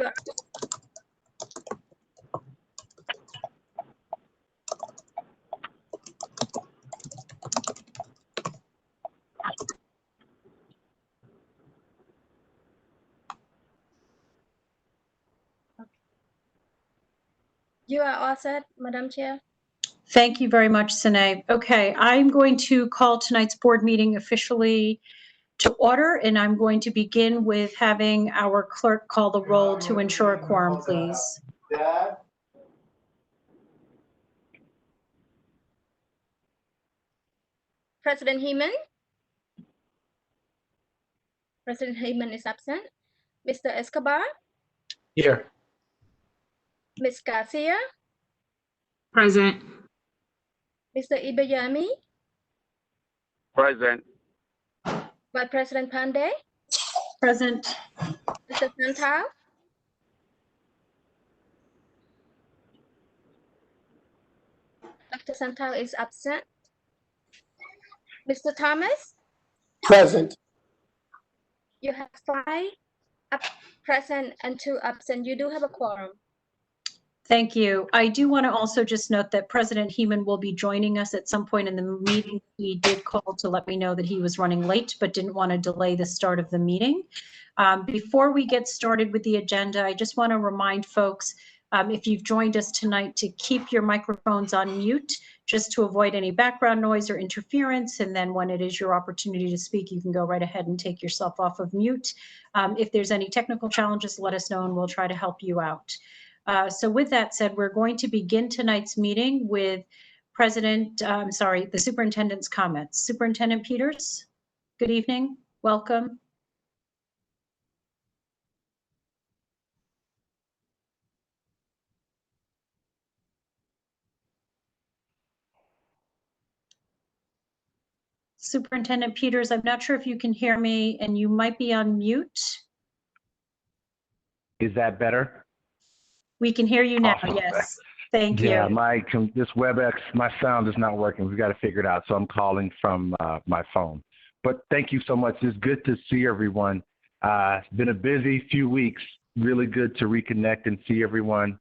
You are, you are all set, Madam Chair. Thank you very much, Sine. Okay, I'm going to call tonight's board meeting officially to order, and I'm going to begin with having our clerk call the roll to ensure a quorum, please. President Heeman? President Heeman is absent. Mr. Escobar? Here. Ms. Garcia? Present. Mr. Ibayami? Present. Vice President Pandey? Present. Mr. Santal? Dr. Santal is absent. Mr. Thomas? Present. You have 5 present and 2 absent. You do have a quorum. Thank you. I do want to also just note that President Heeman will be joining us at some point in the meeting. He did call to let me know that he was running late, but didn't want to delay the start of the meeting. Before we get started with the agenda, I just want to remind folks, if you've joined us tonight, to keep your microphones on mute, just to avoid any background noise or interference. And then when it is your opportunity to speak, you can go right ahead and take yourself off of mute. If there's any technical challenges, let us know and we'll try to help you out. So with that said, we're going to begin tonight's meeting with the superintendent's comments. Superintendent Peters, good evening, welcome. Superintendent Peters, I'm not sure if you can hear me and you might be on mute. Is that better? We can hear you now, Awesome. yes. Thank you. Yeah, this WebEx, my sound is not working. We've got to figure it out. So I'm calling from my phone. But thank you so much. It's good to see everyone. It's been a busy few weeks. Really good to reconnect and see everyone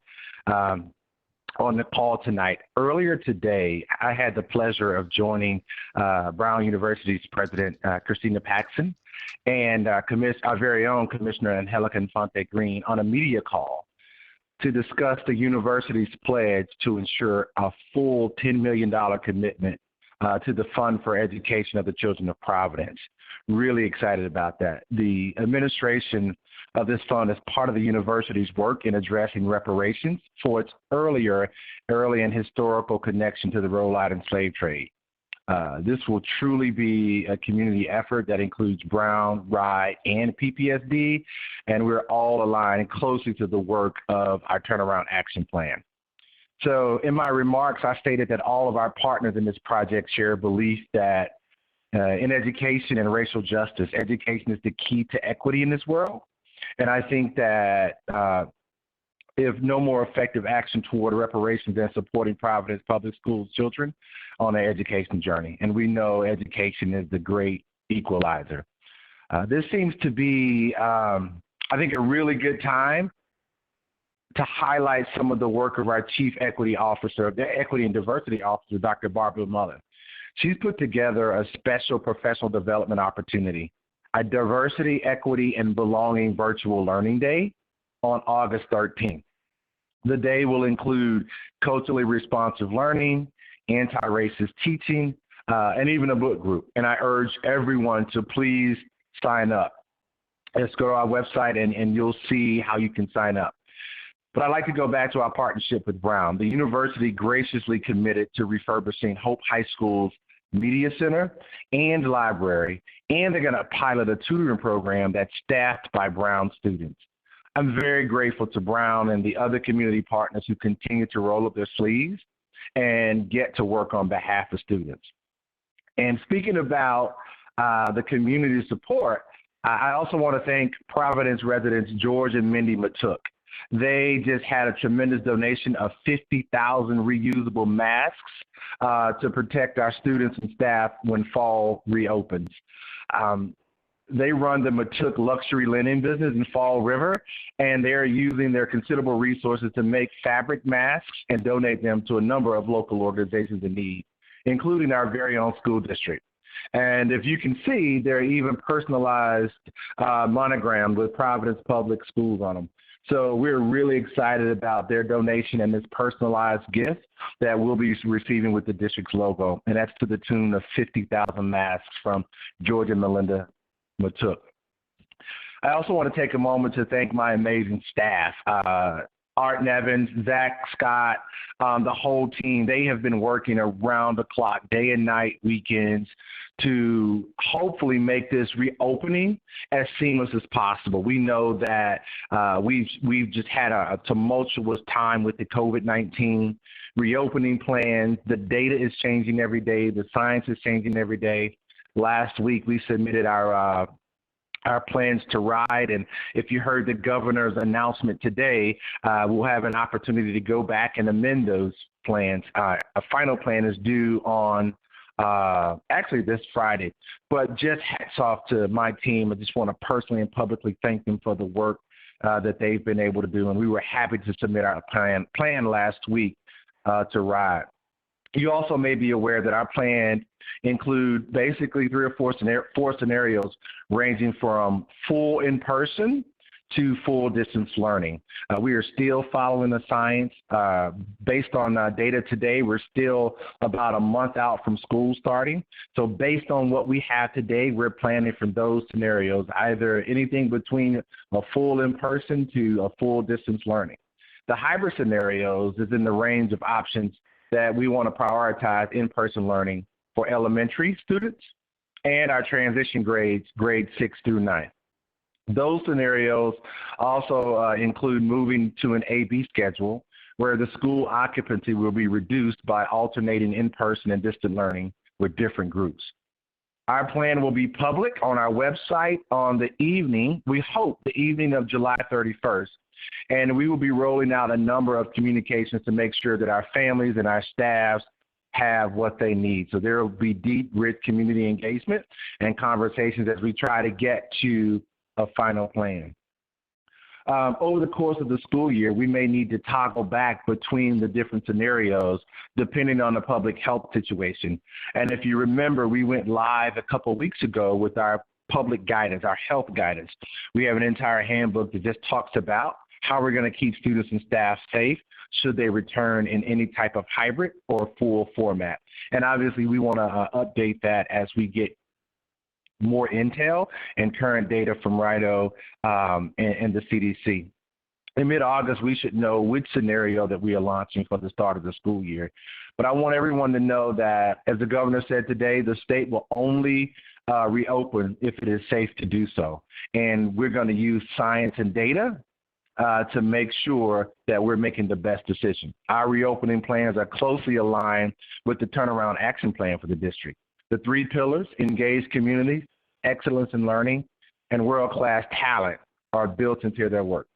on the call tonight. Earlier today, I had the pleasure of joining Brown University's President, Christina Paxson, and our very own Commissioner Angelica Infante-Green on a media call to discuss the university's pledge to ensure a full $10 million commitment to the Fund for Education of the Children of Providence. Really excited about that. The administration of this fund is part of the university's work in addressing reparations for its early and historical connection to the Rhode Island slave trade. This will truly be a community effort that includes Brown, Rye, and PPSD, and we're all aligned closely to the work of our Turnaround Action Plan. So in my remarks, I stated that all of our partners in this project share a belief that in education and racial justice, education is the key to equity in this world. And I think that if no more effective action toward reparations than supporting Providence Public Schools children on their education journey. And we know education is the great equalizer. This seems to be, I think, a really good time to highlight some of the work of our Chief Equity Officer, the Equity and Diversity Officer, Dr. Barbara Mullen. She's put together a special professional development opportunity, a Diversity, Equity, and Belonging Virtual Learning Day on August 13th. The day will include culturally responsive learning, anti-racist teaching, and even a book group. And I urge everyone to please sign up. Let's go to our website and you'll see how you can sign up. But I'd like to go back to our partnership with Brown. The university graciously committed to refurbishing Hope High School's Media Center and library, and they're going to pilot a tutoring program that's staffed by Brown students. I'm very grateful to Brown and the other community partners who continue to roll up their sleeves and get to work on behalf of students. And speaking about the community support, I also want to thank Providence residents George and Mindy Matuk. They just had a tremendous donation of 50,000 reusable masks to protect our students and staff when fall reopens. They run the Matook luxury linen business in Fall River, and they're using their considerable resources to make fabric masks and donate them to a number of local organizations in need, including our very own school district. And if you can see, they're even personalized monogram with Providence Public Schools on them. So we're really excited about their donation and this personalized gift that we'll be receiving with the district's logo. And that's to the tune of 50,000 masks from George and Melinda Matook. I also want to take a moment to thank my amazing staff. Art Nevins, Zach Scott, the whole team. They have been working around the clock, day and night, weekends, to hopefully make this reopening as seamless as possible. We know that we've just had a tumultuous time with the COVID-19 reopening plans. The data is changing every day. The science is changing every day. Last week, we submitted our plans to ride. And if you heard the governor's announcement today, we'll have an opportunity to go back and amend those plans. A final plan is due on actually this Friday. But just hats off to my team. I just want to personally and publicly thank them for the work that they've been able to do. And we were happy to submit our plan last week to ride. You also may be aware that our plan include basically 3 or 4 scenarios ranging from full in-person to full distance learning. We are still following the science. Based on data today, we're still about a month out from school starting. So based on what we have today, we're planning for those scenarios, either anything between a full in-person to a full distance learning. The hybrid scenarios is in the range of options that we want to prioritize in-person learning for elementary students and our transition grades, grades 6 through 9. Those scenarios also include moving to an AB schedule where the school occupancy will be reduced by alternating in-person and distant learning with different groups. Our plan will be public on our website on the evening, we hope the evening of July 31st. And we will be rolling out a number of communications to make sure that our families and our staffs have what they need. So there will be deep, rich community engagement and conversations as we try to get to a final plan. Over the course of the school year, we may need to toggle back between the different scenarios depending on the public health situation. And if you remember, we went live a couple of weeks ago with our public guidance, our health guidance. We have an entire handbook that just talks about how we're going to keep students and staff safe should they return in any type of hybrid or full format. And obviously, we want to update that as we get more intel and current data from RIDO and the CDC. In mid-August, we should know which scenario that we are launching for the start of the school year. But I want everyone to know that, as the governor said today, the state will only reopen if it is safe to do so. And we're going to use science and data to make sure that we're making the best decision. Our reopening plans are closely aligned with the turnaround action plan for the district. The 3 pillars, engaged communities, excellence in learning, and world-class talent are built into their work.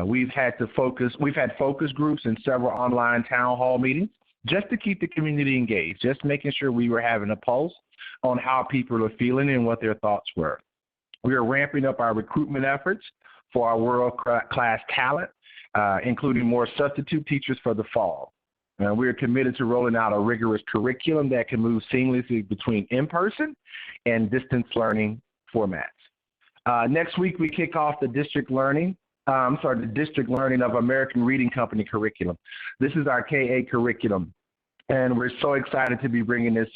We've had focus groups and several online town hall meetings just to keep the community engaged, just making sure we were having a pulse on how people are feeling and what their thoughts were. We are ramping up our recruitment efforts for our world-class talent, including more substitute teachers for the fall. We are committed to rolling out a rigorous curriculum that can move seamlessly between in-person and distance learning formats. Next week, we kick off the district learning of American Reading Company curriculum. This is our KA curriculum, and we're so excited to be bringing this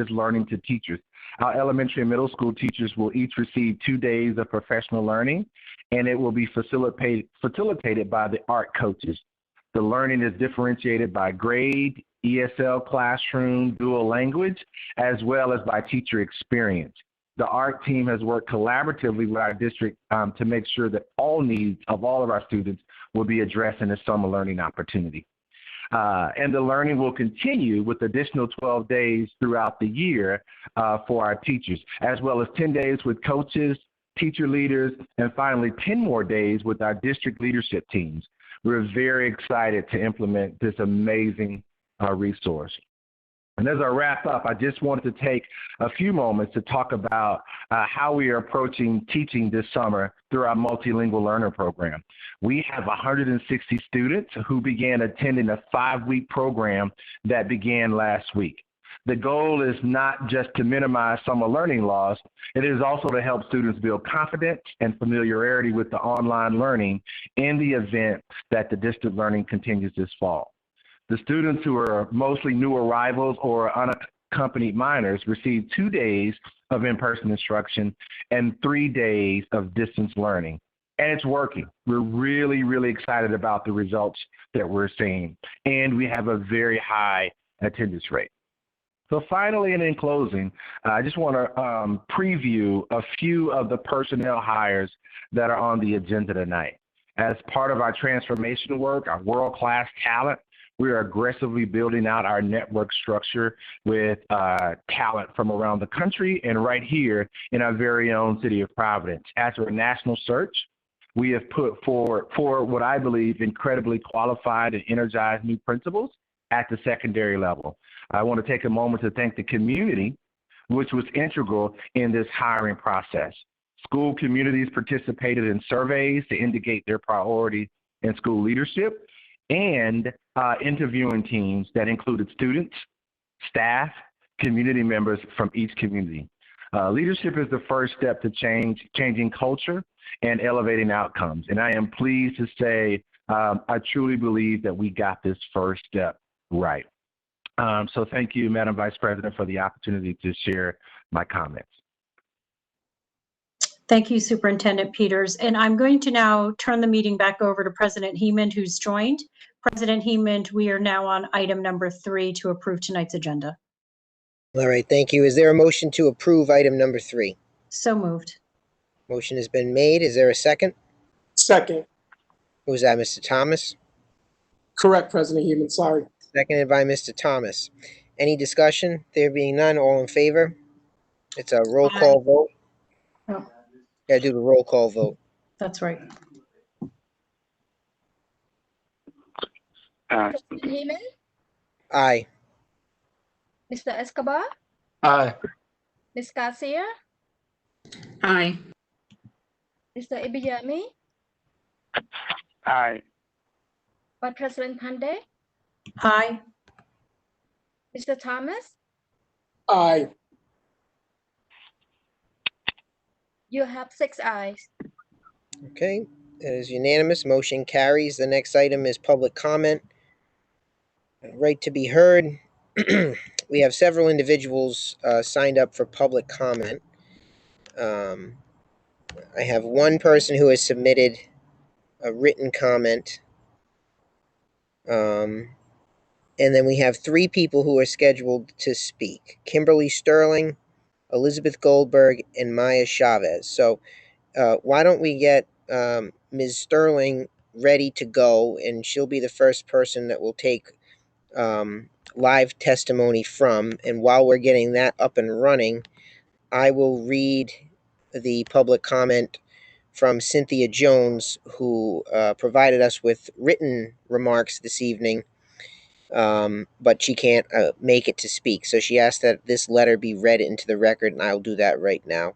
learning to teachers. Our elementary and middle school teachers will each receive 2 days of professional learning, and it will be facilitated by the art coaches. The learning is differentiated by grade, ESL classroom, dual language, as well as by teacher experience. The art team has worked collaboratively with our district to make sure that all needs of all of our students will be addressed in the summer learning opportunity. And the learning will continue with additional 12 days throughout the year for our teachers, as well as 10 days with coaches, teacher leaders, and finally 10 more days with our district leadership teams. We're very excited to implement this amazing resource. And as I wrap up, I just wanted to take a few moments to talk about how we are approaching teaching this summer through our multilingual learner program. We have 160 students who began attending a 5-week program that began last week. The goal is not just to minimize summer learning loss, it is also to help students build confidence and familiarity with the online learning in the event that the distant learning continues this fall. The students who are mostly new arrivals or unaccompanied minors receive 2 days of in-person instruction and 3 days of distance learning. And it's working. We're really, really excited about the results that we're seeing. And we have a very high attendance rate. So finally, and in closing, I just want to preview a few of the personnel hires that are on the agenda tonight. As part of our transformation work, our world-class talent, we are aggressively building out our network structure with talent from around the country and right here in our very own city of Providence. After a national search, we have put forward what I believe incredibly qualified and energized new principals at the secondary level. I want to take a moment to thank the community, which was integral in this hiring process. School communities participated in surveys to indicate their priority in school leadership, and interviewing teams that included students, staff, community members from each community. Leadership is the first step to changing culture and elevating outcomes. And I am pleased to say I truly believe that we got this first step right. So thank you, Madam Vice President, for the opportunity to share my comments. Thank you, Superintendent Peters. And I'm going to now turn the meeting back over to President Heemand, who's joined. President Heemand, we are now on item number 3 to approve tonight's agenda. All right, thank you. Is there a motion to approve item number 3? So moved. Motion has been made. Is there a second? Second. Who was that, Mr. Thomas? Correct, President Heeman. Sorry. Seconded by Mr. Thomas. Any discussion? There being none, all in favor? It's a roll call vote. Oh, Gotta do the roll call vote. that's right. President Heeman, Aye. Mr. Escobar, Aye. Ms. Garcia, Aye. Mr. Ibiyami, Aye. Vice President Pandey, Aye. Mr. Thomas. Aye. You have 6 ayes. Okay, it is unanimous. Motion carries. The next item is public comment. Right to be heard. We have several individuals signed up for public comment. I have one person who has submitted a written comment. And then we have 3 people who are scheduled to speak: Kimberly Sterling, Elizabeth Goldberg, and Maya Chavez. So why don't we get Ms. Sterling ready to go, and she'll be the first person that will take live testimony from. And while we're getting that up and running, I will read the public comment from Cynthia Jones, who provided us with written remarks this evening, but she can't make it to speak. So she asked that this letter be read into the record, and I'll do that right now.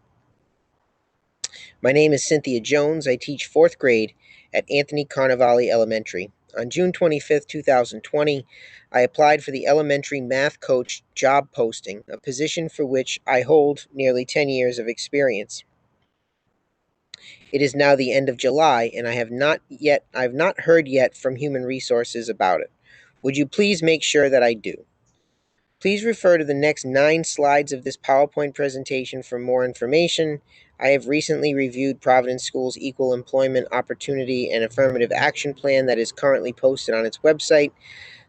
My name is Cynthia Jones. I teach 4th grade at Anthony Carnevale Elementary. On June 25th, 2020, I applied for the elementary math coach job posting, a position for which I hold nearly 10 years of experience. It is now the end of July, and I've not heard yet from Human Resources about it. Would you please make sure that I do? Please refer to the next 9 slides of this PowerPoint presentation for more information. I have recently reviewed Providence Schools' Equal Employment Opportunity and Affirmative Action Plan that is currently posted on its website.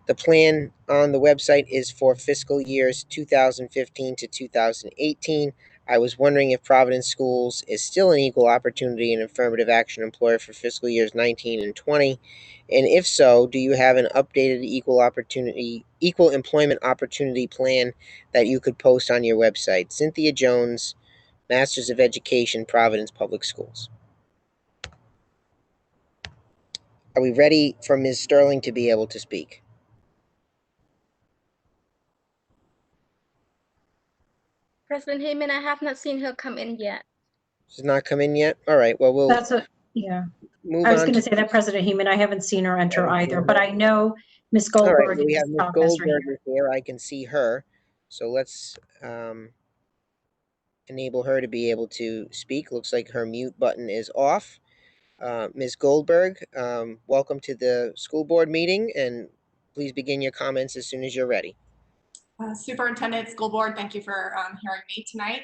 The plan on the website is for fiscal years 2015 to 2018. I was wondering if Providence Schools is still an equal opportunity and affirmative action employer for fiscal years 19 and 20. And if so, do you have an updated equal employment opportunity plan that you could post on your website? Cynthia Jones, Masters of Education, Providence Public Schools. Are we ready for Ms. Sterling to be able to speak? President Heyman, I have not seen her come in yet. She's not come in yet? All right, well, we'll That's a, yeah. move I was on going to. to say that President Heeman, I haven't seen her enter either, but I know Ms. All right, Goldberg well, we and have Ms. Ms. Chavez are Goldberg here. is here. I can see her. So let's enable her to be able to speak. Looks like her mute button is off. Ms. Goldberg, welcome to the school board meeting, and please begin your comments as soon as you're ready. Superintendent, school board, thank you for hearing me tonight.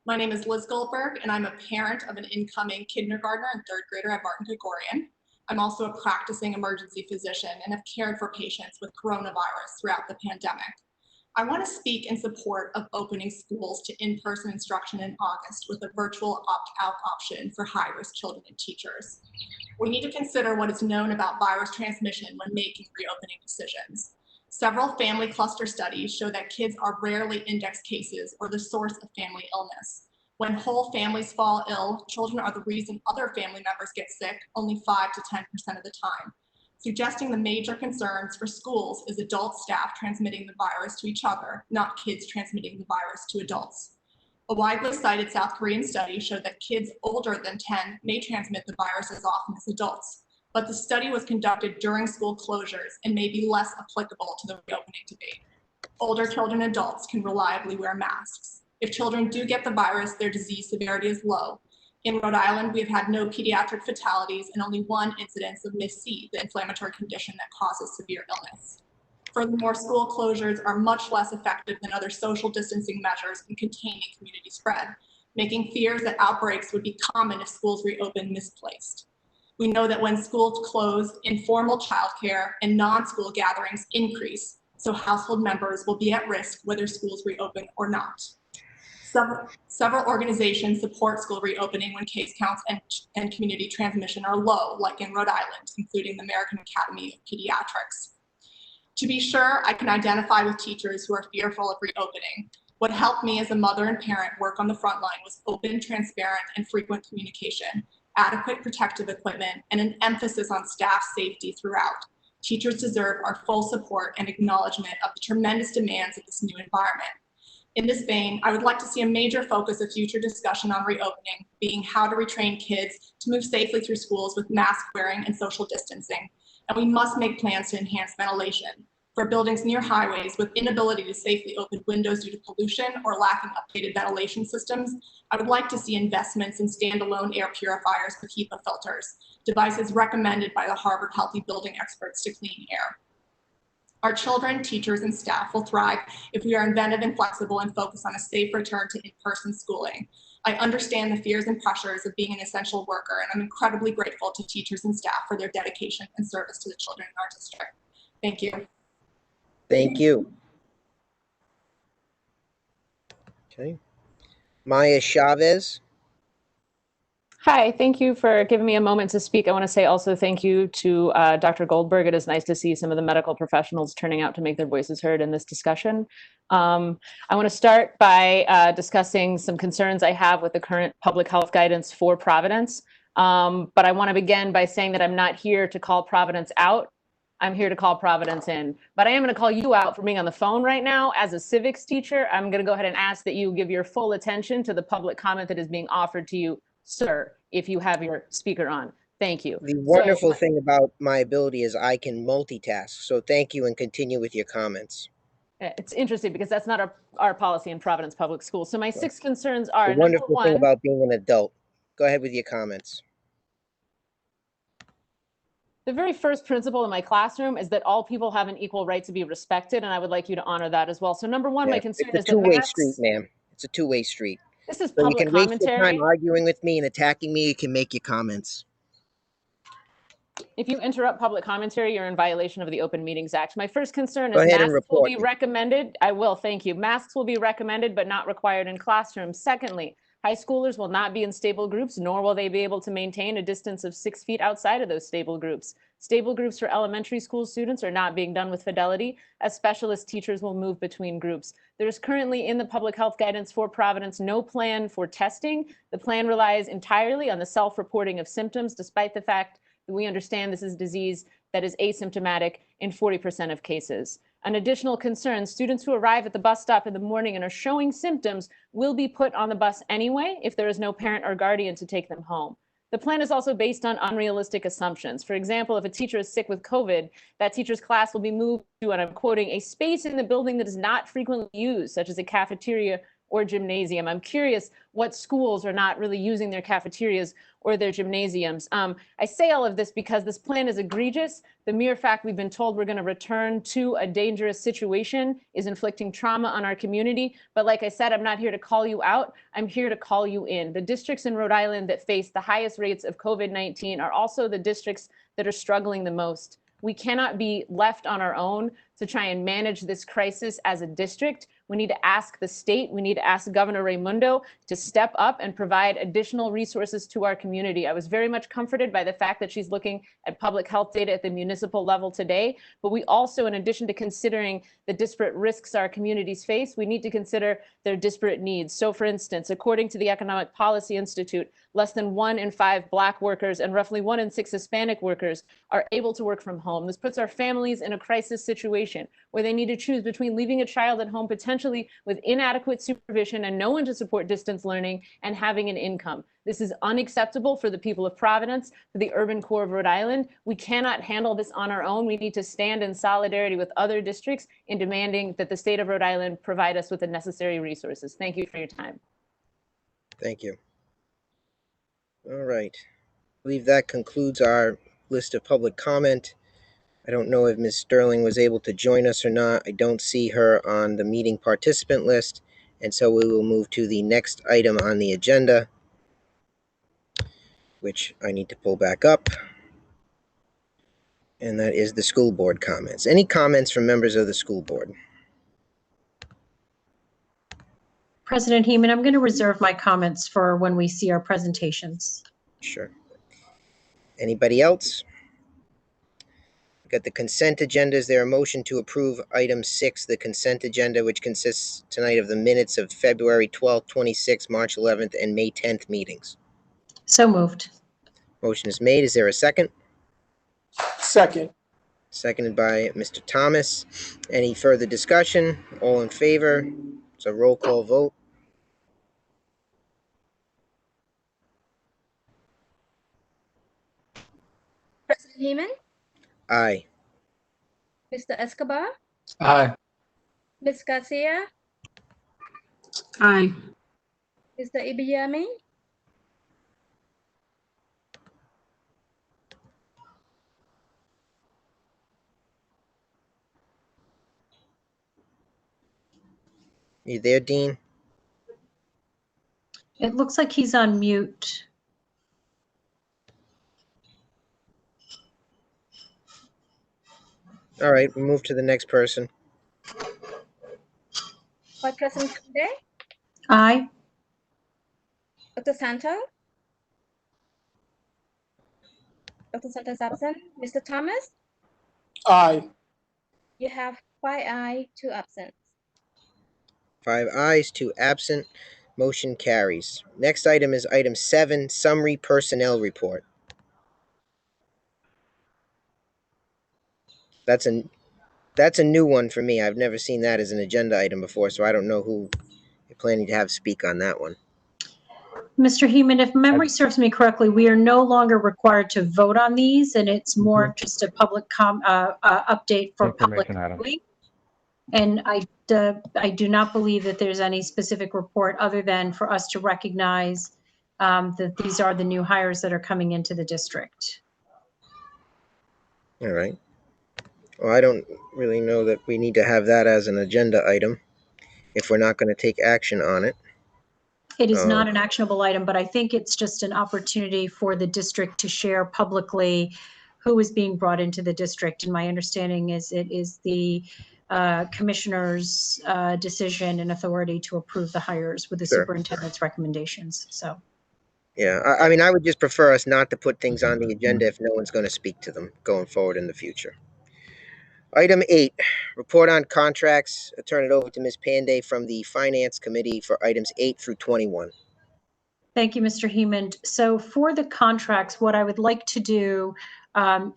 My name is Liz Goldberg, and I'm a parent of an incoming kindergartner and third grader at Barton Gregorian. I'm also a practicing emergency physician and have cared for patients with coronavirus throughout the pandemic. I want to speak in support of opening schools to in-person instruction in August with a virtual opt-out option for high-risk children and teachers. We need to consider what is known about virus transmission when making reopening decisions. Several family cluster studies show that kids are rarely index cases or the source of family illness. When whole families fall ill, children are the reason other family members get sick only 5 to 10% of the time. Suggesting the major concerns for schools is adult staff transmitting the virus to each other, not kids transmitting the virus to adults. A widely cited South Korean study showed that kids older than 10 may transmit the virus as often as adults, but the study was conducted during school closures and may be less applicable to the reopening debate. Older children and adults can reliably wear masks. If children do get the virus, their disease severity is low. In Rhode Island, we have had no pediatric fatalities and only one incidence of MIS-C, the inflammatory condition that causes severe illness. Furthermore, school closures are much less effective than other social distancing measures in containing community spread, making fears that outbreaks would be common if schools reopen misplaced. We know that when schools close, informal childcare and non-school gatherings increase, so household members will be at risk whether schools reopen or not. Several organizations support school reopening when case counts and community transmission are low, like in Rhode Island, including the American Academy of Pediatrics. To be sure, I can identify with teachers who are fearful of reopening. What helped me as a mother and parent work on the front line was open, transparent, and frequent communication, adequate protective equipment, and an emphasis on staff safety throughout. Teachers deserve our full support and acknowledgement of the tremendous demands of this new environment. In this vein, I would like to see a major focus of future discussion on reopening being how to retrain kids to move safely through schools with mask wearing and social distancing. And we must make plans to enhance ventilation. For buildings near highways with inability to safely open windows due to pollution or lacking updated ventilation systems, I would like to see investments in standalone air purifiers with HEPA filters, devices recommended by the Harvard Healthy Building experts to clean air. Our children, teachers, and staff will thrive if we are inventive and flexible and focus on a safe return to in-person schooling. I understand the fears and pressures of being an essential worker, and I'm incredibly grateful to teachers and staff for their dedication and service to the children in our district. Thank you. Thank you. Okay. Maya Chavez. Hi, thank you for giving me a moment to speak. I want to say also thank you to Dr. Goldberg. It is nice to see some of the medical professionals turning out to make their voices heard in this discussion. I want to start by discussing some concerns I have with the current public health guidance for Providence. But I want to begin by saying that I'm not here to call Providence out. I'm here to call Providence in. But I am going to call you out for being on the phone right now. As a civics teacher, I'm going to go ahead and ask that you give your full attention to the public comment that is being offered to you, sir, if you have your speaker on. Thank you. The wonderful thing about my ability is I can multitask. So thank you, and continue with your comments. It's interesting because that's not our policy in Providence Public Schools. So my 6 concerns are, The wonderful number thing one, about being an adult. Go ahead with your comments. the very first principle in my classroom is that all people have an equal right to be respected, and I would like you to honor that as well. So number one, my concern is it's a that two-way street, ma'am. It's a two-way street. This is So you public can waste your commentary. time arguing with me and attacking me. You can make your comments. If you interrupt public commentary, you're in violation of the Open Meetings Act. My first concern Go is ahead and masks will report be me. recommended. I will, thank you. Masks will be recommended, but not required in classrooms. Secondly, high schoolers will not be in stable groups, nor will they be able to maintain a distance of 6 feet outside of those stable groups. Stable groups for elementary school students are not being done with fidelity, as specialist teachers will move between groups. There is currently in the public health guidance for Providence no plan for testing. The plan relies entirely on the self-reporting of symptoms, despite the fact that we understand this is a disease that is asymptomatic in 40% of cases. An additional concern, students who arrive at the bus stop in the morning and are showing symptoms will be put on the bus anyway if there is no parent or guardian to take them home. The plan is also based on unrealistic assumptions. For example, if a teacher is sick with COVID, that teacher's class will be moved to, and I'm quoting, a space in the building that is not frequently used, such as a cafeteria or gymnasium. I'm curious what schools are not really using their cafeterias or their gymnasiums. I say all of this because this plan is egregious. The mere fact we've been told we're going to return to a dangerous situation is inflicting trauma on our community. But like I said, I'm not here to call you out. I'm here to call you in. The districts in Rhode Island that face the highest rates of COVID-19 are also the districts that are struggling the most. We cannot be left on our own to try and manage this crisis as a district. We need to ask the state, we need to ask Governor Raimondo to step up and provide additional resources to our community. I was very much comforted by the fact that she's looking at public health data at the municipal level today, but we also, in addition to considering the disparate risks our communities face, we need to consider their disparate needs. So for instance, according to the Economic Policy Institute, less than 1 in 5 Black workers and roughly 1 in 6 Hispanic workers are able to work from home. This puts our families in a crisis situation where they need to choose between leaving a child at home potentially with inadequate supervision and no one to support distance learning and having an income. This is unacceptable for the people of Providence, for the urban core of Rhode Island. We cannot handle this on our own. We need to stand in solidarity with other districts in demanding that the state of Rhode Island provide us with the necessary resources. Thank you for your time. Thank you. All right. I believe that concludes our list of public comment. I don't know if Ms. Sterling was able to join us or not. I don't see her on the meeting participant list, and so we will move to the next item on the agenda, which I need to pull back up, and that is the school board comments. Any comments from members of the school board? President Heeman, I'm going to reserve my comments for when we see our presentations. Sure. Anybody else? We've got the consent agenda. Is there a motion to approve item 6, the consent agenda, which consists tonight of the minutes of February 12th, 26th, March 11th, and May 10th meetings? So moved. Motion is made. Is there a second? Second. Seconded by Mr. Thomas. Any further discussion? All in favor? It's a roll call vote. President Heeman, Aye. Mr. Escobar, Aye. Ms. Garcia, Aye. Mr. Ibiyami, You there, Dean? It looks like he's on mute. All right, we'll move to the next person. Vice President Tunde, Aye. Dr. Santo. Dr. Santo is absent. Mr. Thomas, Aye. you have 5 ayes, 2 absent. 5 ayes, 2 absent. Motion carries. Next item is item 7, summary personnel report. That's a new one for me. I've never seen that as an agenda item before, so I don't know who you're planning to have speak on that one. Mr. Heeman, if memory serves me correctly, we are no longer required to vote on these, and it's more just a public update for public Information item. viewing. And I do not believe that there's any specific report other than for us to recognize that these are the new hires that are coming into the district. All right. Well, I don't really know that we need to have that as an agenda item if we're not going to take action on it. It is not an actionable item, but I think it's just an opportunity for the district to share publicly who is being brought into the district. And my understanding is it is the commissioner's decision and authority to approve the hires with the Sure. superintendent's recommendations. So, Yeah, I mean, I would just prefer us not to put things on the agenda if no one's going to speak to them going forward in the future. Item 8, report on contracts. I'll turn it over to Ms. Panday from the Finance Committee for items 8 through 21. Thank you, Mr. Heeman. So for the contracts, what I would like to do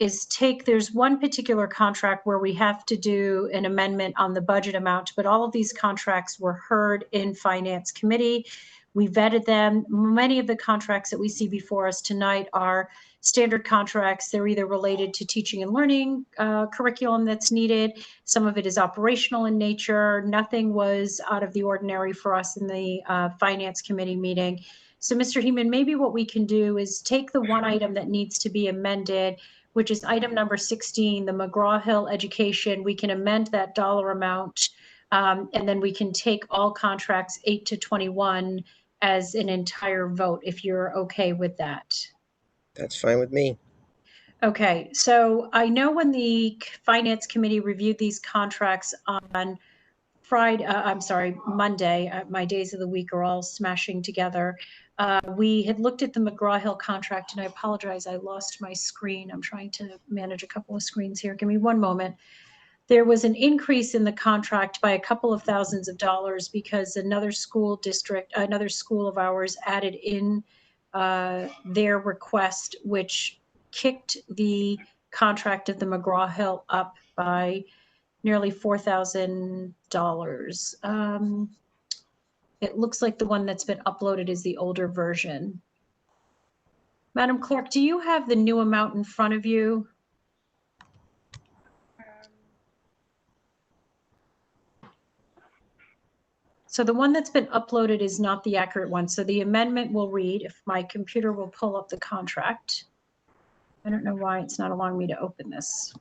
is there's one particular contract where we have to do an amendment on the budget amount, but all of these contracts were heard in Finance Committee. We vetted them. Many of the contracts that we see before us tonight are standard contracts. They're either related to teaching and learning curriculum that's needed. Some of it is operational in nature. Nothing was out of the ordinary for us in the Finance Committee meeting. So Mr. Heeman, maybe what we can do is take the one item that needs to be amended, which is item number 16, the McGraw-Hill education. We can amend that dollar amount, and then we can take all contracts 8 to 21 as an entire vote, if you're okay with that. That's fine with me. Okay, so I know when the Finance Committee reviewed these contracts on Monday, my days of the week are all smashing together. We had looked at the McGraw-Hill contract, and I apologize, I lost my screen. I'm trying to manage a couple of screens here. Give me one moment. There was an increase in the contract by a couple of thousands of dollars because another school of ours added in their request, which kicked the contract of the McGraw-Hill up by nearly $4,000. It looks like the one that's been uploaded is the older version. Madam Clerk, do you have the new amount in front of you? So the one that's been uploaded is not the accurate one. So the amendment will read, if my computer will pull up the contract. I don't know why it's not allowing me to open this.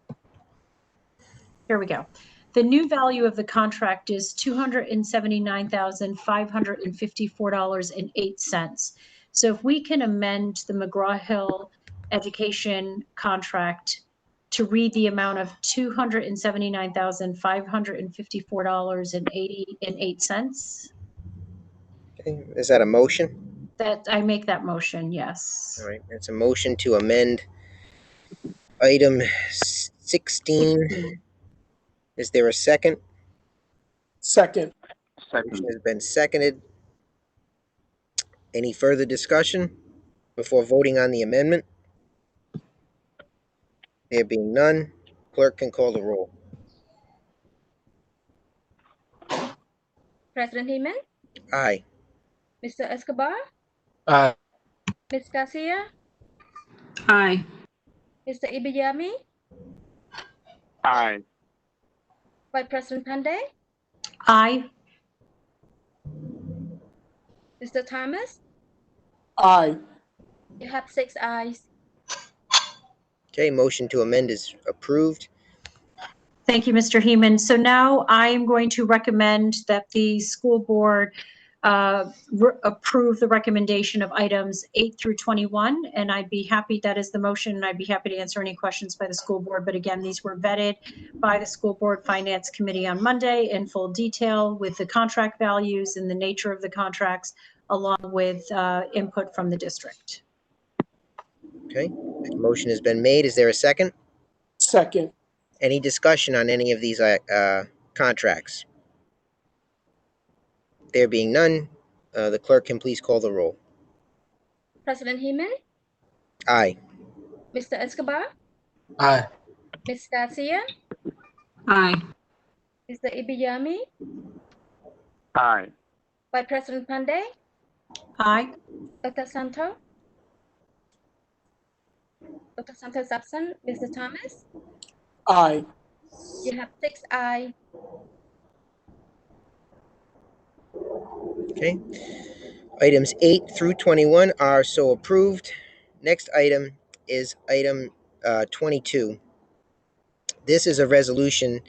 Here we go. The new value of the contract is $279,554.08. So if we can amend the McGraw-Hill education contract to read the amount of $279,554.88. Okay. Is that a motion? That I make that motion, yes. All right. It's a motion to amend item 16. Is there a second? Second. Motion has been seconded. Any further discussion before voting on the amendment? There being none, clerk can call the roll. President Heeman, Aye. Mr. Escobar, Aye. Ms. Garcia, Aye. Mr. Ibayami, Aye. Vice President Pandey, Aye. Mr. Thomas. Aye. You have 6 ayes. Okay, motion to amend is approved. Thank you, Mr. Heeman. So now I am going to recommend that the school board approve the recommendation of items 8 through 21. And I'd be happy, that is the motion, and I'd be happy to answer any questions by the school board. But again, these were vetted by the school board finance committee on Monday in full detail with the contract values and the nature of the contracts, along with input from the district. Okay, motion has been made. Is there a second? Second. Any discussion on any of these contracts? There being none, the clerk can please call the roll. President Heeman, Aye. Mr. Escobar, Aye. Ms. Garcia, Aye. Mr. Ibayami, Aye. Vice President Pandey, Aye. Dr. Santo. Dr. Santo is absent. Mr. Thomas, Aye. you have 6 ayes. Okay. Items 8 through 21 are so approved. Next item is item 22. This is a resolution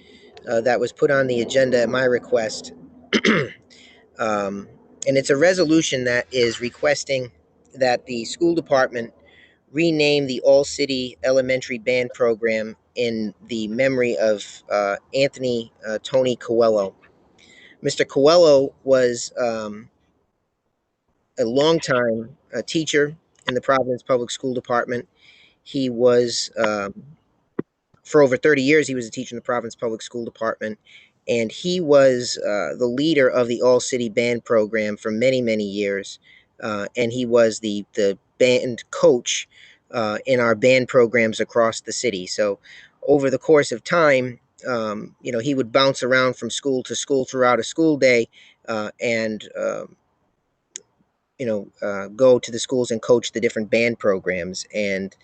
that was put on the agenda at my request. And it's a resolution that is requesting that the school department rename the All-City Elementary Band Program in the memory of Anthony Tony Coelho. Mr. Coelho was a longtime teacher in the Providence Public School Department. He was, for over 30 years, he was a teacher in the Providence Public School Department, and he was the leader of the All-City Band Program for many, many years. and he was the band coach in our band programs across the city. So over the course of time, he would bounce around from school to school throughout a school day, and go to the schools and coach the different band programs. And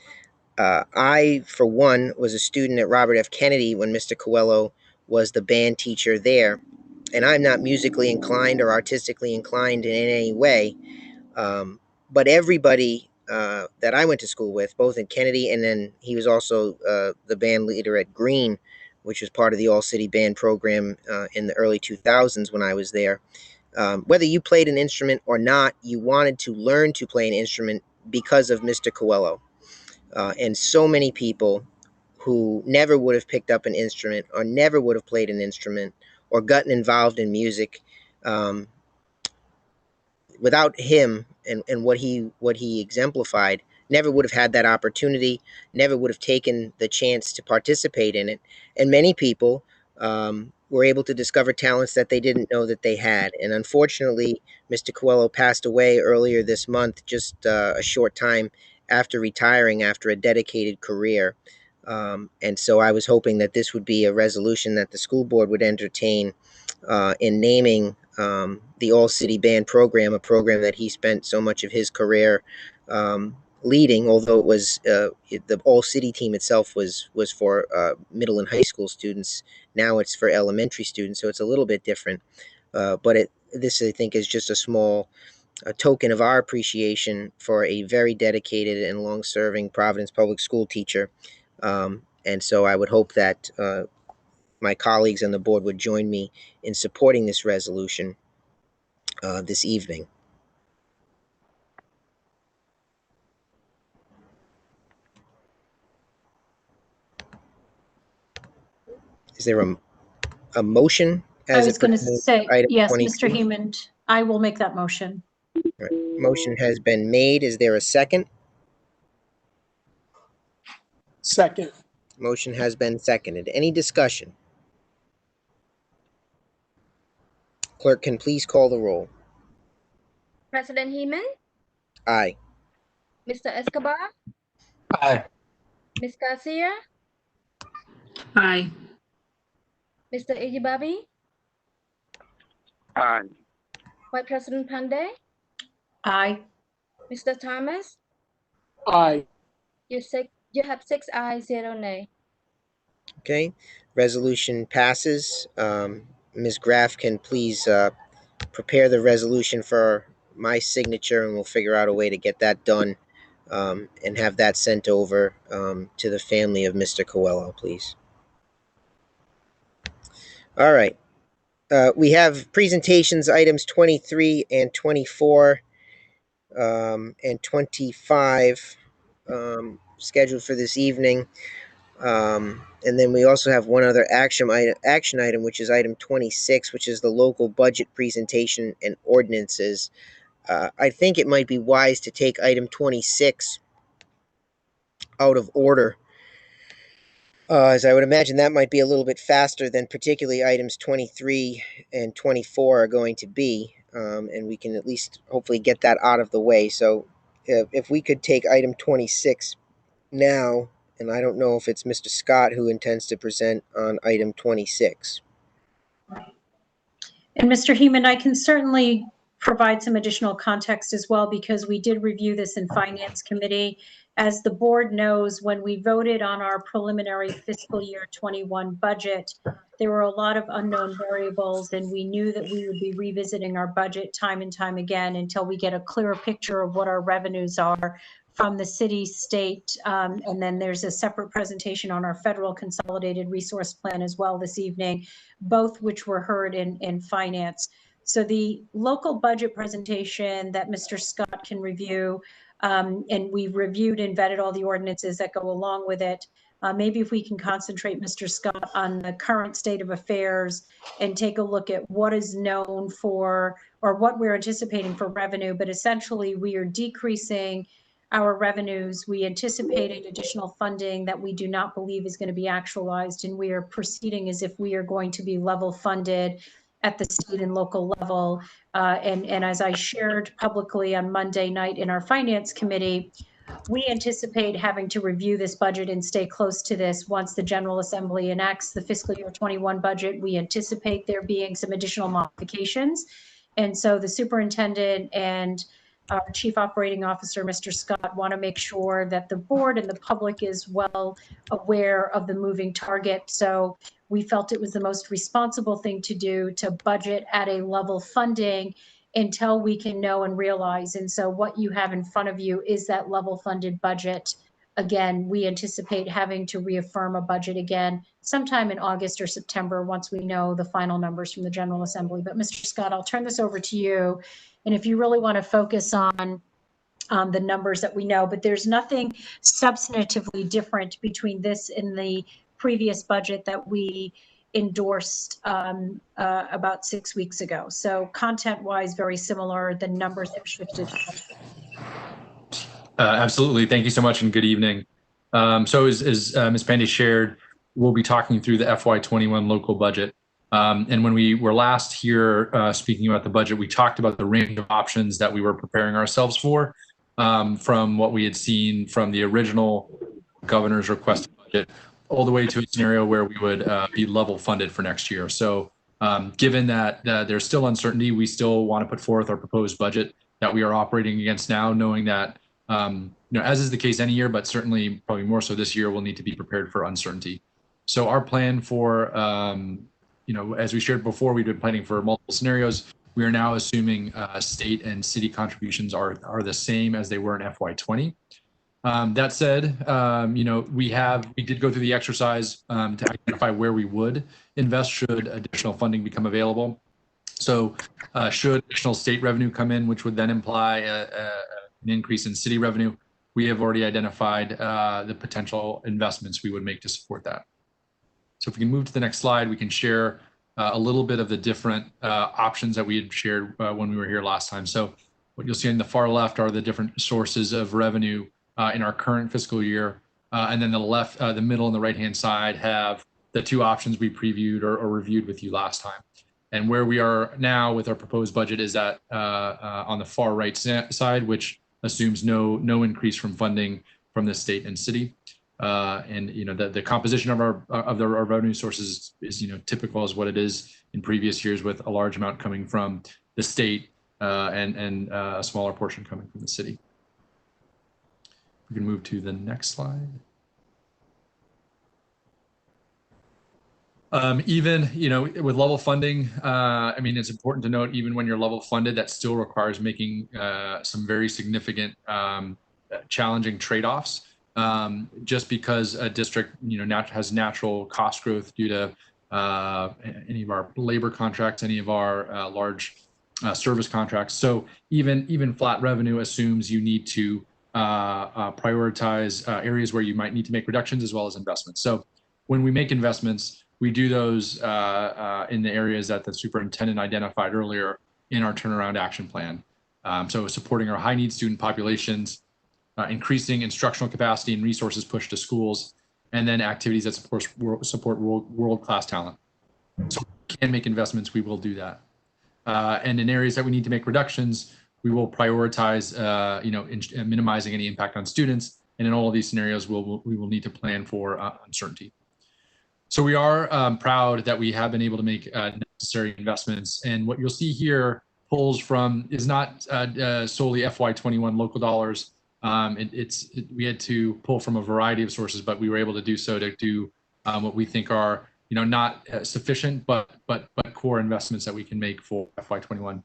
I, for one, was a student at Robert F. Kennedy when Mr. Coelho was the band teacher there. And I'm not musically inclined or artistically inclined in any way. But everybody that I went to school with, both in Kennedy, and then he was also the band leader at Green, which was part of the All City Band program in the early 2000s when I was there. Whether you played an instrument or not, you wanted to learn to play an instrument because of Mr. Coelho. And so many people who never would have picked up an instrument or never would have played an instrument or gotten involved in music without him and what he exemplified, never would have had that opportunity, never would have taken the chance to participate in it. And many people were able to discover talents that they didn't know that they had. And unfortunately, Mr. Coelho passed away earlier this month, just a short time after retiring after a dedicated career. And so I was hoping that this would be a resolution that the school board would entertain in naming the All City Band program, a program that he spent so much of his career leading, although it was the All City team itself was for middle and high school students. Now it's for elementary students, so it's a little bit different. But this, I think, is just a token of our appreciation for a very dedicated and long-serving Providence Public School teacher. And so I would hope that my colleagues on the board would join me in supporting this resolution this evening. Is there a motion? I was going to say, yes, 22? Mr. Heeman, I will make that motion. Right. Motion has been made. Is there a second? Second. Motion has been seconded. Any discussion? Clerk, can please call the roll. President Heeman, Aye. Mr. Escobar, Aye. Ms. Garcia, Aye. Mr. Ijibabi, Aye. Vice President Pandey, Aye. Mr. Thomas, Aye. you have 6 ayes, 0 nay. Okay. Resolution passes. Ms. Graff can please prepare the resolution for my signature, and we'll figure out a way to get that done and have that sent over to the family of Mr. Coelho, please. All right. We have presentations, items 23 and 24 and 25 scheduled for this evening. And then we also have one other action item, which is item 26, which is the local budget presentation and ordinances. I think it might be wise to take item 26 out of order, as I would imagine that might be a little bit faster than particularly items 23 and 24 are going to be, and we can at least hopefully get that out of the way. So if we could take item 26 now, and I don't know if it's Mr. Scott who intends to present on item 26. And Mr. Heeman, I can certainly provide some additional context as well, because we did review this in Finance Committee. As the board knows, when we voted on our preliminary fiscal year 21 budget, there were a lot of unknown variables, and we knew that we would be revisiting our budget time and time again until we get a clearer picture of what our revenues are from the city, state, and then there's a separate presentation on our federal consolidated resource plan as well this evening, both which were heard in finance. So the local budget presentation that Mr. Scott can review, and we've reviewed and vetted all the ordinances that go along with it. Maybe if we can concentrate, Mr. Scott, on the current state of affairs and take a look at what is known for, or what we're anticipating for revenue, but essentially we are decreasing our revenues. We anticipated additional funding that we do not believe is going to be actualized, and we are proceeding as if we are going to be level funded at the state and local level. And as I shared publicly on Monday night in our finance committee, we anticipate having to review this budget and stay close to this once the General Assembly enacts the fiscal year 21 budget. We anticipate there being some additional modifications. And so the superintendent and our Chief Operating Officer, Mr. Scott, want to make sure that the board and the public is well aware of the moving target. So we felt it was the most responsible thing to do to budget at a level funding until we can know and realize. And so what you have in front of you is that level funded budget. Again, we anticipate having to reaffirm a budget again sometime in August or September once we know the final numbers from the General Assembly. But Mr. Scott, I'll turn this over to you. And if you really want to focus on the numbers that we know, but there's nothing substantively different between this and the previous budget that we endorsed about 6 weeks ago. So content-wise, very similar. The numbers have shifted. Absolutely. Thank you so much and good evening. So as Ms. Pandy shared, we'll be talking through the FY21 local budget. And when we were last here speaking about the budget, we talked about the range of options that we were preparing ourselves for from what we had seen from the original governor's requested budget all the way to a scenario where we would be level funded for next year. So given that there's still uncertainty, we still want to put forth our proposed budget that we are operating against now, knowing that, as is the case any year, but certainly probably more so this year, we'll need to be prepared for uncertainty. So our plan for, as we shared before, we've been planning for multiple scenarios. We are now assuming state and city contributions are the same as they were in FY20. That said, we did go through the exercise to identify where we would invest should additional funding become available. So should additional state revenue come in, which would then imply an increase in city revenue, we have already identified the potential investments we would make to support that. So if we can move to the next slide, we can share a little bit of the different options that we had shared when we were here last time. So what you'll see on the far left are the different sources of revenue in our current fiscal year. And then the middle and the right-hand side have the two options we previewed or reviewed with you last time. And where we are now with our proposed budget is that on the far right side, which assumes no increase from funding from the state and city. And the composition of our revenue sources is typical as what it is in previous years, with a large amount coming from the state and a smaller portion coming from the city. We can move to the next slide. Even with level funding, it's important to note, even when you're level funded, that still requires making some very significant challenging trade-offs. Just because a district has natural cost growth due to any of our labor contracts, any of our large service contracts. So even flat revenue assumes you need to prioritize areas where you might need to make reductions as well as investments. So when we make investments, we do those in the areas that the superintendent identified earlier in our turnaround action plan. So supporting our high need student populations, increasing instructional capacity and resources pushed to schools, and then activities that support world-class talent. So we can make investments, we will do that. And in areas that we need to make reductions, we will prioritize, minimizing any impact on students. And in all of these scenarios, we will need to plan for uncertainty. So we are proud that we have been able to make necessary investments. And what you'll see here pulls from is not solely FY21 local dollars. We had to pull from a variety of sources, but we were able to do so to do what we think are not sufficient, but core investments that we can make for FY21.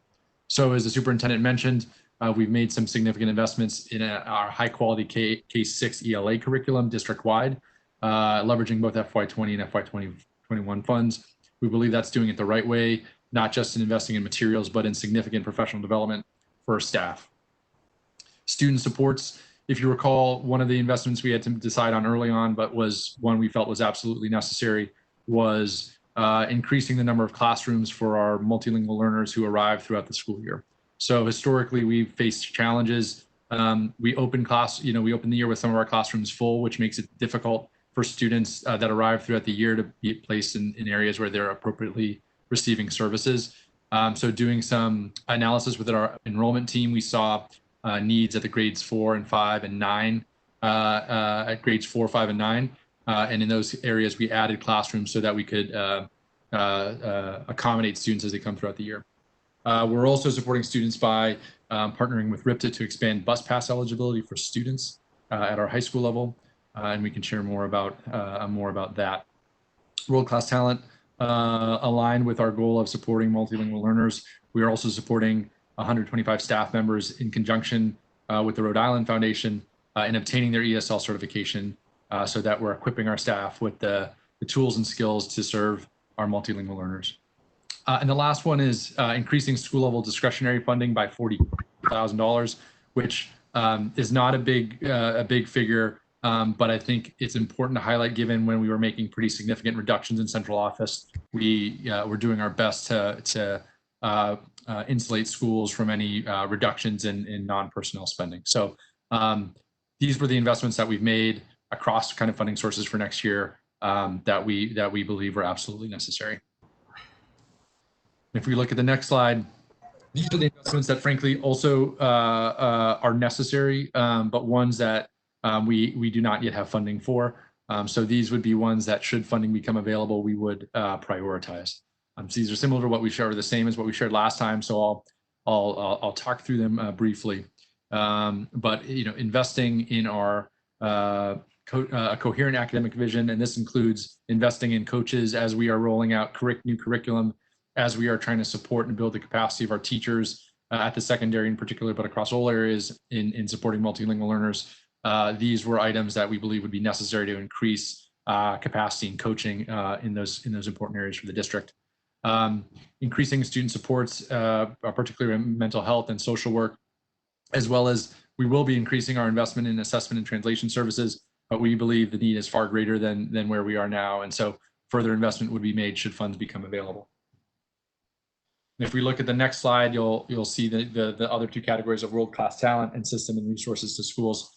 So as the superintendent mentioned, we've made some significant investments in our high quality K-6 ELA curriculum district-wide, leveraging both FY20 and FY21 funds. We believe that's doing it the right way, not just in investing in materials, but in significant professional development for staff. Student supports, if you recall, one of the investments we had to decide on early on, but was one we felt was absolutely necessary, was increasing the number of classrooms for our multilingual learners who arrive throughout the school year. So historically, we've faced challenges. We open the year with some of our classrooms full, which makes it difficult for students that arrive throughout the year to be placed in areas where they're appropriately receiving services. So doing some analysis within our enrollment team, we saw needs at the grades 4 and 5 and 9, at grades 4, 5, and 9. And in those areas, we added classrooms so that we could accommodate students as they come throughout the year. We're also supporting students by partnering with RIPTA to expand bus pass eligibility for students at our high school level, and we can share more about that. World-class talent, aligned with our goal of supporting multilingual learners. We are also supporting 125 staff members in conjunction with the Rhode Island Foundation in obtaining their ESL certification, so that we're equipping our staff with the tools and skills to serve our multilingual learners. And the last one is increasing school level discretionary funding by $40,000, which is not a big figure, but I think it's important to highlight, given when we were making pretty significant reductions in central office. We're doing our best to insulate schools from any reductions in non-personnel spending. So these were the investments that we've made across kind of funding sources for next year that we believe are absolutely necessary. If we look at the next slide, these are the investments that frankly also are necessary, but ones that we do not yet have funding for. So these would be ones that, should funding become available, we would prioritize. So these are similar to what we shared, or the same as what we shared last time. So I'll talk through them briefly. But investing in our coherent academic vision, and this includes investing in coaches as we are rolling out new curriculum, as we are trying to support and build the capacity of our teachers at the secondary in particular, but across all areas in supporting multilingual learners. These were items that we believe would be necessary to increase capacity and coaching in those important areas for the district. Increasing student supports, particularly in mental health and social work, as well as we will be increasing our investment in assessment and translation services, but we believe the need is far greater than where we are now. And so further investment would be made should funds become available. If we look at the next slide, you'll see the other two categories of world-class talent and system and resources to schools.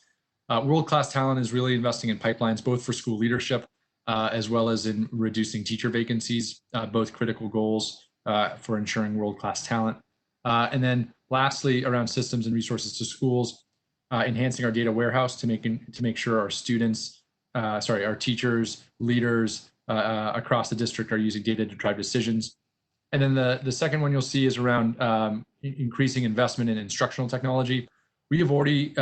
World-class talent is really investing in pipelines, both for school leadership as well as in reducing teacher vacancies, both critical goals for ensuring world-class talent. And then lastly, around systems and resources to schools, enhancing our data warehouse to make sure our students, our teachers, leaders across the district are using data to drive decisions. And then the second one you'll see is around increasing investment in instructional technology. We have already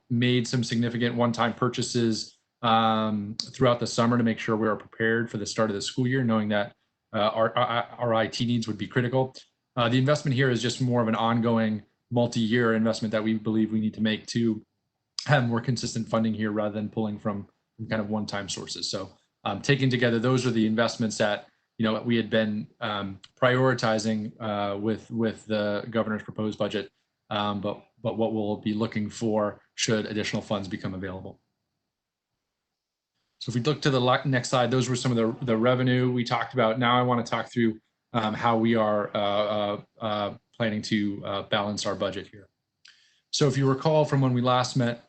made some significant one-time purchases throughout the summer to make sure we are prepared for the start of the school year, knowing that our IT needs would be critical. The investment here is just more of an ongoing multi-year investment that we believe we need to make to have more consistent funding here rather than pulling from kind of one-time sources. So taken together, those are the investments that we had been prioritizing with the governor's proposed budget, but what we'll be looking for should additional funds become available. So if we look to the next slide, those were some of the revenue we talked about. Now I want to talk through how we are planning to balance our budget here. So if you recall from when we last met,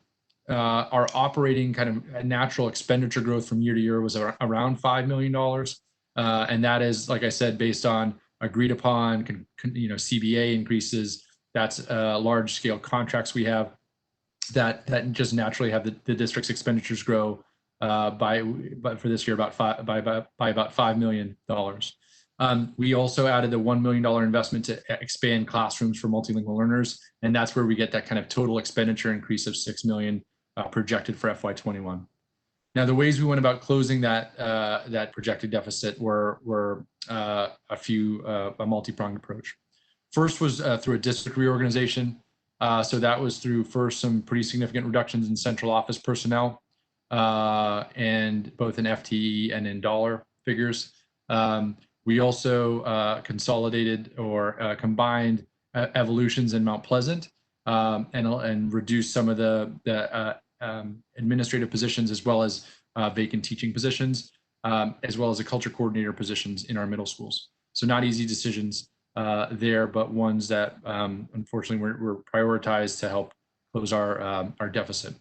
our operating kind of natural expenditure growth from year to year was around $5 million. And that is, like I said, based on agreed upon, CBA increases. That's large scale contracts we have that just naturally have the district's expenditures grow but for this year by about $5 million. We also added a $1 million investment to expand classrooms for multilingual learners, and that's where we get that kind of total expenditure increase of $6 million projected for FY21. Now, the ways we went about closing that projected deficit were a multi-pronged approach. First was through a district reorganization. So that was through first some pretty significant reductions in central office personnel, and both in FTE and in dollar figures. We also consolidated or combined Evolutions in Mount Pleasant and reduced some of the administrative positions, as well as vacant teaching positions, as well as the culture coordinator positions in our middle schools. So not easy decisions there, but ones that unfortunately were prioritized to help close our deficit.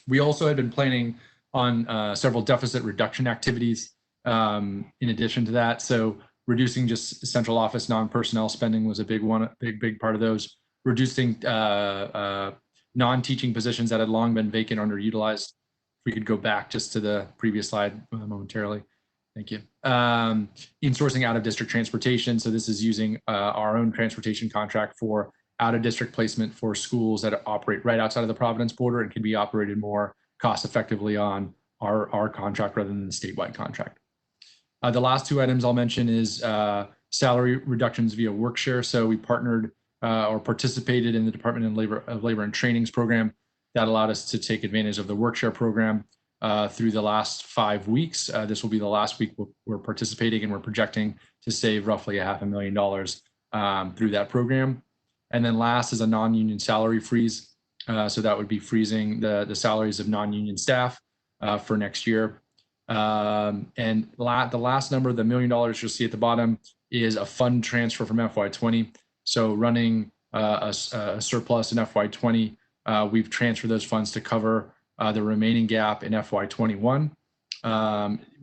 We also had been planning on several deficit reduction activities in addition to that. So reducing just central office non-personnel spending was a big one, big part of those. Reducing non-teaching positions that had long been vacant or underutilized. If we could go back just to the previous slide momentarily. Thank you. Insourcing out of district transportation. So this is using our own transportation contract for out of district placement for schools that operate right outside of the Providence border and can be operated more cost effectively on our contract rather than the statewide contract. The last two items I'll mention is salary reductions via workshare. So we partnered or participated in the Department of Labor and Trainings program that allowed us to take advantage of the workshare program through the last 5 weeks. This will be the last week we're participating, and we're projecting to save roughly $500,000 through that program. And then last is a non-union salary freeze. So that would be freezing the salaries of non-union staff for next year. And the last number, the $1 million you'll see at the bottom, is a fund transfer from FY20. So running a surplus in FY20, we've transferred those funds to cover the remaining gap in FY21.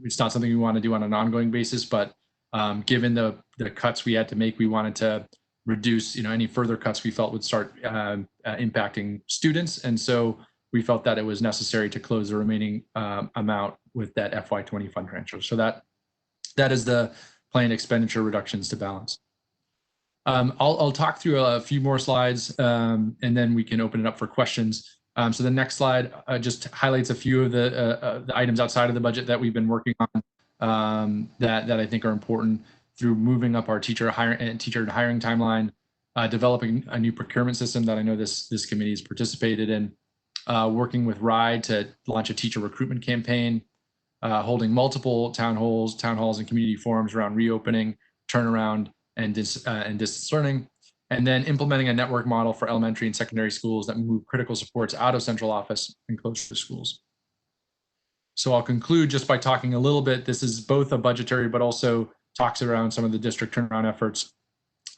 It's not something we want to do on an ongoing basis, but given the cuts we had to make, we wanted to reduce any further cuts we felt would start impacting students. And so we felt that it was necessary to close the remaining amount with that FY20 fund transfer. So that is the planned expenditure reductions to balance. I'll talk through a few more slides and then we can open it up for questions. So the next slide just highlights a few of the items outside of the budget that we've been working on that I think are important through moving up our teacher hiring timeline, developing a new procurement system that I know this committee has participated in, working with RIDE to launch a teacher recruitment campaign, holding multiple town halls and community forums around reopening, turnaround, and distance learning, and then implementing a network model for elementary and secondary schools that move critical supports out of central office and closer to schools. So I'll conclude just by talking a little bit. This is both a budgetary, but also talks around some of the district turnaround efforts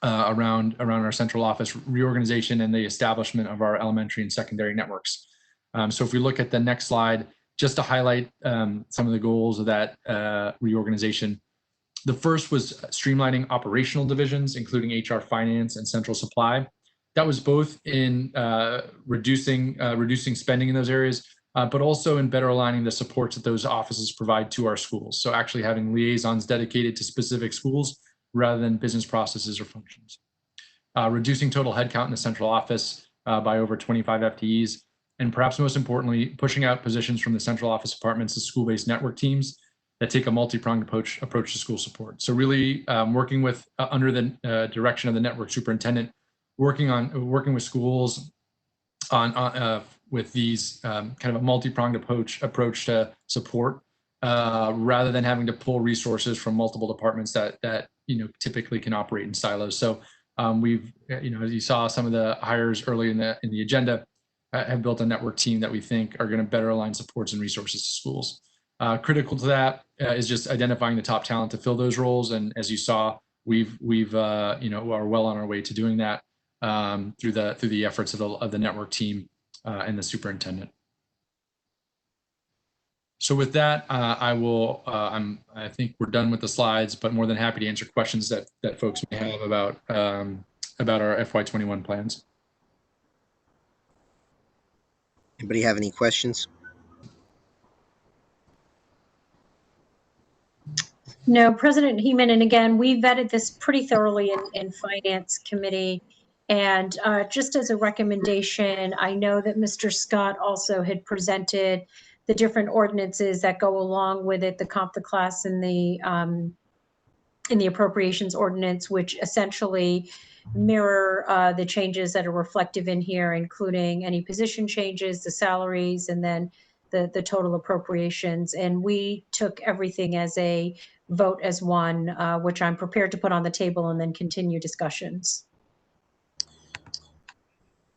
around our central office reorganization and the establishment of our elementary and secondary networks. So if we look at the next slide, just to highlight some of the goals of that reorganization. The first was streamlining operational divisions, including HR, finance, and central supply. That was both in reducing spending in those areas, but also in better aligning the supports that those offices provide to our schools. So actually having liaisons dedicated to specific schools rather than business processes or functions. Reducing total headcount in the central office by over 25 FTEs. And perhaps most importantly, pushing out positions from the central office departments to school-based network teams that take a multi-pronged approach to school support. So really working with under the direction of the network superintendent, working with schools on with these kind of a multi-pronged approach to support rather than having to pull resources from multiple departments that typically can operate in silos. So we've as you saw, some of the hires early in the agenda have built a network team that we think are going to better align supports and resources to schools. Critical to that is just identifying the top talent to fill those roles, and as you saw, we've are well on our way to doing that through the efforts of the network team and the superintendent. So with that, I think we're done with the slides, but more than happy to answer questions that folks may have about our FY21 plans. Anybody have any questions? No, President Heeman, and again, we vetted this pretty thoroughly in Finance Committee. And just as a recommendation, I know that Mr. Scott also had presented the different ordinances that go along with it, the comp the class and the appropriations ordinance, which essentially mirror the changes that are reflective in here, including any position changes, the salaries, and then the total appropriations. And we took everything as a vote as one, which I'm prepared to put on the table and then continue discussions.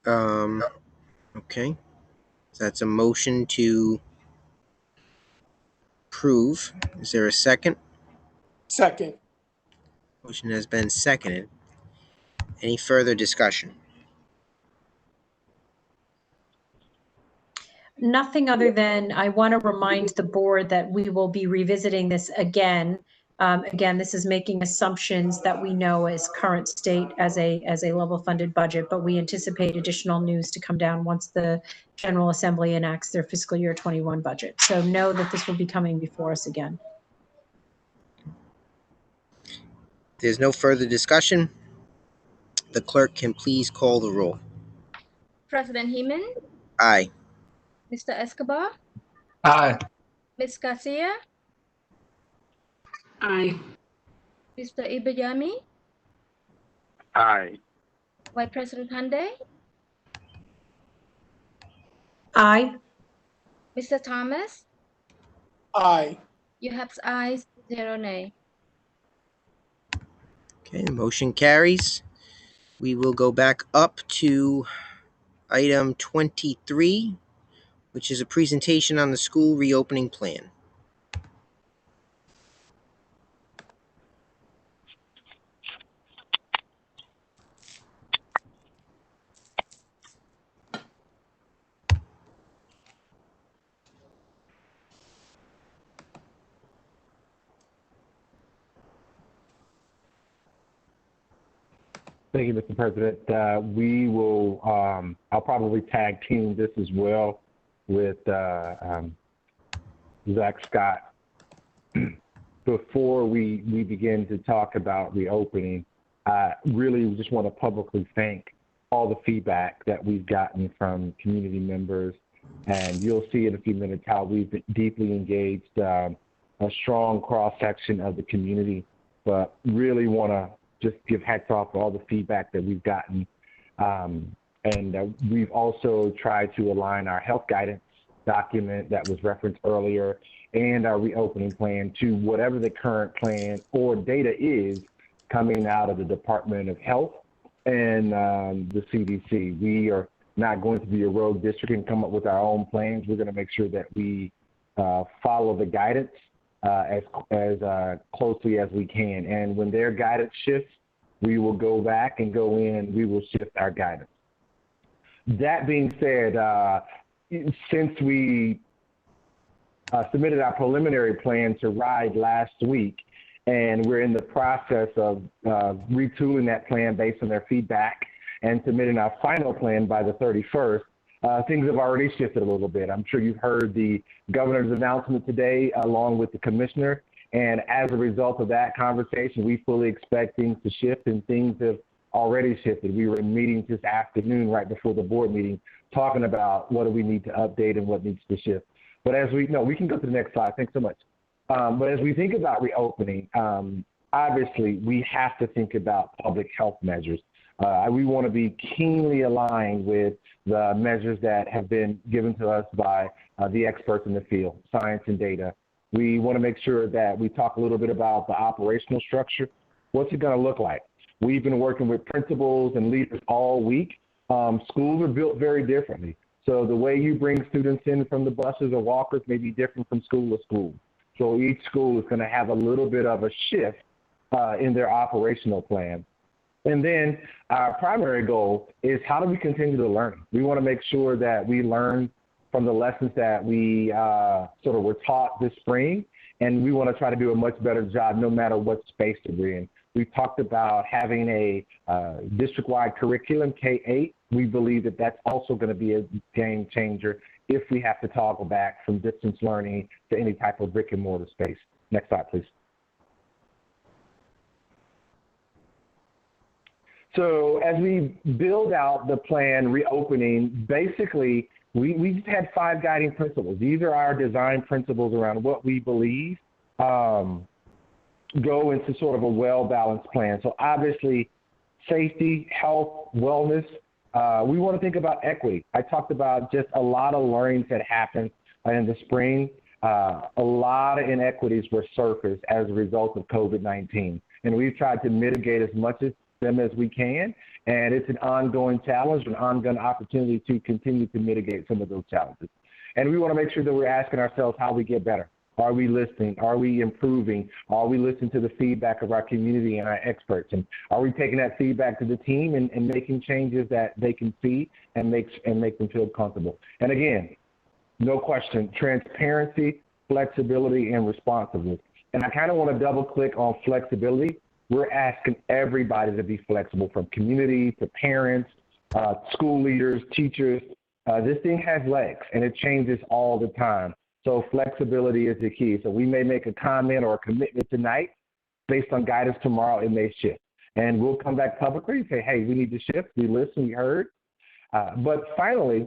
Okay. So that's a motion to approve. Is there a second? Second. Motion has been seconded. Any further discussion? Nothing other than I want to remind the board that we will be revisiting this again Again, this is making assumptions that we know as current state as a level funded budget, but we anticipate additional news to come down once the General Assembly enacts their fiscal year 21 budget. So know that this will be coming before us again. There's no further discussion. The clerk can please call the roll. President Heeman, Aye. Mr. Escobar, Aye. Ms. Garcia, Aye. Mr. Ibayami, Aye. Vice President Hande, Aye. Mr. Thomas. Aye. You have ayes, 0 nay. Okay, the motion carries. We will go back up to item 23, which is a presentation on the school reopening plan. Thank you, Mr. President. We will, I'll probably tag team this as well with Zach Scott. Before we begin to talk about reopening, I really just want to publicly thank all the feedback that we've gotten from community members. And you'll see in a few minutes how we've deeply engaged a strong cross-section of the community, but really want to just give hats off for all the feedback that we've gotten. We've also tried to align our health guidance document that was referenced earlier and our reopening plan to whatever the current plan or data is coming out of the Department of Health and the CDC. We are not going to be a rogue district and come up with our own plans. We're going to make sure that we follow the guidance as closely as we can. And when their guidance shifts, we will go back and go in and we will shift our guidance. That being said, since we submitted our preliminary plan to RIDE last week, and we're in the process of retooling that plan based on their feedback and submitting our final plan by the 31st, things have already shifted a little bit. I'm sure you've heard the governor's announcement today along with the commissioner. And as a result of that conversation, we fully expect things to shift, and things have already shifted. We were in meetings this afternoon right before the board meeting talking about what do we need to update and what needs to shift. But as we know, we can go to the next slide. Thanks so much. But as we think about reopening, obviously we have to think about public health measures. We want to be keenly aligned with the measures that have been given to us by the experts in the field, science and data. We want to make sure that we talk a little bit about the operational structure. What's it going to look like? We've been working with principals and leaders all week. Schools are built very differently. So the way you bring students in from the buses or walkers may be different from school to school. So each school is going to have a little bit of a shift in their operational plan. And then our primary goal is how do we continue to learn? We want to make sure that we learn from the lessons that we sort of were taught this spring, and we want to try to do a much better job no matter what space that we're in. We've talked about having a district-wide curriculum, K-8. We believe that that's also going to be a game changer if we have to toggle back from distance learning to any type of brick and mortar space. Next slide, please. So as we build out the plan reopening, basically, we just had 5 guiding principles. These are our design principles around what we believe go into sort of a well-balanced plan. So obviously, safety, health, wellness. We want to think about equity. I talked about just a lot of learnings that happened in the spring. A lot of inequities were surfaced as a result of COVID-19. And we've tried to mitigate as much of them as we can. And it's an ongoing challenge, an ongoing opportunity to continue to mitigate some of those challenges. And we want to make sure that we're asking ourselves how we get better. Are we listening? Are we improving? Are we listening to the feedback of our community and our experts? And are we taking that feedback to the team and making changes that they can see and make them feel comfortable? And again, no question, transparency, flexibility, and responsiveness. And I kind of want to double click on flexibility. We're asking everybody to be flexible, from community to parents, school leaders, teachers. This thing has legs and it changes all the time. So flexibility is the key. So we may make a comment or a commitment tonight. Based on guidance tomorrow, it may shift. And we'll come back publicly and say, hey, we need to shift. We listened, we heard. But finally,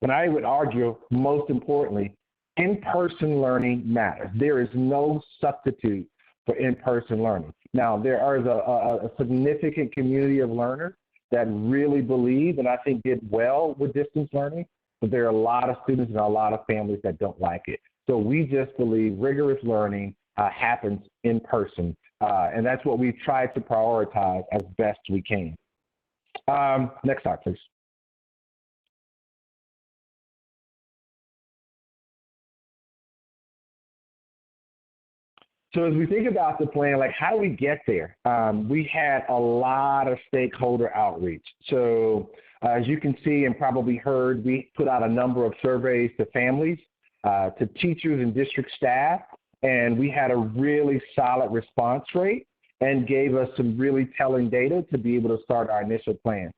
and I would argue, most importantly, in-person learning matters. There is no substitute for in-person learning. Now, there is a significant community of learners that really believe and I think did well with distance learning, but there are a lot of students and a lot of families that don't like it. So we just believe rigorous learning happens in person, and that's what we've tried to prioritize as best we can. Next slide, please. So as we think about the plan, like how do we get there? We had a lot of stakeholder outreach. So as you can see and probably heard, we put out a number of surveys to families, to teachers and district staff, and we had a really solid response rate and gave us some really telling data to be able to start our initial plan.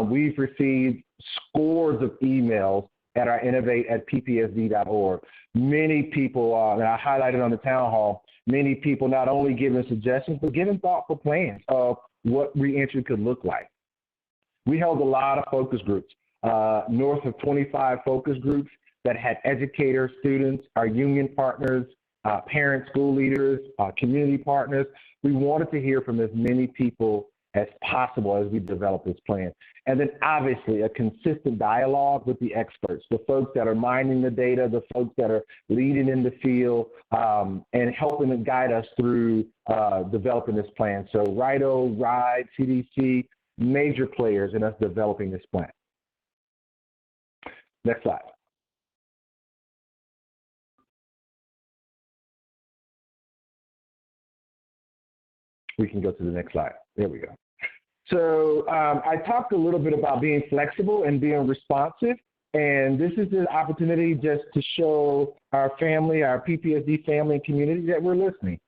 We've received scores of emails at our innovate@ppsd.org. Many people, and I highlighted on the town hall, many people not only giving suggestions, but giving thoughtful plans of what reentry could look like. We held a lot of focus groups, north of 25 focus groups that had educators, students, our union partners, parents, school leaders, community partners. We wanted to hear from as many people as possible as we develop this plan. And then obviously a consistent dialogue with the experts, the folks that are mining the data, the folks that are leading in the field, and helping to guide us through developing this plan. So RIDO, RIDE, CDC, major players in us developing this plan. Next slide. We can go to the next slide. There we go. So I talked a little bit about being flexible and being responsive, and this is an opportunity just to show our family, our PPSD family and community that we're listening.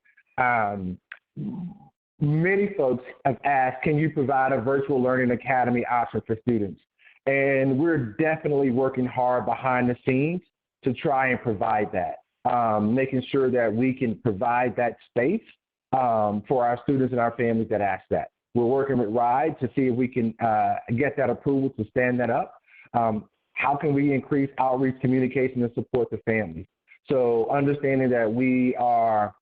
Many folks have asked, can you provide a virtual learning academy option for students? And we're definitely working hard behind the scenes to try and provide that, making sure that we can provide that space for our students and our families that ask that. We're working with RIDE to see if we can get that approval to stand that up. How can we increase outreach, communication, and support the families? So understanding that we are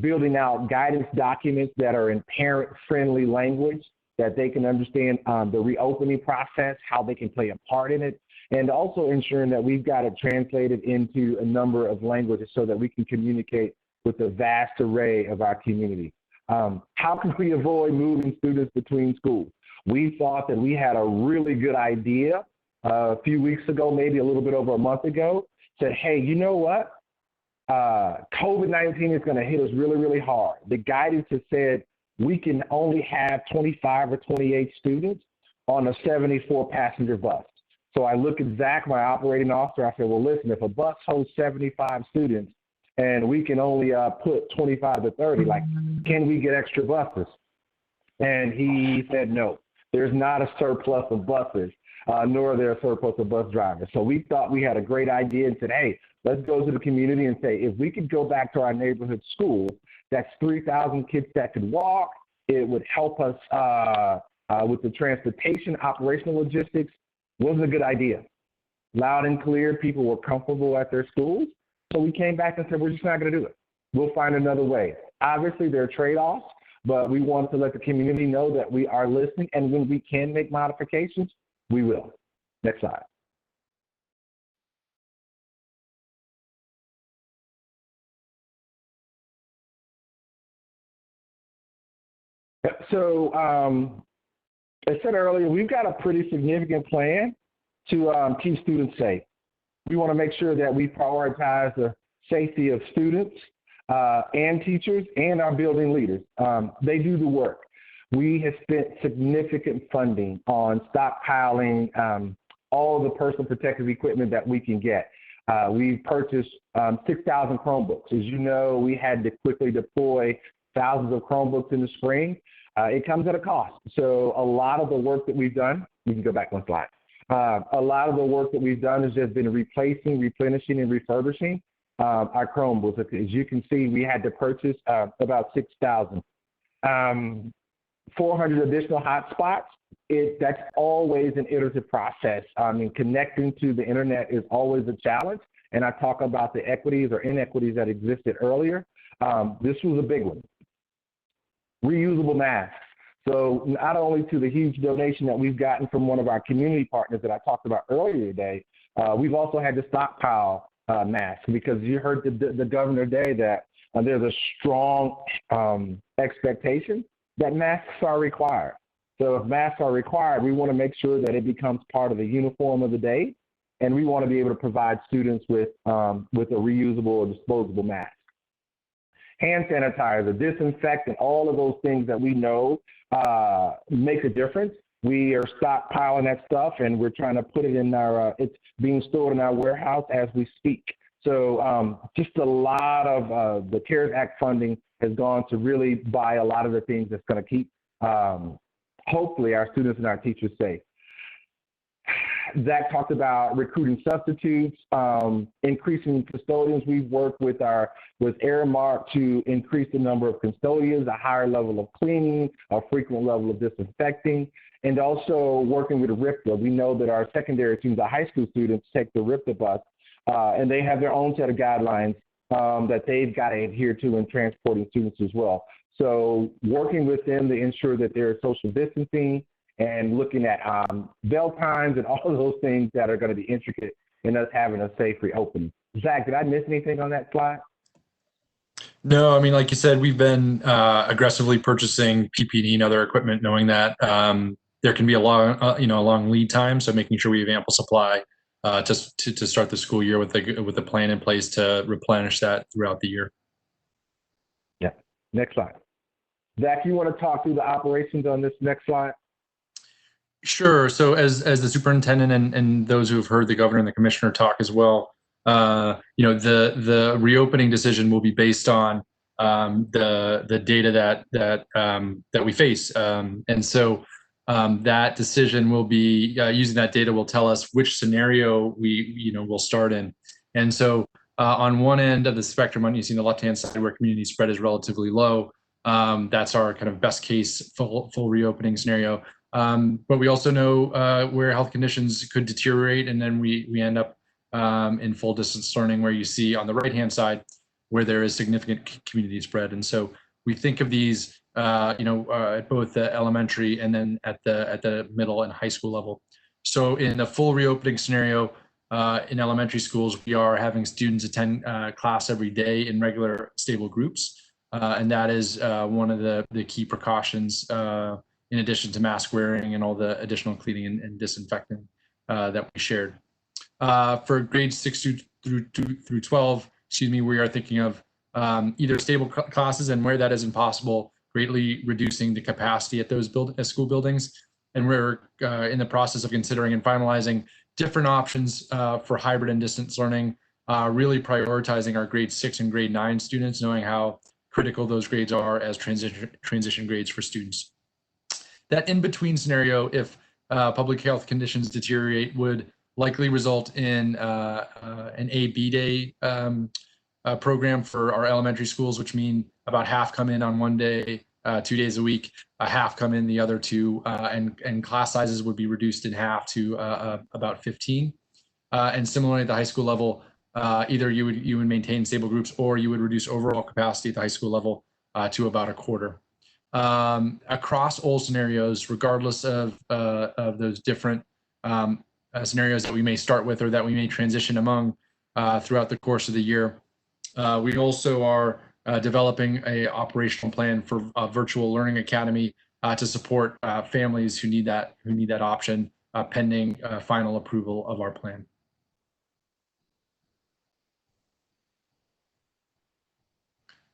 building out guidance documents that are in parent-friendly language, that they can understand the reopening process, how they can play a part in it, and also ensuring that we've got it translated into a number of languages so that we can communicate with the vast array of our community. How can we avoid moving students between schools? We thought that we had a really good idea a few weeks ago, maybe a little bit over a month ago, said, hey, you know what? COVID-19 is going to hit us really, really hard. The guidance has said we can only have 25 or 28 students on a 74-passenger bus. So I look at Zach, my operating officer, I said, well, listen, if a bus holds 75 students, and we can only put 25 to 30, like, can we get extra buses? And he said, no, there's not a surplus of buses, nor are there a surplus of bus drivers. So we thought we had a great idea and said, hey, let's go to the community and say, if we could go back to our neighborhood school, that's 3,000 kids that could walk. It would help us with the transportation, operational logistics. Wasn't a good idea. Loud and clear, people were comfortable at their schools. So we came back and said, we're just not going to do it. We'll find another way. Obviously, there are trade-offs, but we want to let the community know that we are listening, and when we can make modifications, we will. Next slide. So I said earlier, we've got a pretty significant plan to keep students safe. We want to make sure that we prioritize the safety of students and teachers and our building leaders. They do the work. We have spent significant funding on stockpiling all the personal protective equipment that we can get. We purchased 6,000 Chromebooks. As you know, we had to quickly deploy thousands of Chromebooks in the spring. It comes at a cost. So a lot of the work that we've done, we can go back one slide. A lot of the work that we've done has just been replacing, replenishing, and refurbishing our Chromebooks. As you can see, we had to purchase about 6,000. 400 additional hotspots. That's always an iterative process. I mean, connecting to the internet is always a challenge. And I talk about the equities or inequities that existed earlier. This was a big one. Reusable masks. So not only to the huge donation that we've gotten from one of our community partners that I talked about earlier today, we've also had to stockpile masks because you heard the governor today that there's a strong expectation that masks are required. So if masks are required, we want to make sure that it becomes part of the uniform of the day, and we want to be able to provide students with a reusable or disposable mask. Hand sanitizer, disinfectant, all of those things that we know make a difference. We are stockpiling that stuff, and we're trying to put it in our, it's being stored in our warehouse as we speak. So just a lot of the CARES Act funding has gone to really buy a lot of the things that's going to keep, hopefully, our students and our teachers safe. Zach talked about recruiting substitutes, increasing custodians. We've worked with Aramark to increase the number of custodians, a higher level of cleaning, a frequent level of disinfecting, and also working with RIPTA. We know that our secondary students, our high school students, take the RIPTA bus, and they have their own set of guidelines that they've got to adhere to in transporting students as well. So working with them to ensure that there is social distancing and looking at bell times and all of those things that are going to be intricate in us having a safe reopening. Zach, did I miss anything on that slide? No, I mean, like you said, we've been aggressively purchasing PPE and other equipment, knowing that there can be a long, a long lead time. So making sure we have ample supply to start the school year with a plan in place to replenish that throughout the year. Yeah. Next slide. Zach, you want to talk through the operations on this next slide? Sure. So as the superintendent and those who have heard the governor and the commissioner talk as well, the reopening decision will be based on the data that we face, and so that decision will be using that data will tell us which scenario we'll start in. And so on one end of the spectrum, you see on the left-hand side where community spread is relatively low. That's our kind of best case full reopening scenario. But we also know where health conditions could deteriorate, and then we end up in full distance learning, where you see on the right-hand side where there is significant community spread. And so we think of these, at both the elementary and then at the middle and high school level. So in the full reopening scenario, in elementary schools, we are having students attend class every day in regular stable groups, and that is one of the key precautions. In addition to mask wearing and all the additional cleaning and disinfecting that we shared. For grades 6 through 12, we are thinking of either stable classes, and where that isn't possible, greatly reducing the capacity at those school buildings. And we're in the process of considering and finalizing different options for hybrid and distance learning, really prioritizing our grade 6 and grade 9 students, knowing how critical those grades are as transition grades for students. That in-between scenario, if public health conditions deteriorate, would likely result in an A-B day program for our elementary schools, which mean about half come in on one day, 2 days a week, half come in the other 2, and class sizes would be reduced in half to about 15. And similarly at the high school level, either you would maintain stable groups, or you would reduce overall capacity at the high school level to about a quarter. Across all scenarios, regardless of those different scenarios that we may start with or that we may transition among throughout the course of the year, we also are developing an operational plan for a virtual learning academy to support families who need that option pending final approval of our plan.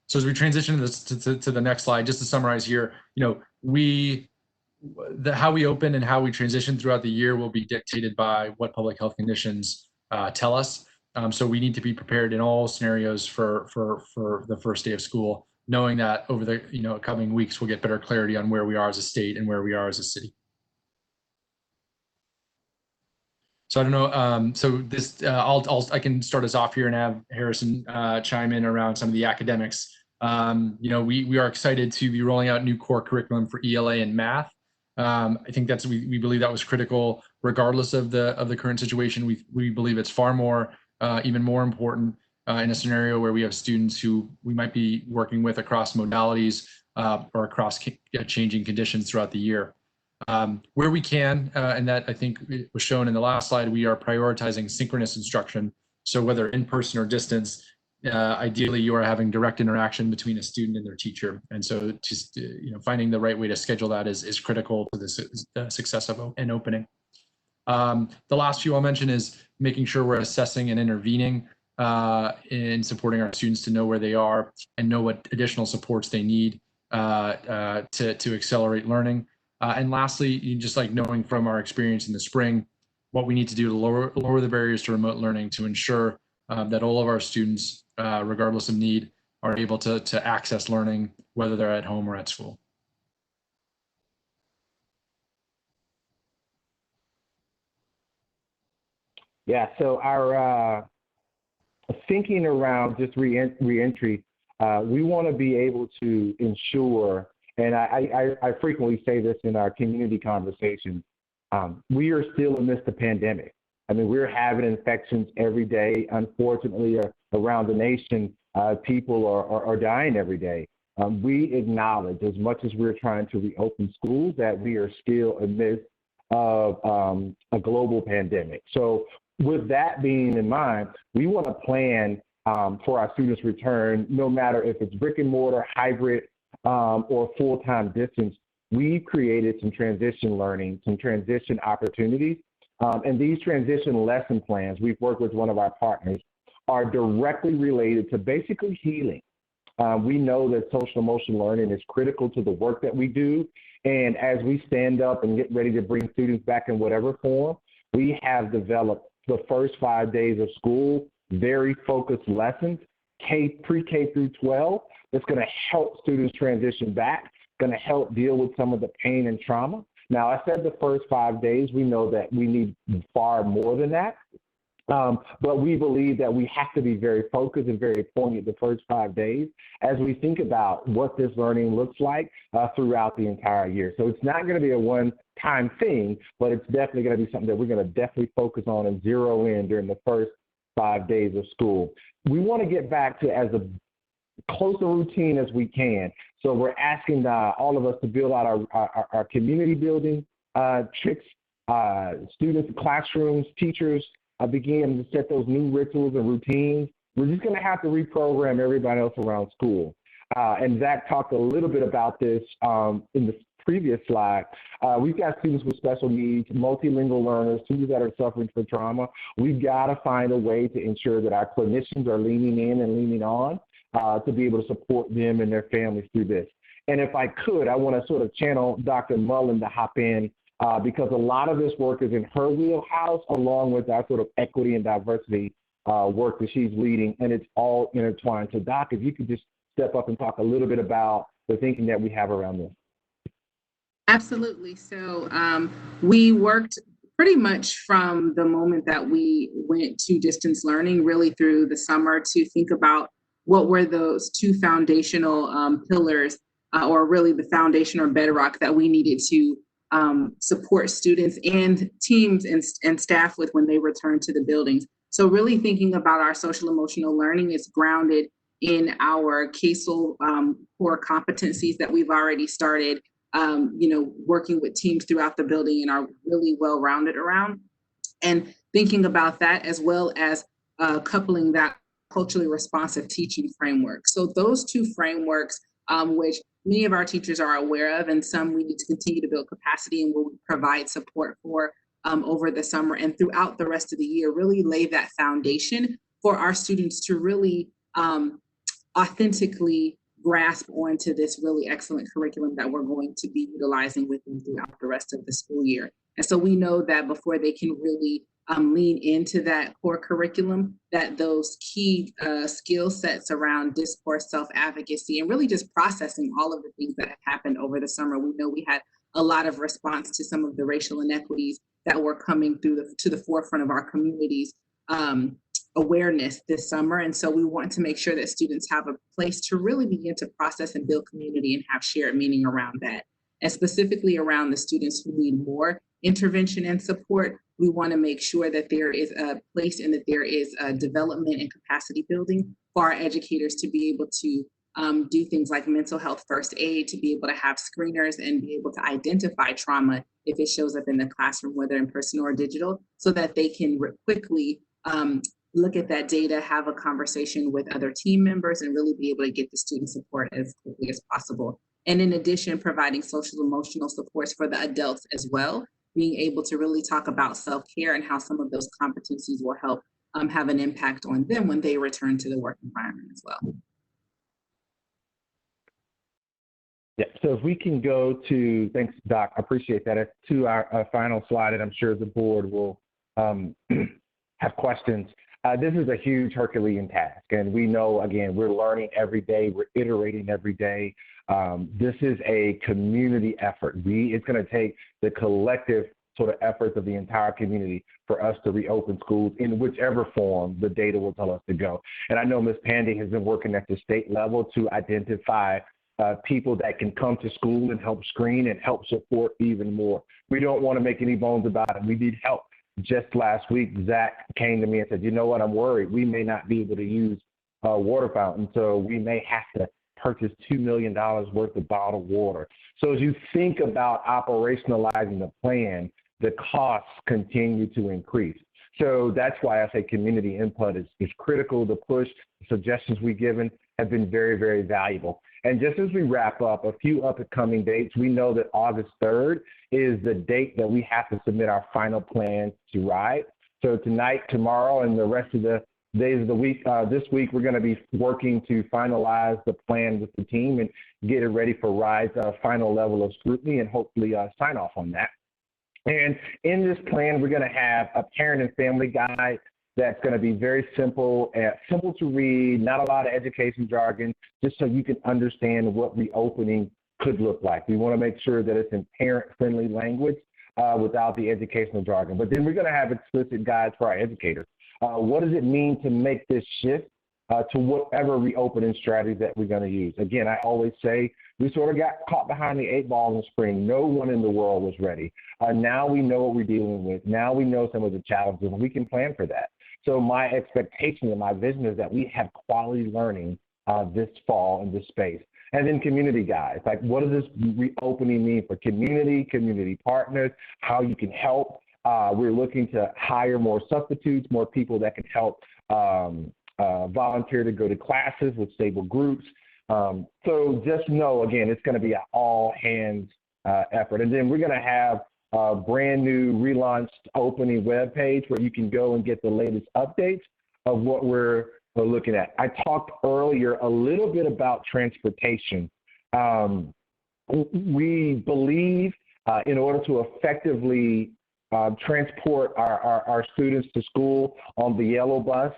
So as we transition to the next slide, just to summarize here, how we open and how we transition throughout the year will be dictated by what public health conditions tell us. So we need to be prepared in all scenarios for the first day of school, knowing that over the coming weeks we'll get better clarity on where we are as a state and where we are as a city. So I don't know. So this I can start us off here and have Harrison chime in around some of the academics. We are excited to be rolling out new core curriculum for ELA and math. I think we believe that was critical regardless of the current situation. We believe it's far more even more important in a scenario where we have students who we might be working with across modalities or across changing conditions throughout the year. Where we can, and that I think was shown in the last slide, we are prioritizing synchronous instruction. So whether in person or distance, ideally you are having direct interaction between a student and their teacher. And so just finding the right way to schedule that is critical to the success of an opening. The last few I'll mention is making sure we're assessing and intervening in supporting our students to know where they are and know what additional supports they need to accelerate learning. And lastly, just like knowing from our experience in the spring, what we need to do to lower the barriers to remote learning to ensure that all of our students, regardless of need, are able to access learning, whether they're at home or at school. Yeah, so our thinking around just reentry, we want to be able to ensure, and I frequently say this in our community conversations, we are still amidst the pandemic. I mean, we're having infections every day. Unfortunately, around the nation, people are dying every day. We acknowledge, as much as we're trying to reopen schools, that we are still amidst of a global pandemic. So with that being in mind, we want to plan for our students' return, no matter if it's brick and mortar, hybrid, or full-time distance. We've created some transition learning, some transition opportunities, and these transition lesson plans, we've worked with one of our partners, are directly related to basically healing. We know that social emotional learning is critical to the work that we do, and as we stand up and get ready to bring students back in whatever form, we have developed the first 5 days of school, very focused lessons, pre-K through 12, that's going to help students transition back, going to help deal with some of the pain and trauma. Now, I said the first 5 days, we know that we need far more than that. But we believe that we have to be very focused and very poignant the first 5 days as we think about what this learning looks like throughout the entire year. So it's not going to be a one-time thing, but it's definitely going to be something that we're going to definitely focus on and zero in during the first 5 days of school. We want to get back to as close a routine as we can. So we're asking all of us to build out our community building tricks, students, classrooms, teachers, begin to set those new rituals and routines. We're just going to have to reprogram everybody else around school. And Zach talked a little bit about this in the previous slide. We've got students with special needs, multilingual learners, students that are suffering from trauma. We've got to find a way to ensure that our clinicians are leaning in and leaning on to be able to support them and their families through this. And if I could, I want to sort of channel Dr. Mullen to hop in because a lot of this work is in her wheelhouse, along with our sort of equity and diversity work that she's leading, and it's all intertwined. So Doc, if you could just step up and talk a little bit about the thinking that we have around this. Absolutely. So we worked pretty much from the moment that we went to distance learning, really through the summer, to think about what were those two foundational pillars, or really the foundation or bedrock that we needed to support students and teams and staff with when they return to the buildings. So really thinking about our social emotional learning is grounded in our CASEL core competencies that we've already started, working with teams throughout the building and are really well-rounded around. And thinking about that as well as coupling that culturally responsive teaching framework. So those two frameworks, which many of our teachers are aware of, and some we need to continue to build capacity and will provide support for over the summer and throughout the rest of the year, really lay that foundation for our students to really authentically grasp onto this really excellent curriculum that we're going to be utilizing with them throughout the rest of the school year. And so we know that before they can really lean into that core curriculum, that those key skill sets around discourse, self-advocacy, and really just processing all of the things that have happened over the summer. We know we had a lot of response to some of the racial inequities that were coming to the forefront of our communities. Awareness this summer. And so we want to make sure that students have a place to really begin to process and build community and have shared meaning around that. And specifically around the students who need more intervention and support, we want to make sure that there is a place and that there is a development and capacity building for our educators to be able to do things like mental health first aid, to be able to have screeners and be able to identify trauma if it shows up in the classroom, whether in person or digital, so that they can quickly look at that data, have a conversation with other team members, and really be able to get the student support as quickly as possible. And in addition, providing social emotional supports for the adults as well, being able to really talk about self-care and how some of those competencies will help have an impact on them when they return to the work environment as well. Yeah, so if we can go to, thanks, Doc, I appreciate that, to our final slide, and I'm sure the board will have questions. This is a huge Herculean task, and we know, again, we're learning every day, we're iterating every day. This is a community effort. It's going to take the collective sort of efforts of the entire community for us to reopen schools in whichever form the data will tell us to go. And I know Ms. Pandy has been working at the state level to identify people that can come to school and help screen and help support even more. We don't want to make any bones about it. We need help. Just last week, Zach came to me and said, you know what, I'm worried. We may not be able to use a water fountain, so we may have to purchase $2 million worth of bottled water. So as you think about operationalizing the plan, the costs continue to increase. So that's why I say community input is critical. The push, the suggestions we've given have been very, very valuable. And just as we wrap up, a few up-and-coming dates, we know that August 3rd is the date that we have to submit our final plan to RIDE. So tonight, tomorrow, and the rest of the days of the week, this week, we're going to be working to finalize the plan with the team and get it ready for RIDE's final level of scrutiny and hopefully sign off on that. And in this plan, we're going to have a parent and family guide that's going to be very simple to read, not a lot of education jargon, just so you can understand what reopening could look like. We want to make sure that it's in parent-friendly language without the educational jargon. But then we're going to have explicit guides for our educators. What does it mean to make this shift to whatever reopening strategy that we're going to use? Again, I always say we sort of got caught behind the 8 ball in the spring. No one in the world was ready. Now we know what we're dealing with. Now we know some of the challenges, and we can plan for that. So my expectation and my vision is that we have quality learning this fall in this space. And then community guides, like what does this reopening mean for community partners, how you can help. We're looking to hire more substitutes, more people that can help volunteer to go to classes with stable groups. So just know, again, it's going to be an all hands effort. And then we're going to have a brand new relaunched opening webpage where you can go and get the latest updates of what we're looking at. I talked earlier a little bit about transportation. We believe in order to effectively transport our students to school on the yellow bus,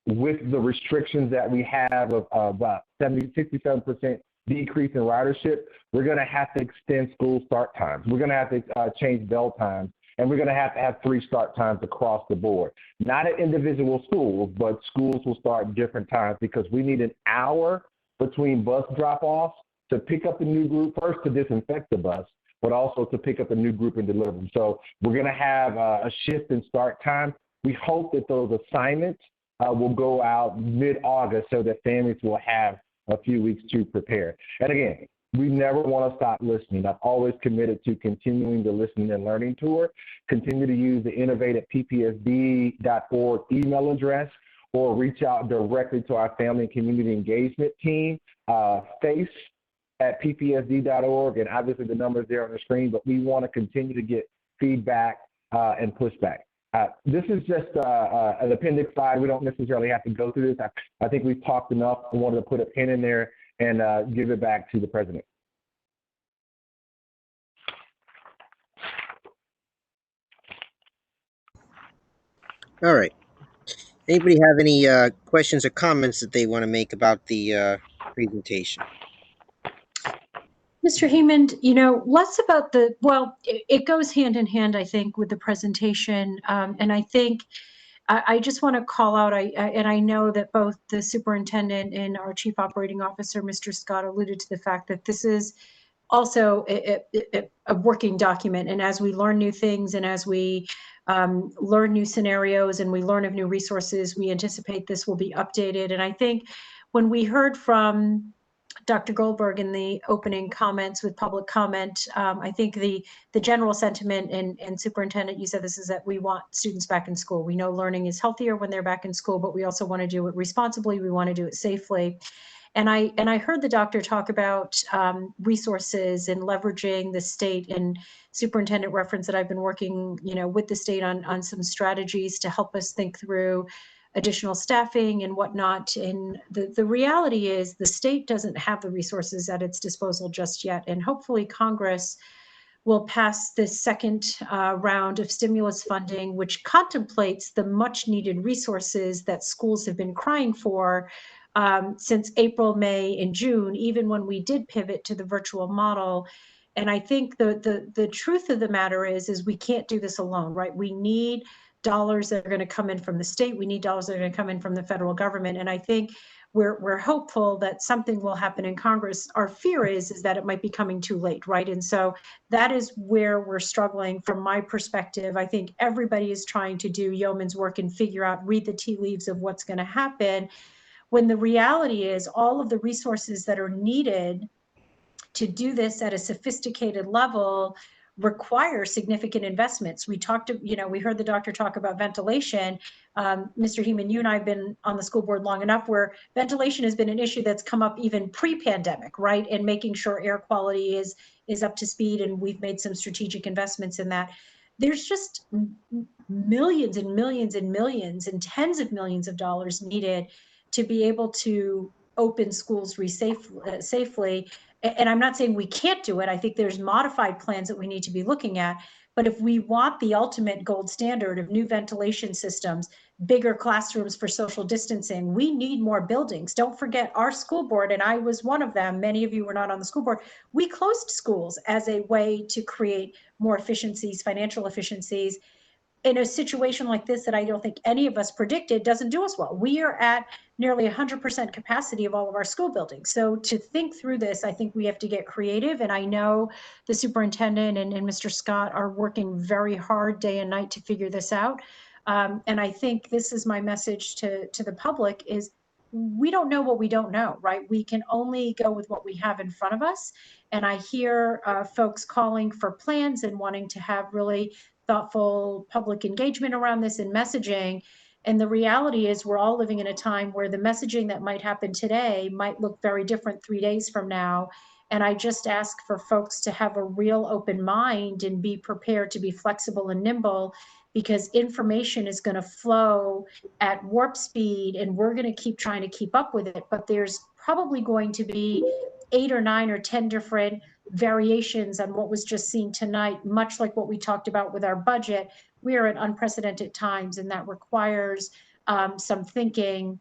with the restrictions that we have of about 67% decrease in ridership, we're going to have to extend school start times. We're going to have to change bell times, and we're going to have 3 start times across the board. Not at individual schools, but schools will start different times because we need an hour between bus drop-offs to pick up the new group, first to disinfect the bus, but also to pick up a new group and deliver them. So we're going to have a shift in start time. We hope that those assignments will go out mid-August so that families will have a few weeks to prepare. And again, we never want to stop listening. I've always committed to continuing the listening and learning tour. Continue to use the innovate@ppsd.org email address or reach out directly to our family and community engagement team, face@ppsd.org, and obviously the numbers there on the screen, but we want to continue to get feedback and pushback. This is just an appendix slide. We don't necessarily have to go through this. I think we've talked enough. I wanted to put a pin in there and give it back to the president. All right. Anybody have any questions or comments that they want to make about the presentation? Mr. Hemond, less about it goes hand in hand, I think, with the presentation. And I think I just want to call out, and I know that both the superintendent and our chief operating officer, Mr. Scott, alluded to the fact that this is also a working document. And as we learn new things and as we learn new scenarios and we learn of new resources, we anticipate this will be updated. And I think when we heard from Dr. Goldberg in the opening comments with public comment, I think the general sentiment, and superintendent, you said this, is that we want students back in school. We know learning is healthier when they're back in school, but we also want to do it responsibly. We want to do it safely. And I heard the doctor talk about resources and leveraging the state, and superintendent reference that I've been working, with the state on some strategies to help us think through additional staffing and whatnot. And the reality is the state doesn't have the resources at its disposal just yet. And hopefully Congress will pass this second round of stimulus funding, which contemplates the much needed resources that schools have been crying for since April, May, and June, even when we did pivot to the virtual model. And I think the truth of the matter is we can't do this alone, right? We need dollars that are going to come in from the state. We need dollars that are going to come in from the federal government. And I think we're hopeful that something will happen in Congress. Our fear is that it might be coming too late, right? And so that is where we're struggling from my perspective. I think everybody is trying to do yeoman's work and figure out, read the tea leaves of what's going to happen, when the reality is all of the resources that are needed to do this at a sophisticated level require significant investments. We heard the doctor talk about ventilation. Mr. Heeman, you and I have been on the school board long enough where ventilation has been an issue that's come up even pre-pandemic, right? And making sure air quality is up to speed, and we've made some strategic investments in that. There's just millions and millions and millions and tens of millions of dollars needed to be able to open schools safely. And I'm not saying we can't do it. I think there's modified plans that we need to be looking at. But if we want the ultimate gold standard of new ventilation systems, bigger classrooms for social distancing, we need more buildings. Don't forget our school board, and I was one of them. Many of you were not on the school board. We closed schools as a way to create more efficiencies, financial efficiencies. In a situation like this that I don't think any of us predicted, doesn't do us well. We are at nearly 100% capacity of all of our school buildings. So to think through this, I think we have to get creative. And I know the superintendent and Mr. Scott are working very hard day and night to figure this out. And I think this is my message to the public is we don't know what we don't know, right? We can only go with what we have in front of us. And I hear folks calling for plans and wanting to have really thoughtful public engagement around this and messaging. And the reality is we're all living in a time where the messaging that might happen today might look very different 3 days from now. And I just ask for folks to have a real open mind and be prepared to be flexible and nimble, because information is going to flow at warp speed and we're going to keep trying to keep up with it. But there's probably going to be 8 or 9 or 10 different variations on what was just seen tonight, much like what we talked about with our budget. We are at unprecedented times, and that requires some thinking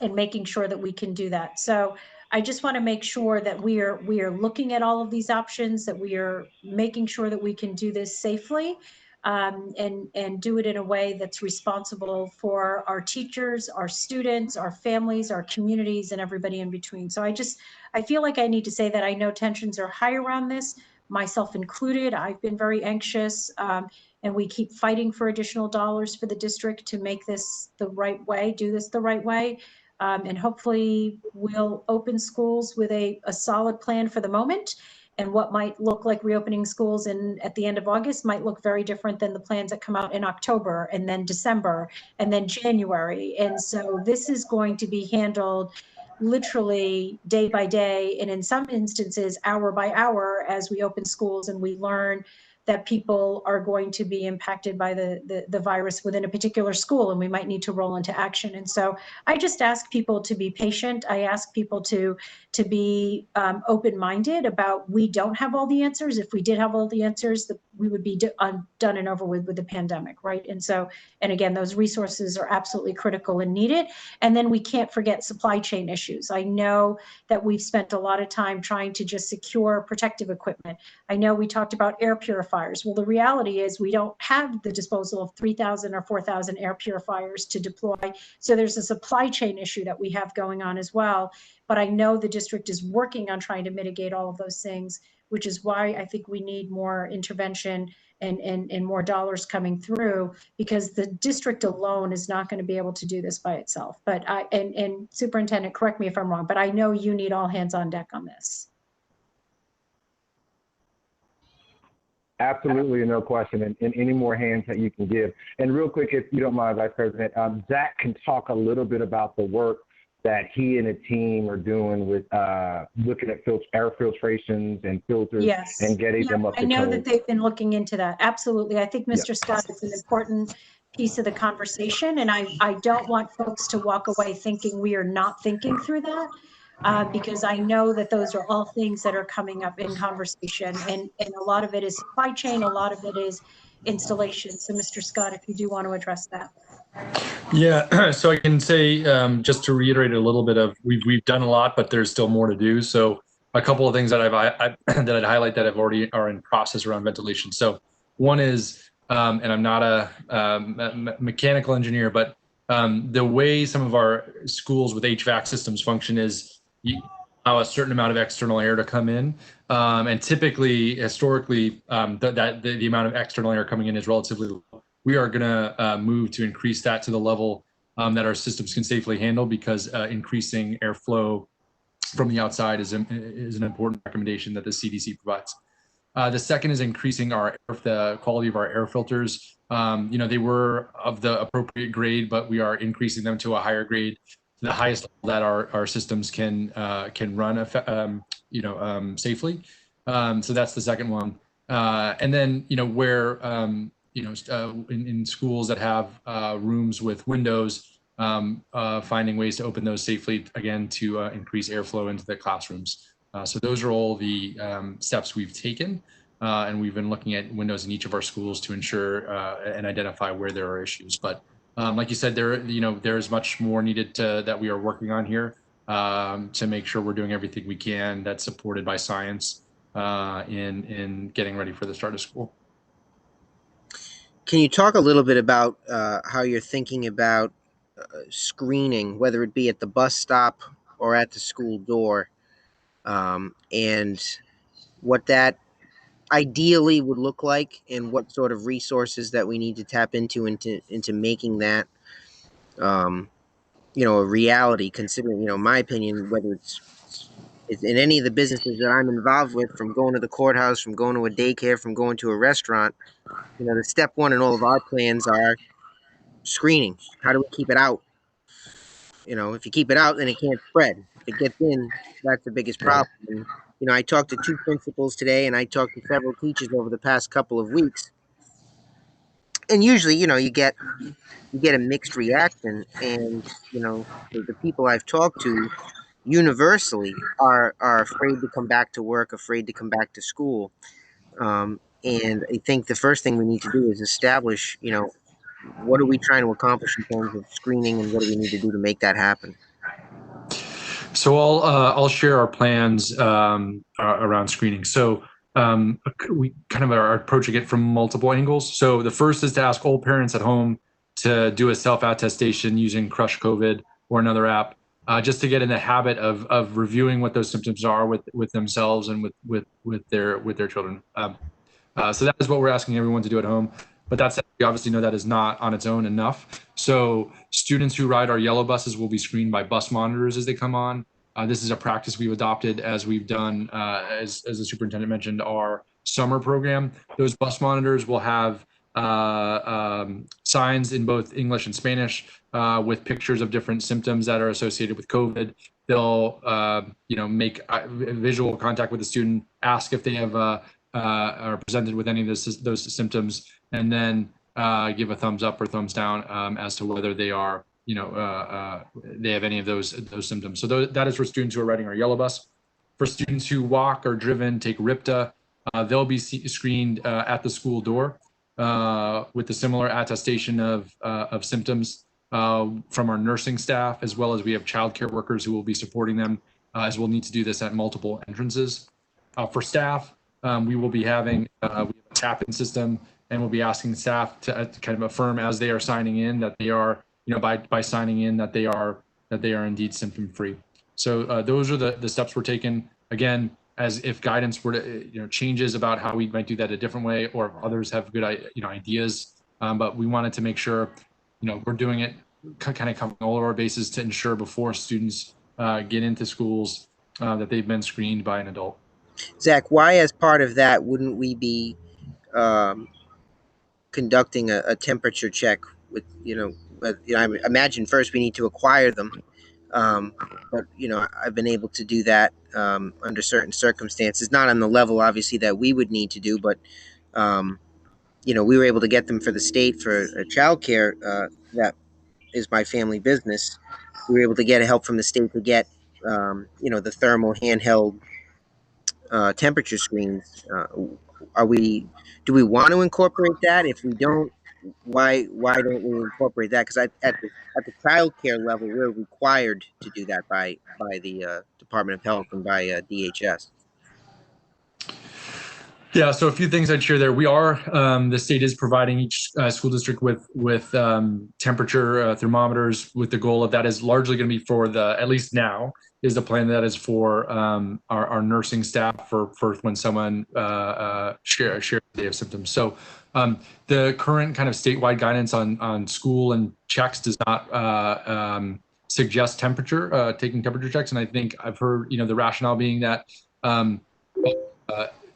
and making sure that we can do that. So I just want to make sure that we are looking at all of these options, that we are making sure that we can do this safely, and do it in a way that's responsible for our teachers, our students, our families, our communities, and everybody in between. So I feel like I need to say that I know tensions are high around this, myself included. I've been very anxious, and we keep fighting for additional dollars for the district to make this the right way, do this the right way. And hopefully we'll open schools with a solid plan for the moment. And what might look like reopening schools at the end of August might look very different than the plans that come out in October, and then December, and then January. And so this is going to be handled literally day by day, and in some instances hour by hour, as we open schools and we learn that people are going to be impacted by the virus within a particular school, and we might need to roll into action. And so I just ask people to be patient. I ask people to be open-minded about, we don't have all the answers. If we did have all the answers, we would be done and over with the pandemic, right? And so, and again, those resources are absolutely critical and needed. And then we can't forget supply chain issues. I know that we've spent a lot of time trying to just secure protective equipment. I know we talked about air purifiers. Well, the reality is we don't have the disposal of 3,000 or 4,000 air purifiers to deploy. So there's a supply chain issue that we have going on as well. But I know the district is working on trying to mitigate all of those things, which is why I think we need more intervention and more dollars coming through, because the district alone is not going to be able to do this by itself. But and Superintendent, correct me if I'm wrong, but I know you need all hands on deck on this. Absolutely, no question, and any more hands that you can give. And real quick, if you don't mind, Vice President, Zach can talk a little bit about the work that he and the team are doing with looking at air filtrations and filters, yes, and getting them up to code. I know that they've been looking into that. Absolutely. I think Mr. Scott is an important piece of the conversation, and I don't want folks to walk away thinking we are not thinking through that. Because I know that those are all things that are coming up in conversation, and a lot of it is supply chain, a lot of it is installation. So Mr. Scott, if you do want to address that. Yeah, so I can say, just to reiterate a little bit of, we've done a lot, but there's still more to do. So a couple of things that that I'd highlight that have already are in process around ventilation. So one is, and I'm not a mechanical engineer, but the way some of our schools with HVAC systems function is you allow a certain amount of external air to come in, and typically, historically, the amount of external air coming in is relatively low. We are going to move to increase that to the level that our systems can safely handle, because increasing airflow from the outside is an important recommendation that the CDC provides. The second is increasing the quality of our air filters. They were of the appropriate grade, but we are increasing them to a higher grade, the highest level that our systems can run safely. So that's the second one. And then where in schools that have rooms with windows, finding ways to open those safely, again, to increase airflow into the classrooms. So those are all the steps we've taken, and we've been looking at windows in each of our schools to ensure and identify where there are issues. But like you said, there's much more needed that we are working on here to make sure we're doing everything we can that's supported by science in getting ready for the start of school. Can you talk a little bit about how you're thinking about screening, whether it be at the bus stop or at the school door, and what that ideally would look like, and what sort of resources that we need to tap into making that a reality, considering, my opinion, whether it's in any of the businesses that I'm involved with, from going to the courthouse, from going to a daycare, from going to a restaurant, the step one in all of our plans are screening. How do we keep it out? If you keep it out, then it can't spread. If it gets in, that's the biggest problem. And, I talked to 2 principals today, and I talked to several teachers over the past couple of weeks. And usually, you get a mixed reaction. And, the people I've talked to universally are afraid to come back to work, afraid to come back to school. And I think the first thing we need to do is establish, what are we trying to accomplish in terms of screening, and what do we need to do to make that happen? So I'll share our plans around screening. So we kind of are approaching it from multiple angles. So the first is to ask all parents at home to do a self-attestation using Crush COVID or another app, just to get in the habit of reviewing what those symptoms are with themselves and with their children. So that is what we're asking everyone to do at home. But that said, we obviously know that is not on its own enough. So students who ride our yellow buses will be screened by bus monitors as they come on. This is a practice we've adopted as we've done, as the superintendent mentioned, our summer program. Those bus monitors will have signs in both English and Spanish with pictures of different symptoms that are associated with COVID. They'll make visual contact with the student, ask if they have are presented with any of those symptoms, and then give a thumbs up or thumbs down as to whether they are, they have any of those symptoms. So that is for students who are riding our yellow bus. For students who walk or driven, take RIPTA, they'll be screened at the school door with a similar attestation of symptoms from our nursing staff, as well as we have childcare workers who will be supporting them, as we'll need to do this at multiple entrances. For staff, we will be having we have a tap-in system, and we'll be asking staff to kind of affirm as they are signing in that they are, by signing in that they are indeed symptom-free. So those are the steps we're taking. Again, as if guidance were to, changes about how we might do that a different way, or if others have good, ideas. But we wanted to make sure, we're doing it kind of covering all of our bases to ensure before students get into schools that they've been screened by an adult. Zach, why, as part of that, wouldn't we be conducting a temperature check with, I imagine first we need to acquire them. But I've been able to do that under certain circumstances, not on the level obviously that we would need to do, but we were able to get them for the state for childcare. That is my family business. We were able to get help from the state to get the thermal handheld temperature screens. Do we want to incorporate that? If we don't, why don't we incorporate that? Because at the child care level, we're required to do that by the Department of Health and by DHS. Yeah, so a few things I'd share there. We are, the state is providing each school district with temperature thermometers, with the goal of that is largely going to be for at least now, is the plan that is for our nursing staff for when someone shares they have symptoms. So the current kind of statewide guidance on school and checks does not suggest taking temperature checks. And I think I've heard, the rationale being that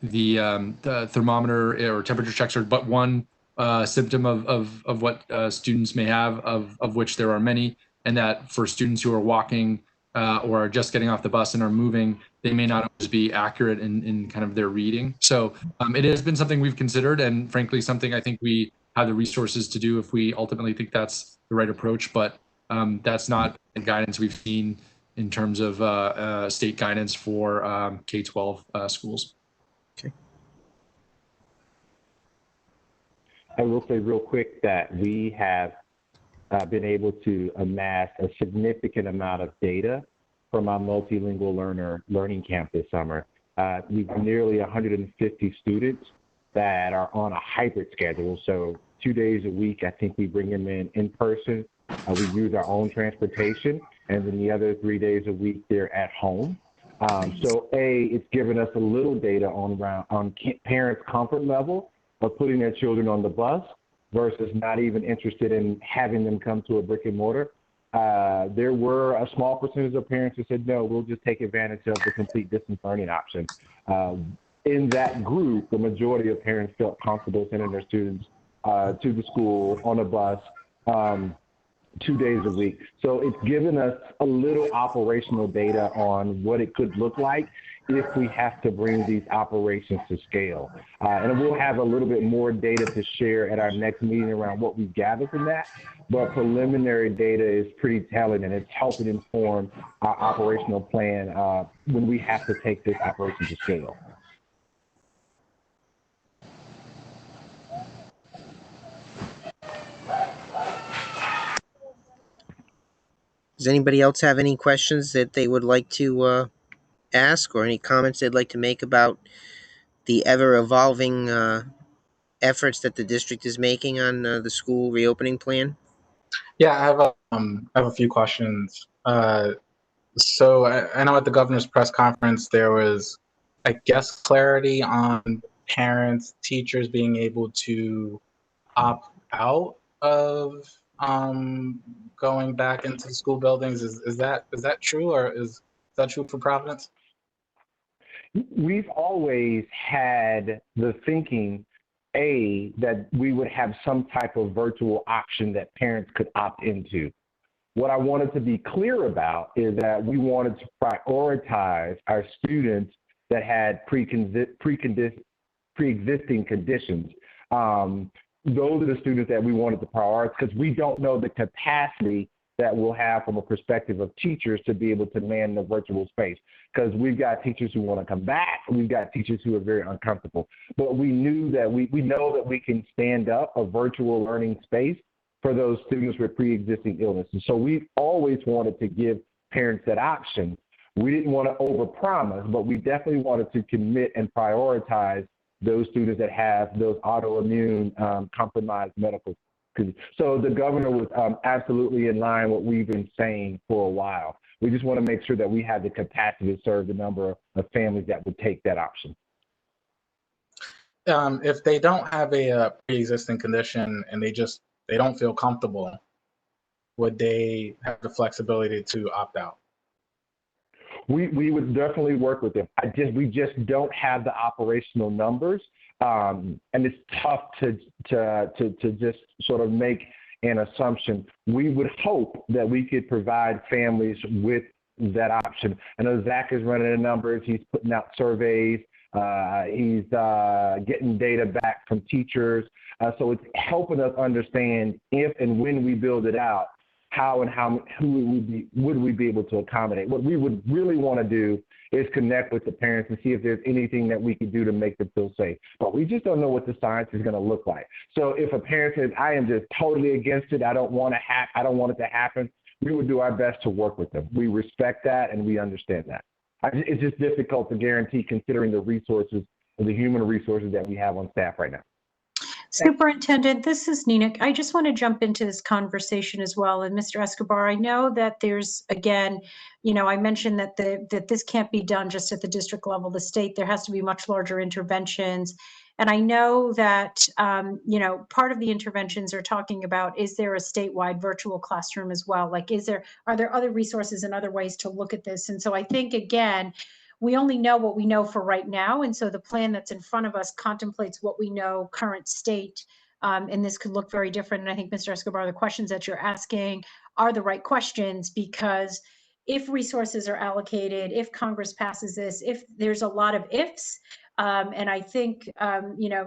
the thermometer or temperature checks are but one symptom of what students may have, of which there are many, and that for students who are walking or are just getting off the bus and are moving, they may not always be accurate in kind of their reading. So it has been something we've considered, and frankly, something I think we have the resources to do if we ultimately think that's the right approach. But that's not the guidance we've seen in terms of state guidance for K-12 schools. Okay. I will say real quick that we have been able to amass a significant amount of data from our multilingual learning camp this summer. We've nearly 150 students that are on a hybrid schedule. So 2 days a week, I think we bring them in person. We use our own transportation, and then the other 3 days a week, they're at home. So it's given us a little data on parents' comfort level of putting their children on the bus versus not even interested in having them come to a brick and mortar. There were a small percentage of parents who said, no, we'll just take advantage of the complete distance learning option. In that group, the majority of parents felt comfortable sending their students to the school on a bus 2 days a week. So it's given us a little operational data on what it could look like if we have to bring these operations to scale. And we'll have a little bit more data to share at our next meeting around what we've gathered from that. But preliminary data is pretty telling, and it's helping inform our operational plan when we have to take this operation to scale. Does anybody else have any questions that they would like to ask, or any comments they'd like to make about the ever-evolving efforts that the district is making on the school reopening plan? Yeah, I have a few questions. So I know at the governor's press conference there was, I guess, clarity on parents, teachers being able to opt out of going back into the school buildings. Is that true, or is that true for Providence? We've always had the thinking, that we would have some type of virtual option that parents could opt into. What I wanted to be clear about is that we wanted to prioritize our students that had preconditions pre-existing conditions. Those are the students that we wanted to prioritize because we don't know the capacity that we'll have from a perspective of teachers to be able to man the virtual space. Because we've got teachers who want to come back, we've got teachers who are very uncomfortable. But we knew that we know that we can stand up a virtual learning space for those students with pre-existing illnesses. So we always wanted to give parents that option. We didn't want to overpromise, but we definitely wanted to commit and prioritize those students that have those autoimmune compromised medical conditions. So the governor was absolutely in line with what we've been saying for a while. We just want to make sure that we have the capacity to serve the number of families that would take that option. If they don't have a pre-existing condition and they don't feel comfortable, would they have the flexibility to opt out? We would definitely work with them. We just don't have the operational numbers, and it's tough to just sort of make an assumption. We would hope that we could provide families with that option. I know Zach is running the numbers. He's putting out surveys. He's getting data back from teachers. So it's helping us understand if and when we build it out, who would we be able to accommodate. What we would really want to do is connect with the parents and see if there's anything that we could do to make them feel safe. But we just don't know what the science is going to look like. So if a parent says, I am just totally against it, I don't want it to happen, we would do our best to work with them. We respect that and we understand that. It's just difficult to guarantee considering the resources and the human resources that we have on staff right now. Superintendent, this is Nina. I just want to jump into this conversation as well. And Mr. Escobar, I know that there's, again, I mentioned that that this can't be done just at the district level, the state, there has to be much larger interventions. And I know that, part of the interventions are talking about, is there a statewide virtual classroom as well? Like, are there other resources and other ways to look at this? And so I think, again, we only know what we know for right now. And so the plan that's in front of us contemplates what we know current state. And this could look very different. And I think, Mr. Escobar, the questions that you're asking are the right questions, because if resources are allocated, if Congress passes this, if there's a lot of ifs, and I think,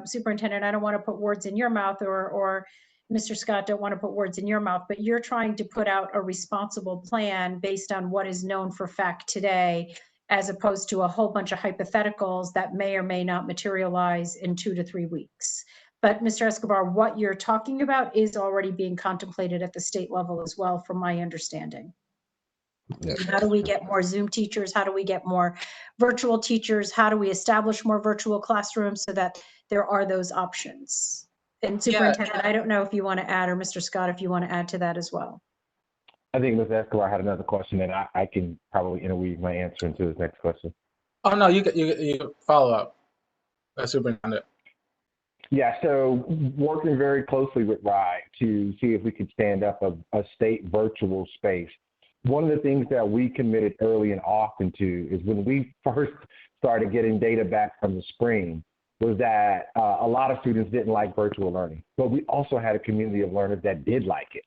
Superintendent, I don't want to put words in your mouth, or Mr. Scott, don't want to put words in your mouth, but you're trying to put out a responsible plan based on what is known for fact today, as opposed to a whole bunch of hypotheticals that may or may not materialize in 2 to 3 weeks. But Mr. Escobar, what you're talking about is already being contemplated at the state level as well, from my understanding. Yes. How do we get more Zoom teachers? How do we get more virtual teachers? How do we establish more virtual classrooms so that there are those options? And Superintendent, I don't know if you want to add, or Mr. Scott, if you want to add to that as well. I think Ms. Escobar had another question, and I can probably interweave my answer into his next question. Oh no, you follow up, Superintendent. Yeah, so working very closely with RIE to see if we could stand up a state virtual space. One of the things that we committed early and often to is when we first started getting data back from the spring, was that a lot of students didn't like virtual learning, but we also had a community of learners that did like it.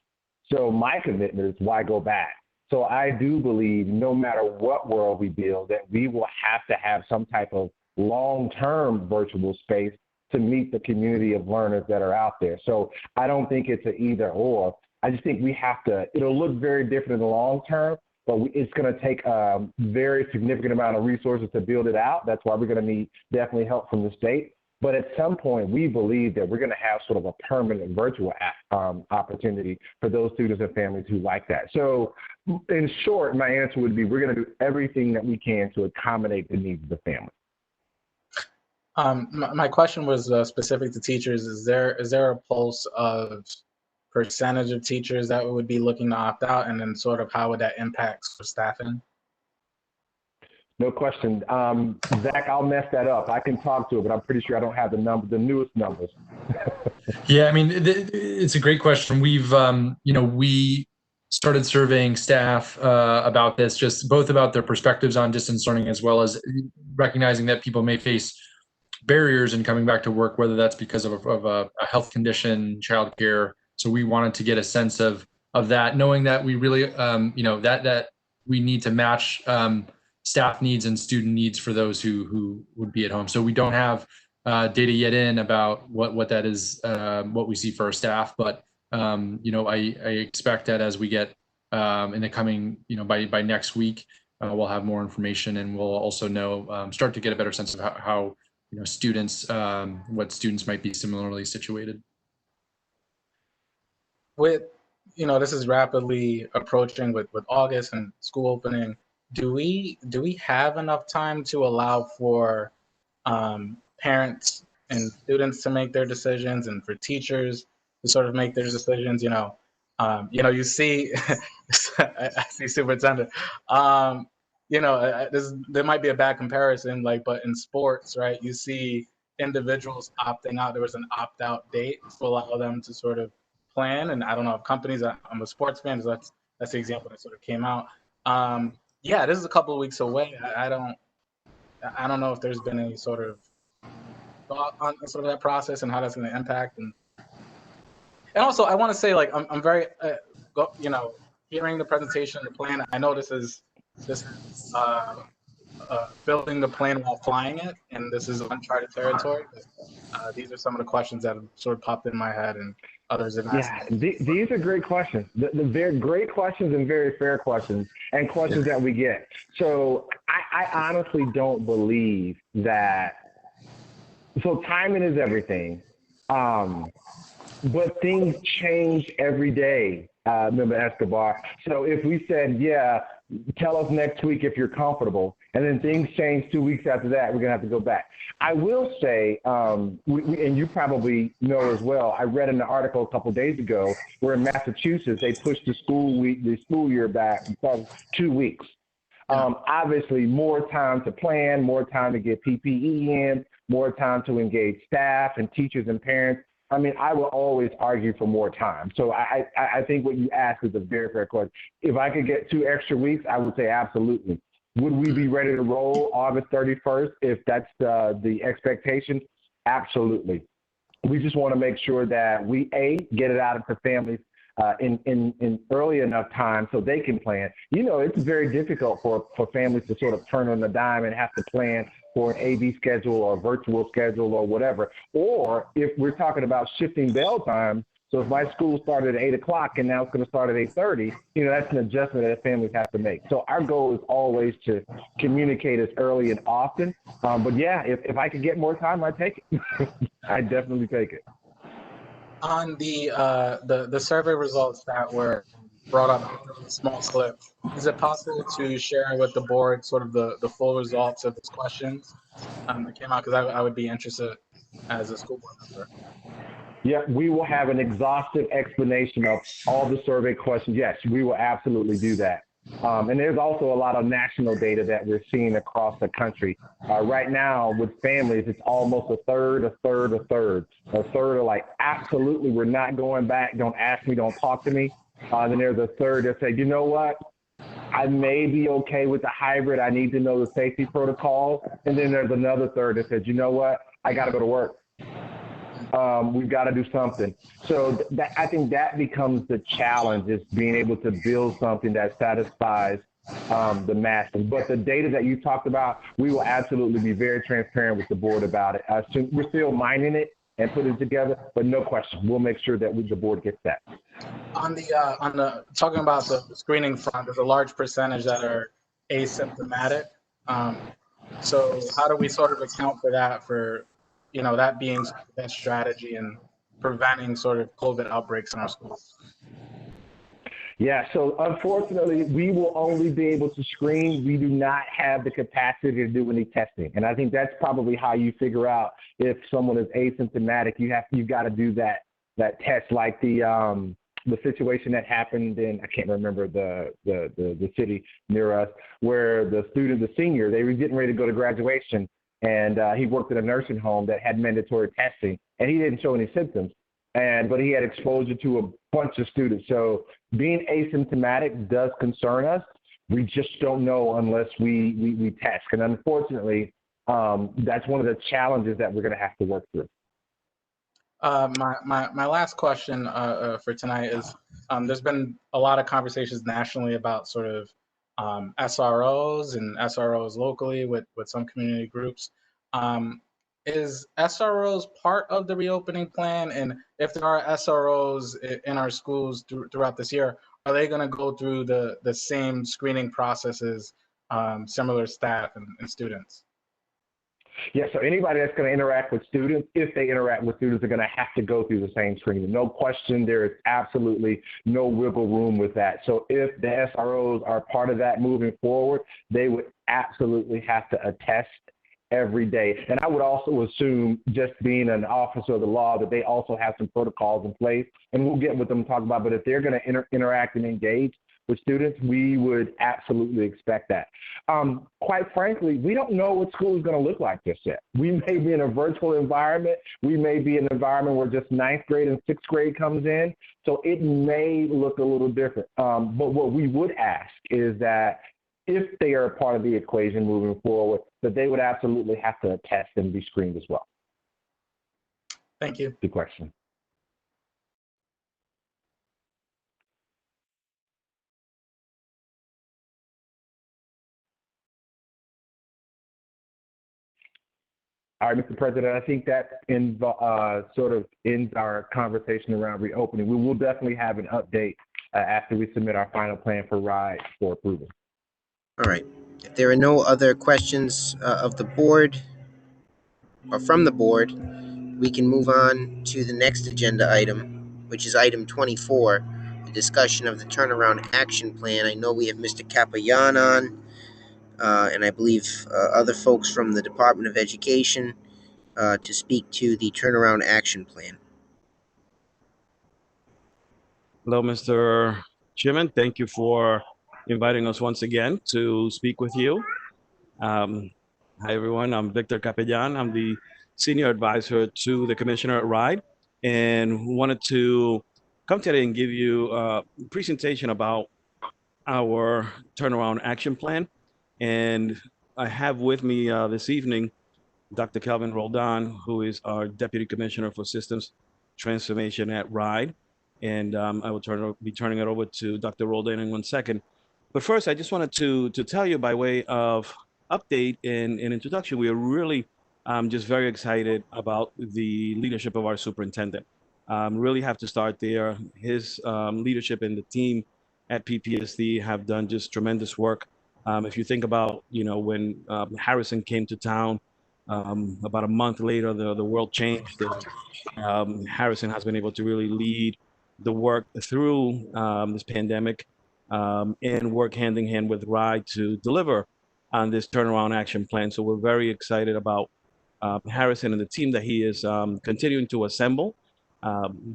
So my commitment is, why go back? So I do believe no matter what world we build, that we will have to have some type of long-term virtual space to meet the community of learners that are out there. So I don't think it's an either or. I just think we have to, it'll look very different in the long term, but it's going to take a very significant amount of resources to build it out. That's why we're going to need definitely help from the state. But at some point, we believe that we're going to have sort of a permanent virtual opportunity for those students and families who like that. So in short, my answer would be, we're going to do everything that we can to accommodate the needs of the family. My question was specific to teachers. Is there a pulse of percentage of teachers that would be looking to opt out, and then sort of how would that impact staffing? No question. Zach, I'll mess that up. I can talk to it, but I'm pretty sure I don't have the newest numbers. Yeah, I mean, it's a great question. We've, we started surveying staff about this, just both about their perspectives on distance learning, as well as recognizing that people may face barriers in coming back to work, whether that's because of a health condition, childcare. So we wanted to get a sense of that, knowing that we really, that we need to match staff needs and student needs for those who would be at home. So we don't have data yet in about what that is, what we see for our staff. But I expect that as we get in the coming, by next week, we'll have more information, and we'll also know, start to get a better sense of how students, what students might be similarly situated. With, this is rapidly approaching with August and school opening. Do we have enough time to allow for parents and students to make their decisions, and for teachers to sort of make their decisions? You see, I see Superintendent. There might be a bad comparison, but in sports, right? You see individuals opting out. There was an opt-out date to allow them to sort of plan, and I don't know if companies. I'm a sports fan, so that's the example that sort of came out. This is a couple of weeks away. I don't know if there's been any sort of thought on sort of that process and how that's going to impact. And also, I want to say, I'm very, hearing the presentation, the plan. I know this is building the plane while flying it, and this is uncharted territory. These are some of the questions that have sort of popped in my head, and others have asked. Yeah, these are great questions. The very great questions and very fair questions, and questions that we get. So I honestly don't believe that. So timing is everything, but things change every day. Member Escobar. So if we said, yeah, tell us next week if you're comfortable, and then things change 2 weeks after that, we're gonna have to go back. I will say, and you probably know as well, I read in an article a couple days ago where in Massachusetts, they pushed the school year back 2 weeks. Obviously, more time to plan, more time to get PPE in, more time to engage staff and teachers and parents. I mean, I will always argue for more time. So I think what you asked is a very fair question. If I could get 2 extra weeks, I would say absolutely. Would we be ready to roll August 31st if that's the expectation? Absolutely. We just want to make sure that we, get it out to families in early enough time so they can plan. It's very difficult for families to sort of turn on the dime and have to plan for an AV schedule or virtual schedule or whatever. Or if we're talking about shifting bell time, so if my school started at 8 o'clock and now it's going to start at 8:30, that's an adjustment that families have to make. So our goal is always to communicate as early and often. But yeah, if I could get more time, I'd take it. I'd definitely take it. On the survey results that were brought up in a small clip, is it possible to share with the board sort of the full results of those questions that came out? Because I would be interested as a school board member. Yeah, we will have an exhaustive explanation of all the survey questions. Yes, we will absolutely do that. And there's also a lot of national data that we're seeing across the country. Right now with families, it's almost a third. A third are like, absolutely, we're not going back. Don't ask me, don't talk to me. Then there's a third that say, you know what? I may be okay with the hybrid. I need to know the safety protocol. And then there's another third that says, you know what? I got to go to work. We've got to do something. So I think that becomes the challenge, is being able to build something that satisfies the masses. But the data that you talked about, we will absolutely be very transparent with the board about it. So we're still mining it and putting it together, but no question, we'll make sure that the board gets that. On the talking about the screening front, there's a large percentage that are asymptomatic. So how do we sort of account for that, for that being the best strategy in preventing sort of COVID outbreaks in our schools? Yeah, so unfortunately, we will only be able to screen. We do not have the capacity to do any testing. And I think that's probably how you figure out if someone is asymptomatic. You've got to do that test, like the situation that happened in, I can't remember the city near us, where the senior, they were getting ready to go to graduation, and he worked at a nursing home that had mandatory testing, and he didn't show any symptoms. But he had exposure to a bunch of students. So being asymptomatic does concern us. We just don't know unless we test. And unfortunately, that's one of the challenges that we're going to have to work through. My last question for tonight is, there's been a lot of conversations nationally about sort of SROs and SROs locally with some community groups. is SROs part of the reopening plan? And if there are SROs in our schools throughout this year, are they going to go through the same screening processes, similar staff and students? Yeah, so anybody that's going to interact with students, if they interact with students, are going to have to go through the same screening. No question, there is absolutely no wiggle room with that. So if the SROs are part of that moving forward, they would absolutely have to attest every day. And I would also assume, just being an officer of the law, that they also have some protocols in place, and we'll get with them and talk about, but if they're going to interact and engage with students, we would absolutely expect that. Quite frankly, we don't know what school is going to look like just yet. We may be in a virtual environment. We may be in an environment where just 9th grade and 6th grade comes in. So it may look a little different. But what we would ask is that if they are a part of the equation moving forward, that they would absolutely have to attest and be screened as well. Thank you. Good question. All right, Mr. President, I think that sort of ends our conversation around reopening. We will definitely have an update after we submit our final plan for RIDE for approval. All right. If there are no other questions of the board or from the board, we can move on to the next agenda item, which is item 24, the discussion of the turnaround action plan. I know we have Mr. Capayan on, and I believe other folks from the Department of Education to speak to the turnaround action plan. Hello, Mr. Chairman. Thank you for inviting us once again to speak with you. Hi, everyone. I'm Victor Capellan. I'm the Senior Advisor to the Commissioner at RIDE, and wanted to come today and give you a presentation about our turnaround action plan. And I have with me this evening Dr. Kelvin Roldan, who is our Deputy Commissioner for Systems Transformation at RIDE. And I will be turning it over to Dr. Roldan in 1 second. But first, I just wanted to tell you, by way of update and introduction, we are really just very excited about the leadership of our superintendent. Really have to start there. His leadership and the team at PPSD have done just tremendous work. If you think about, when Harrison came to town, about a month later, the world changed. Harrison has been able to really lead the work through this pandemic and work hand in hand with RIDE to deliver on this turnaround action plan. So we're very excited about Harrison and the team that he is continuing to assemble.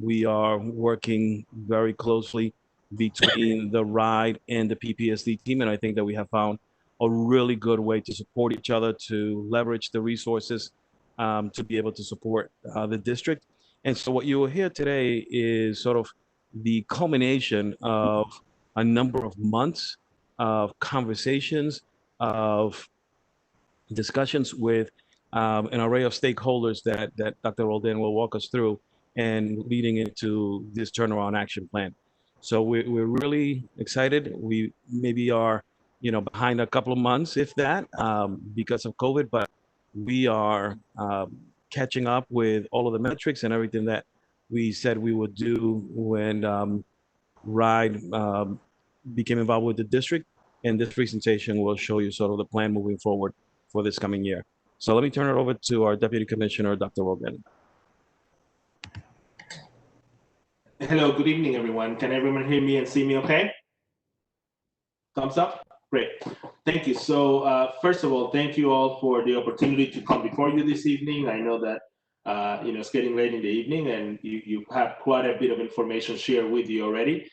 We are working very closely between the RIDE and the PPSD team, and I think that we have found a really good way to support each other, to leverage the resources to be able to support the district. And so what you will hear today is sort of the culmination of a number of months of conversations, of discussions with an array of stakeholders that Dr. Roldan will walk us through, and leading into this turnaround action plan. So we're really excited. We maybe are, behind a couple of months, if that, because of COVID, but we are catching up with all of the metrics and everything that we said we would do when RIDE became involved with the district. And this presentation will show you sort of the plan moving forward for this coming year. So let me turn it over to our Deputy Commissioner, Dr. Roldan. Hello, good evening, everyone. Can everyone hear me and see me okay? Thumbs up? Great. Thank you. So first of all, thank you all for the opportunity to come before you this evening. I know that it's getting late in the evening, and you have quite a bit of information shared with you already.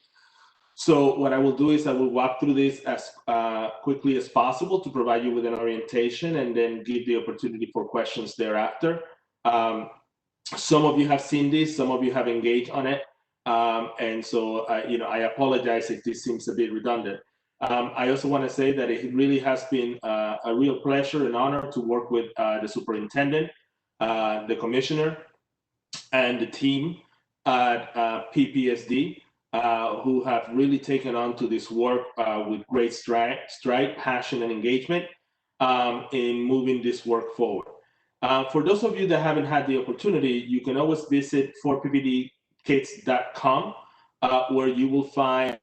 So what I will do is I will walk through this as quickly as possible to provide you with an orientation, and then give the opportunity for questions thereafter. Some of you have seen this, some of you have engaged on it. And so, I apologize if this seems a bit redundant. I also want to say that it really has been a real pleasure and honor to work with the superintendent, the commissioner, and the team at PPSD, who have really taken on to this work with great stride, passion, and engagement in moving this work forward. For those of you that haven't had the opportunity, you can always visit 4ppdkids.com, where you will find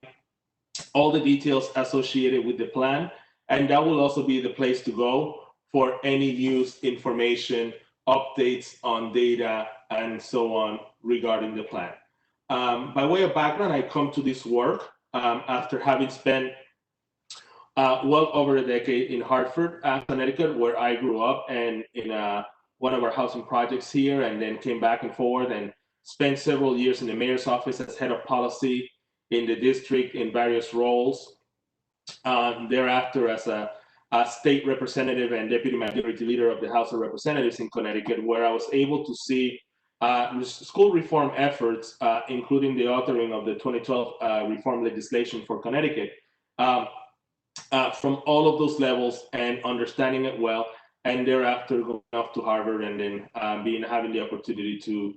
all the details associated with the plan. And that will also be the place to go for any news, information, updates on data, and so on regarding the plan. By way of background, I come to this work after having spent well over a decade in Hartford, Connecticut, where I grew up, and in one of our housing projects here, and then came back and forth and spent several years in the mayor's office as head of policy in the district in various roles. Thereafter, as a state representative and deputy majority leader of the House of Representatives in Connecticut, where I was able to see school reform efforts, including the authoring of the 2012 reform legislation for Connecticut, from all of those levels and understanding it well, and thereafter going off to Harvard and then having the opportunity to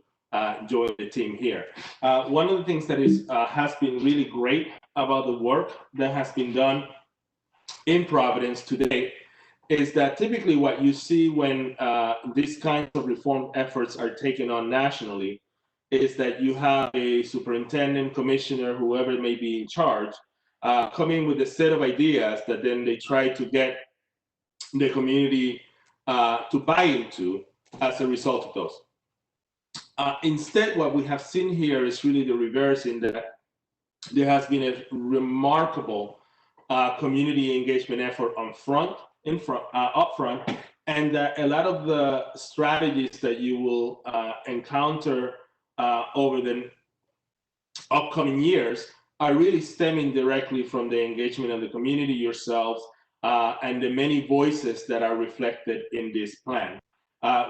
join the team here. One of the things that has been really great about the work that has been done in Providence today is that typically what you see when these kinds of reform efforts are taken on nationally is that you have a superintendent, commissioner, whoever may be in charge, come in with a set of ideas that then they try to get the community to buy into as a result of those. Instead, what we have seen here is really the reverse, in that there has been a remarkable community engagement effort up front, and a lot of the strategies that you will encounter over the upcoming years are really stemming directly from the engagement of the community yourselves and the many voices that are reflected in this plan,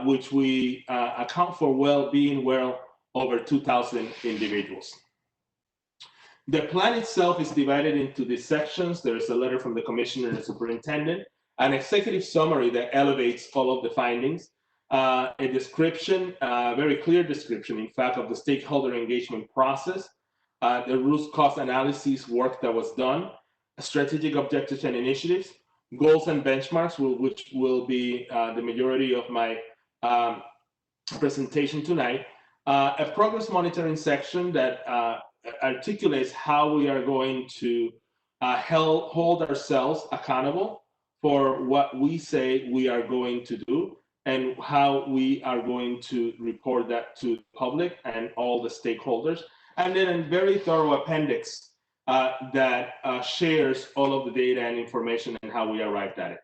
which we account for being well over 2,000 individuals. The plan itself is divided into these sections. There is a letter from the commissioner and the superintendent, an executive summary that elevates all of the findings, a description, a very clear description, in fact, of the stakeholder engagement process, the root cause analysis work that was done, strategic objectives and initiatives, goals and benchmarks, which will be the majority of my presentation tonight, a progress monitoring section that articulates how we are going to hold ourselves accountable for what we say we are going to do and how we are going to report that to the public and all the stakeholders. And then a very thorough appendix that shares all of the data and information and how we arrived at it.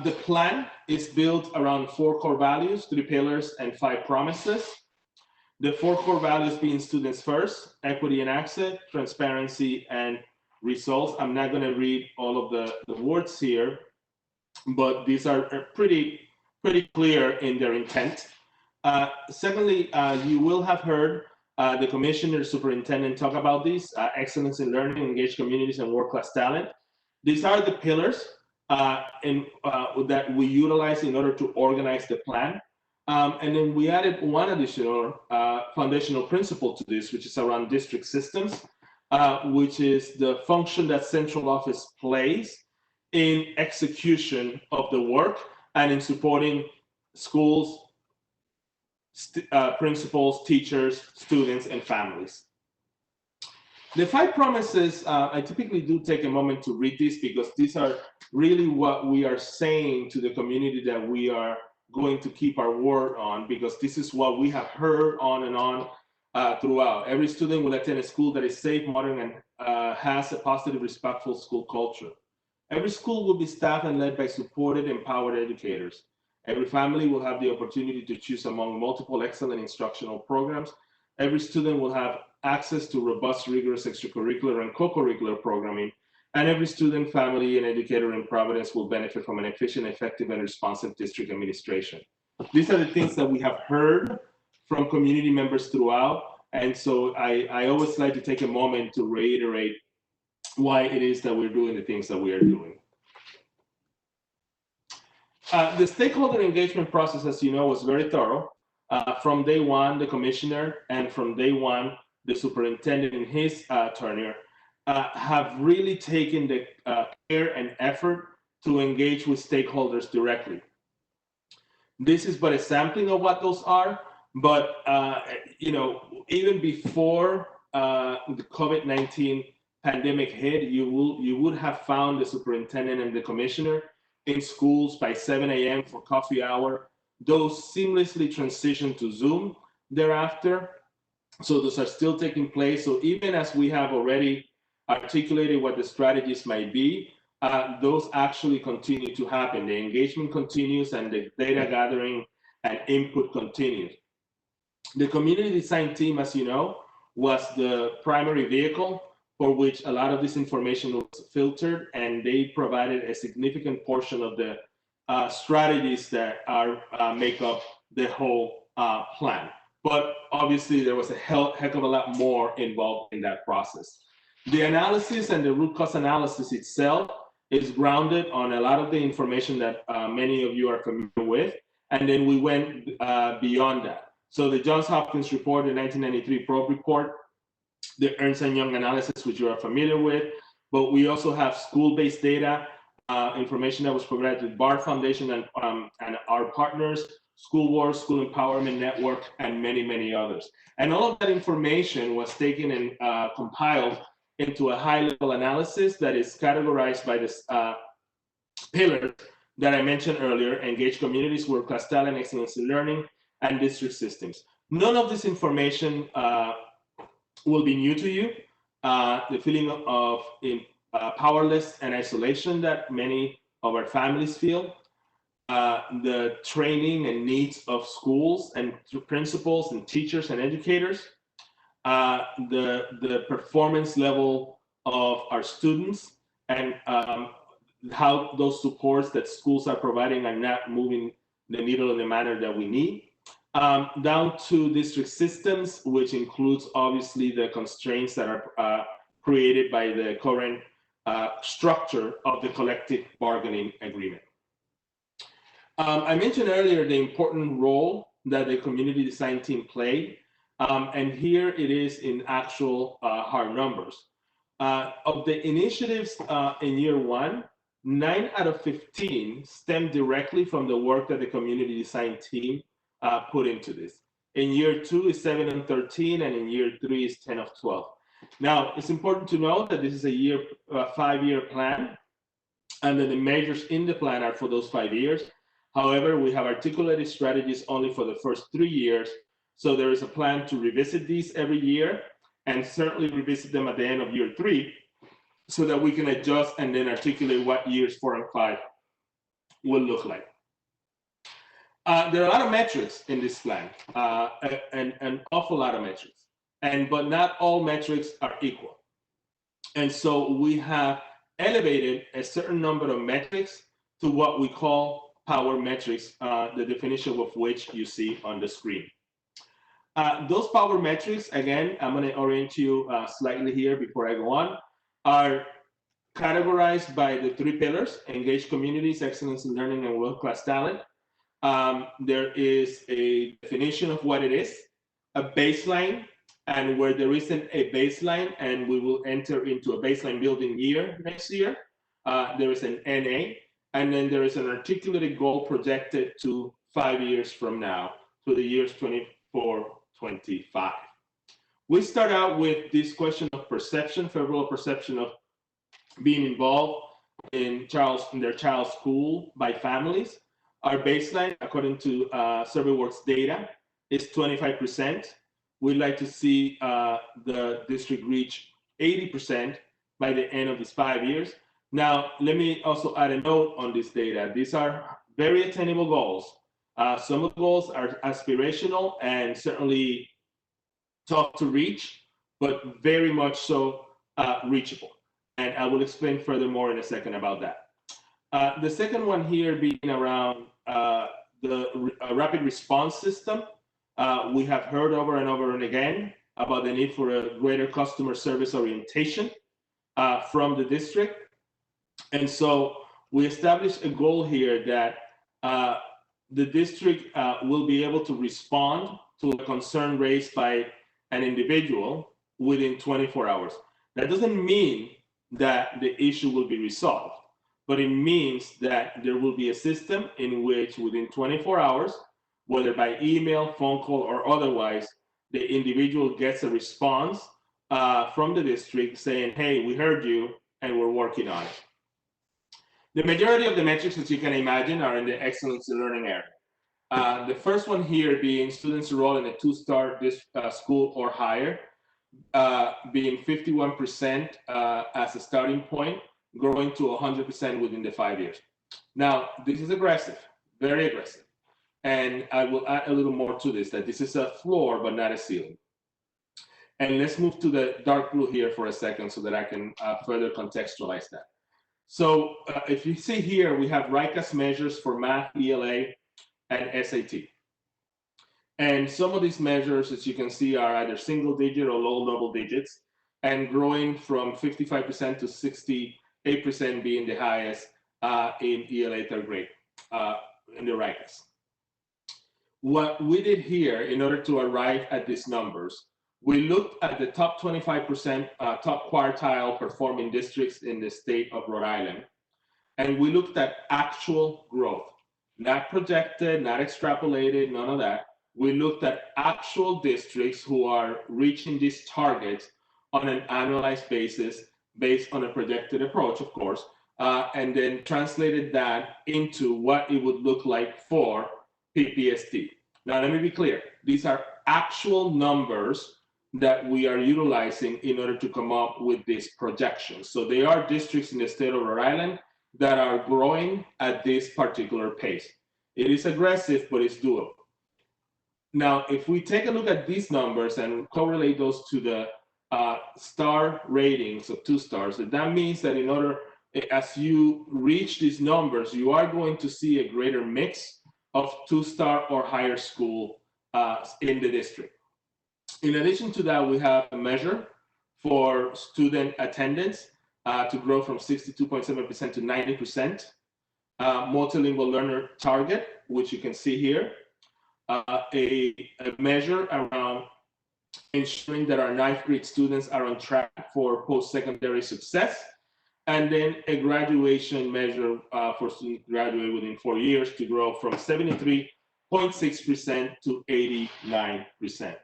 The plan is built around 4 core values, 3 pillars, and 5 promises. The 4 core values being students first, equity and access, transparency, and results. I'm not going to read all of the words here, but these are pretty clear in their intent. Secondly, you will have heard the commissioner, superintendent talk about these, excellence in learning, engaged communities, and world-class talent. These are the pillars that we utilize in order to organize the plan. And then we added one additional foundational principle to this, which is around district systems, which is the function that central office plays in execution of the work and in supporting schools, principals, teachers, students, and families. The 5 promises, I typically do take a moment to read these because these are really what we are saying to the community that we are going to keep our word on, because this is what we have heard on and on throughout. Every student will attend a school that is safe, modern, and has a positive, respectful school culture. Every school will be staffed and led by supported, empowered educators. Every family will have the opportunity to choose among multiple excellent instructional programs. Every student will have access to robust, rigorous extracurricular and co-curricular programming. And every student, family, and educator in Providence will benefit from an efficient, effective, and responsive district administration. These are the things that we have heard from community members throughout. And so I always like to take a moment to reiterate why it is that we're doing the things that we are doing. The stakeholder engagement process, as you know, was very thorough. From day one, the commissioner, and from day one, the superintendent in his tenure, have really taken the care and effort to engage with stakeholders directly. This is but a sampling of what those are, but even before the COVID-19 pandemic hit, you would have found the superintendent and the commissioner in schools by 7 a.m. for coffee hour. Those seamlessly transitioned to Zoom thereafter. So those are still taking place. So even as we have already articulated what the strategies might be, those actually continue to happen. The engagement continues and the data gathering and input continues. The community design team, as you know, was the primary vehicle for which a lot of this information was filtered, and they provided a significant portion of the strategies that are make up the whole plan. But obviously, there was a heck of a lot more involved in that process. The analysis and the root cause analysis itself is grounded on a lot of the information that many of you are familiar with, and then we went beyond that. So the Johns Hopkins report, the 1993 probe report, the Ernst & Young analysis, which you are familiar with, but we also have school-based data, information that was provided to the Bard Foundation and our partners, School Wars, School Empowerment Network, and many, many others. And all of that information was taken and compiled into a high-level analysis that is categorized by this pillars that I mentioned earlier: engaged communities, world-class talent, excellence in learning, and district systems. None of this information will be new to you. The feeling of powerless and isolation that many of our families feel, the training and needs of schools and principals and teachers and educators, the performance level of our students, and how those supports that schools are providing are not moving the needle in the manner that we need, down to district systems, which includes obviously the constraints that are created by the current structure of the collective bargaining agreement. I mentioned earlier the important role that the community design team played, and here it is in actual hard numbers. Of the initiatives in year one, 9 out of 15 stem directly from the work that the community design team put into this. In year two is 7 and 13, and in year three is 10 of 12. Now, it's important to note that this is a 5-year plan, and that the measures in the plan are for those 5 years. However, we have articulated strategies only for the first 3 years. So there is a plan to revisit these every year, and certainly revisit them at the end of year 3, so that we can adjust and then articulate what years 4 and 5 will look like. There are a lot of metrics in this plan, an awful lot of metrics, but not all metrics are equal. And so we have elevated a certain number of metrics to what we call power metrics, the definition of which you see on the screen. Those power metrics, again, I'm going to orient you slightly here before I go on, are categorized by the 3 pillars: engaged communities, excellence in learning, and world-class talent. There is a definition of what it is, a baseline, and where there isn't a baseline, and we will enter into a baseline building year next year, there is an NA, and then there is an articulated goal projected to 5 years from now, to the years 24, 25. We start out with this question of perception, favorable perception of being involved in their child's school by families. Our baseline, according to SurveyWorks data, is 25%. We'd like to see the district reach 80% by the end of these 5 years. Now, let me also add a note on this data. These are very attainable goals. Some of the goals are aspirational and certainly tough to reach, but very much so reachable. And I will explain furthermore in a second about that. The second one here being around the rapid response system. We have heard over and over and again about the need for a greater customer service orientation from the district. And so we established a goal here that the district will be able to respond to a concern raised by an individual within 24 hours. That doesn't mean that the issue will be resolved, but it means that there will be a system in which within 24 hours, whether by email, phone call, or otherwise, the individual gets a response from the district saying, hey, we heard you and we're working on it. The majority of the metrics, as you can imagine, are in the excellence in learning area. The first one here being students enrolled in a two-star school or higher, being 51% as a starting point, growing to 100% within the 5 years. Now, this is aggressive, very aggressive. And I will add a little more to this, that this is a floor, but not a ceiling. And let's move to the dark blue here for a second so that I can further contextualize that. So if you see here, we have RICAS measures for math, ELA, and SAT. And some of these measures, as you can see, are either single digit or low double digits, and growing from 55% to 68% being the highest in ELA third grade in the RICAS. What we did here in order to arrive at these numbers, we looked at the top 25% top quartile performing districts in the state of Rhode Island, and we looked at actual growth, not projected, not extrapolated, none of that. We looked at actual districts who are reaching these targets on an annualized basis, based on a projected approach, of course, and then translated that into what it would look like for PPST. Now, let me be clear. These are actual numbers that we are utilizing in order to come up with these projections. So they are districts in the state of Rhode Island that are growing at this particular pace. It is aggressive, but it's doable. Now, if we take a look at these numbers and correlate those to the star ratings of 2 stars, that means that in order, as you reach these numbers, you are going to see a greater mix of 2-star or higher school in the district. In addition to that, we have a measure for student attendance to grow from 62.7% to 90%. Multilingual learner target, which you can see here. A measure around ensuring that our 9th grade students are on track for post-secondary success. And then a graduation measure for students to graduate within 4 years to grow from 73.6% to 89%.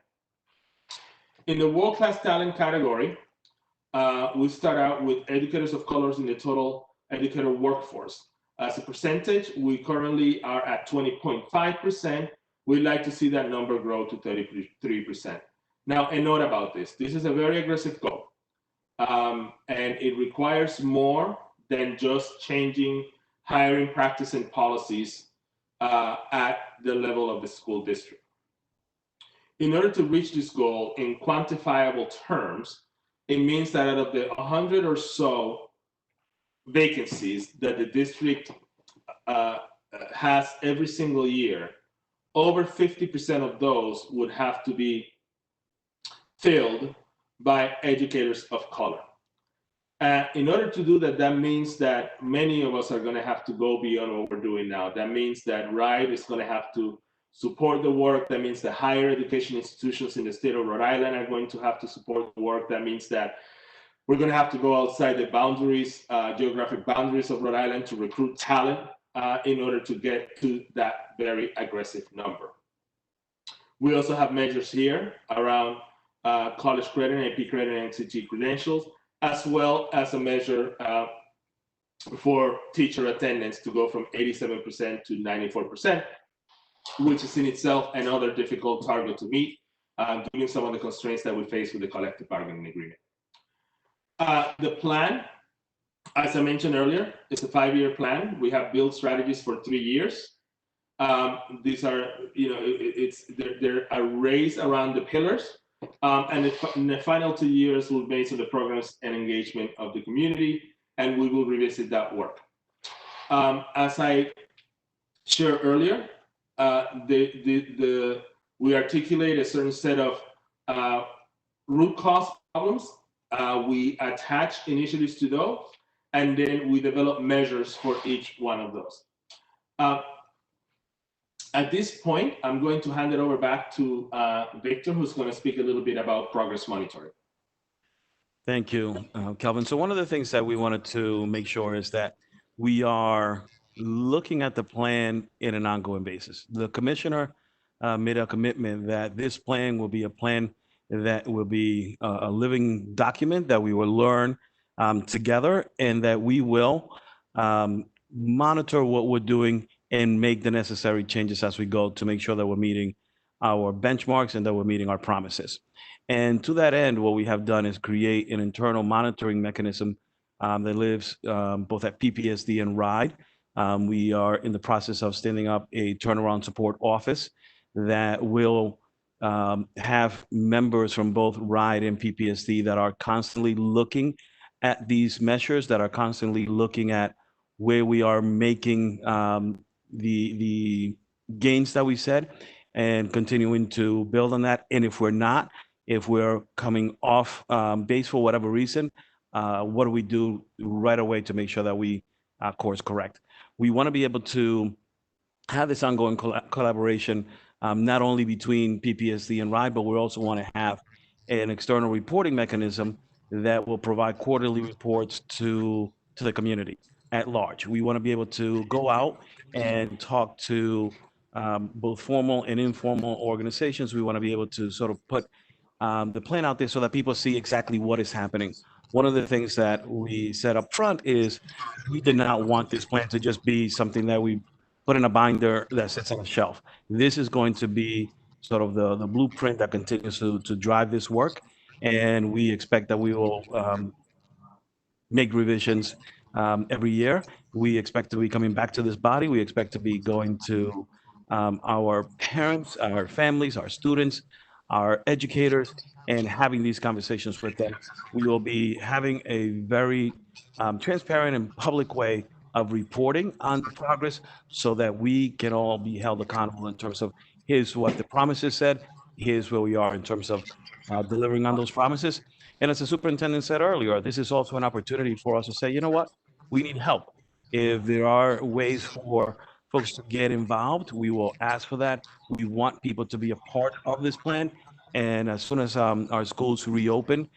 In the world-class talent category, we start out with educators of colors in the total educator workforce. As a percentage, we currently are at 20.5%. We'd like to see that number grow to 33%. Now, a note about this. This is a very aggressive goal. And it requires more than just changing hiring practice and policies at the level of the school district. In order to reach this goal in quantifiable terms, it means that out of the 100 or so vacancies that the district has every single year, over 50% of those would have to be filled by educators of color. In order to do that, that means that many of us are going to have to go beyond what we're doing now. That means that RIDE is going to have to support the work. That means the higher education institutions in the state of Rhode Island are going to have to support the work. That means that we're going to have to go outside the boundaries, geographic boundaries of Rhode Island to recruit talent in order to get to that very aggressive number. We also have measures here around college credit, AP credit, and NCT credentials, as well as a measure for teacher attendance to go from 87% to 94%, which is in itself another difficult target to meet, given some of the constraints that we face with the collective bargaining agreement. The plan, as I mentioned earlier, is a 5-year plan. We have built strategies for 3 years. These are, they're arrays around the pillars. And in the final 2 years will be based on the programs and engagement of the community, and we will revisit that work. As I shared earlier, we articulate a certain set of root cause problems. We attach initiatives to those, and then we develop measures for each one of those. At this point, I'm going to hand it over back to Victor, who's going to speak a little bit about progress monitoring. Thank you, Calvin. So one of the things that we wanted to make sure is that we are looking at the plan in an ongoing basis. The commissioner made a commitment that this plan will be a plan that will be a living document that we will learn together, and that we will monitor what we're doing and make the necessary changes as we go to make sure that we're meeting our benchmarks and that we're meeting our promises. And to that end, what we have done is create an internal monitoring mechanism that lives both at PPSD and RIDE. We are in the process of standing up a turnaround support office that will have members from both RIDE and PPSD that are constantly looking at these measures, that are constantly looking at where we are making the gains that we said, and continuing to build on that. And if we're not, if we're coming off base for whatever reason, what do we do right away to make sure that we course correct? We want to be able to have this ongoing collaboration, not only between PPSD and RIDE, but we also want to have an external reporting mechanism that will provide quarterly reports to the community at large. We want to be able to go out and talk to both formal and informal organizations. We want to be able to sort of put the plan out there so that people see exactly what is happening. One of the things that we said up front is we did not want this plan to just be something that we put in a binder that sits on a shelf. This is going to be sort of the blueprint that continues to drive this work. And we expect that we will make revisions every year. We expect to be coming back to this body. We expect to be going to our parents, our families, our students, our educators, and having these conversations with them. We will be having a very transparent and public way of reporting on the progress so that we can all be held accountable in terms of here's what the promises said, here's where we are in terms of delivering on those promises. And as the superintendent said earlier, this is also an opportunity for us to say, you know what, we need help. If there are ways for folks to get involved, we will ask for that. We want people to be a part of this plan. And as soon as our schools reopen,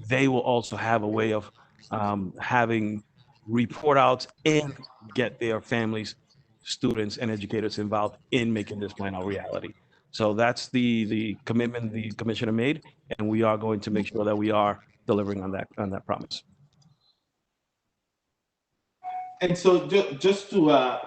they will also have a way of having report outs and get their families, students, and educators involved in making this plan a reality. So that's the commitment the commissioner made, and we are going to make sure that we are delivering on that promise. And so just to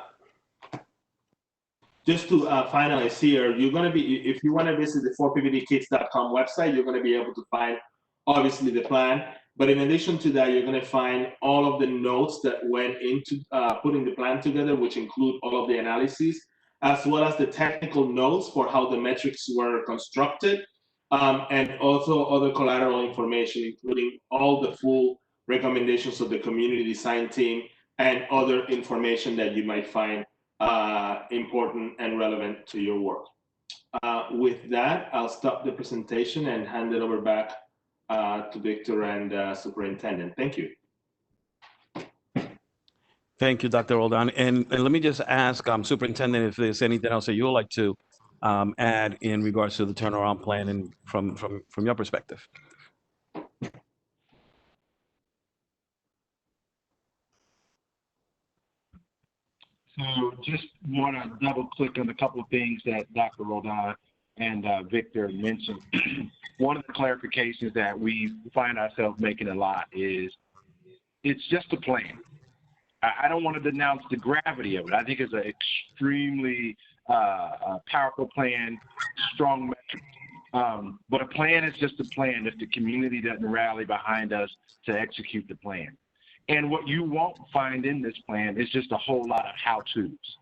finalize here, you're going to be, if you want to visit the 4ppdkids.com website, you're going to be able to find obviously the plan. But in addition to that, you're going to find all of the notes that went into putting the plan together, which include all of the analyses, as well as the technical notes for how the metrics were constructed, and also other collateral information, including all the full recommendations of the community design team and other information that you might find important and relevant to your work. With that, I'll stop the presentation and hand it over back to Victor and Superintendent. Thank you. Thank you, Dr. Roldan. And let me just ask Superintendent if there's anything else that you would like to add in regards to the turnaround plan and from your perspective. So just want to double click on a couple of things that Dr. Roldan and Victor mentioned. One of the clarifications that we find ourselves making a lot is it's just a plan. I don't want to denounce the gravity of it. I think it's an extremely powerful plan, strong metrics. But a plan is just a plan if the community doesn't rally behind us to execute the plan. And what you won't find in this plan is just a whole lot of how-tos.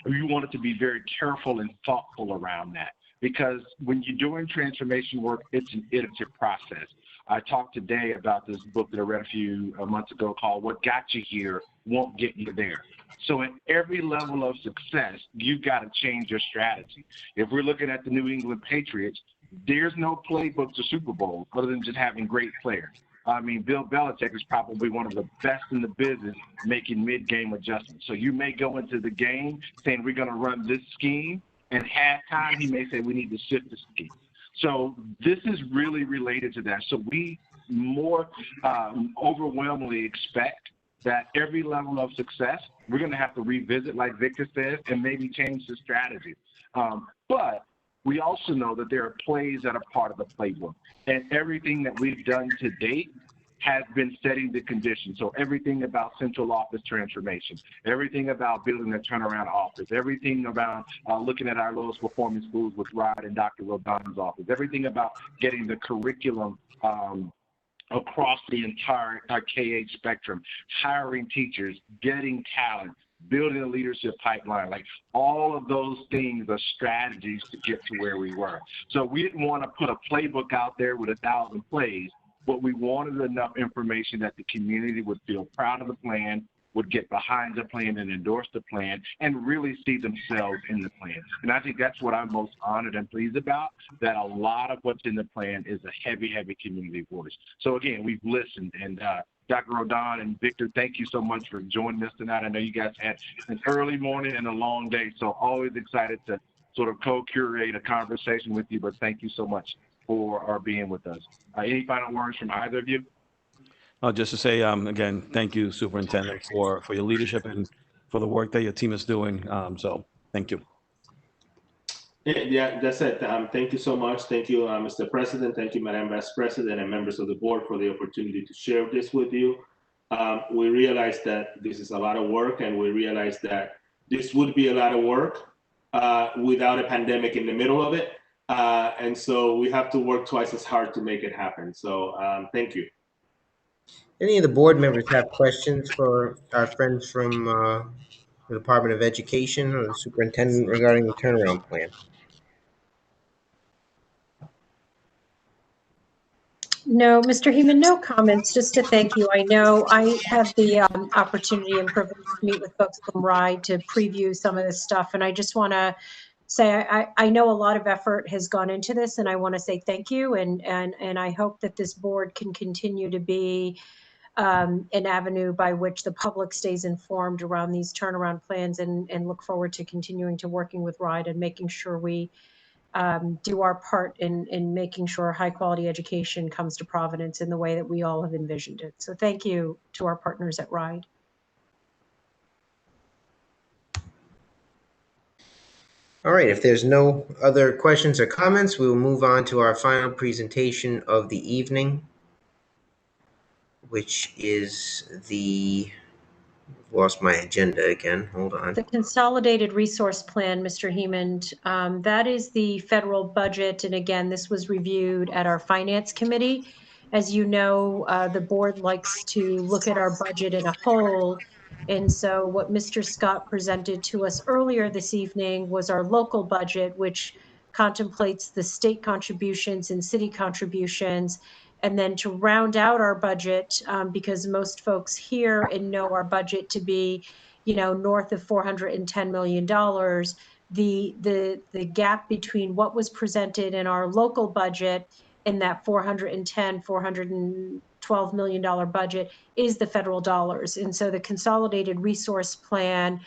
You want it to be very careful and thoughtful around that, because when you're doing transformation work, it's an iterative process. I talked today about this book that I read a few months ago called What Got You Here Won't Get You There. So at every level of success, you've got to change your strategy. If we're looking at the New England Patriots, there's no playbook to Super Bowl other than just having great players. I mean, Bill Belichick is probably one of the best in the business making mid-game adjustments. So you may go into the game saying we're going to run this scheme, and halftime he may say we need to shift the scheme. So this is really related to that. So we more overwhelmingly expect that every level of success, we're going to have to revisit, like Victor says, and maybe change the strategy. But we also know that there are plays that are part of the playbook. And everything that we've done to date has been setting the conditions. So everything about central office transformation, everything about building a turnaround office, everything about looking at our lowest performing schools with Rod and Dr. Rodon's office, everything about getting the curriculum across the entire KH spectrum, hiring teachers, getting talent, building a leadership pipeline, like all of those things are strategies to get to where we were. So we didn't want to put a playbook out there with 1,000 plays, but we wanted enough information that the community would feel proud of the plan, would get behind the plan and endorse the plan, and really see themselves in the plan. And I think that's what I'm most honored and pleased about, that a lot of what's in the plan is a heavy, heavy community voice. So again, we've listened, and Dr. Rodon and Victor, thank you so much for joining us tonight. I know you guys had an early morning and a long day, so always excited to sort of co-curate a conversation with you, but thank you so much for being with us. Any final words from either of you? Just to say, again, thank you, Superintendent, for your leadership and for the work that your team is doing. So thank you. Yeah, that's it. Thank you so much. Thank you, Mr. President. Thank you, Madam Vice President, and members of the board for the opportunity to share this with you. We realize that this is a lot of work, and we realize that this would be a lot of work without a pandemic in the middle of it. And so we have to work twice as hard to make it happen. So thank you. Any of the board members have questions for our friends from the Department of Education or the superintendent regarding the turnaround plan? No, Mr. Heeman, no comments, just to thank you. I know I had the opportunity and privilege to meet with folks from RIDE to preview some of this stuff, and I just want to say I know a lot of effort has gone into this, and I want to say thank you, and I hope that this board can continue to be an avenue by which the public stays informed around these turnaround plans, and look forward to continuing to working with RIDE and making sure we do our part in making sure high quality education comes to Providence in the way that we all have envisioned it. So thank you to our partners at RIDE. All right, if there's no other questions or comments, we will move on to our final presentation of the evening, which is the, lost my agenda again, hold on. The Consolidated Resource Plan, Mr. Heeman, that is the federal budget. And again, this was reviewed at our Finance Committee. As you know, the board likes to look at our budget in a whole. And so what Mr. Scott presented to us earlier this evening was our local budget, which contemplates the state contributions and city contributions. And then to round out our budget, because most folks here and know our budget to be, you know, north of $410 million, the gap between what was presented in our local budget and that $412 million budget is the federal dollars. And so the Consolidated Resource Plan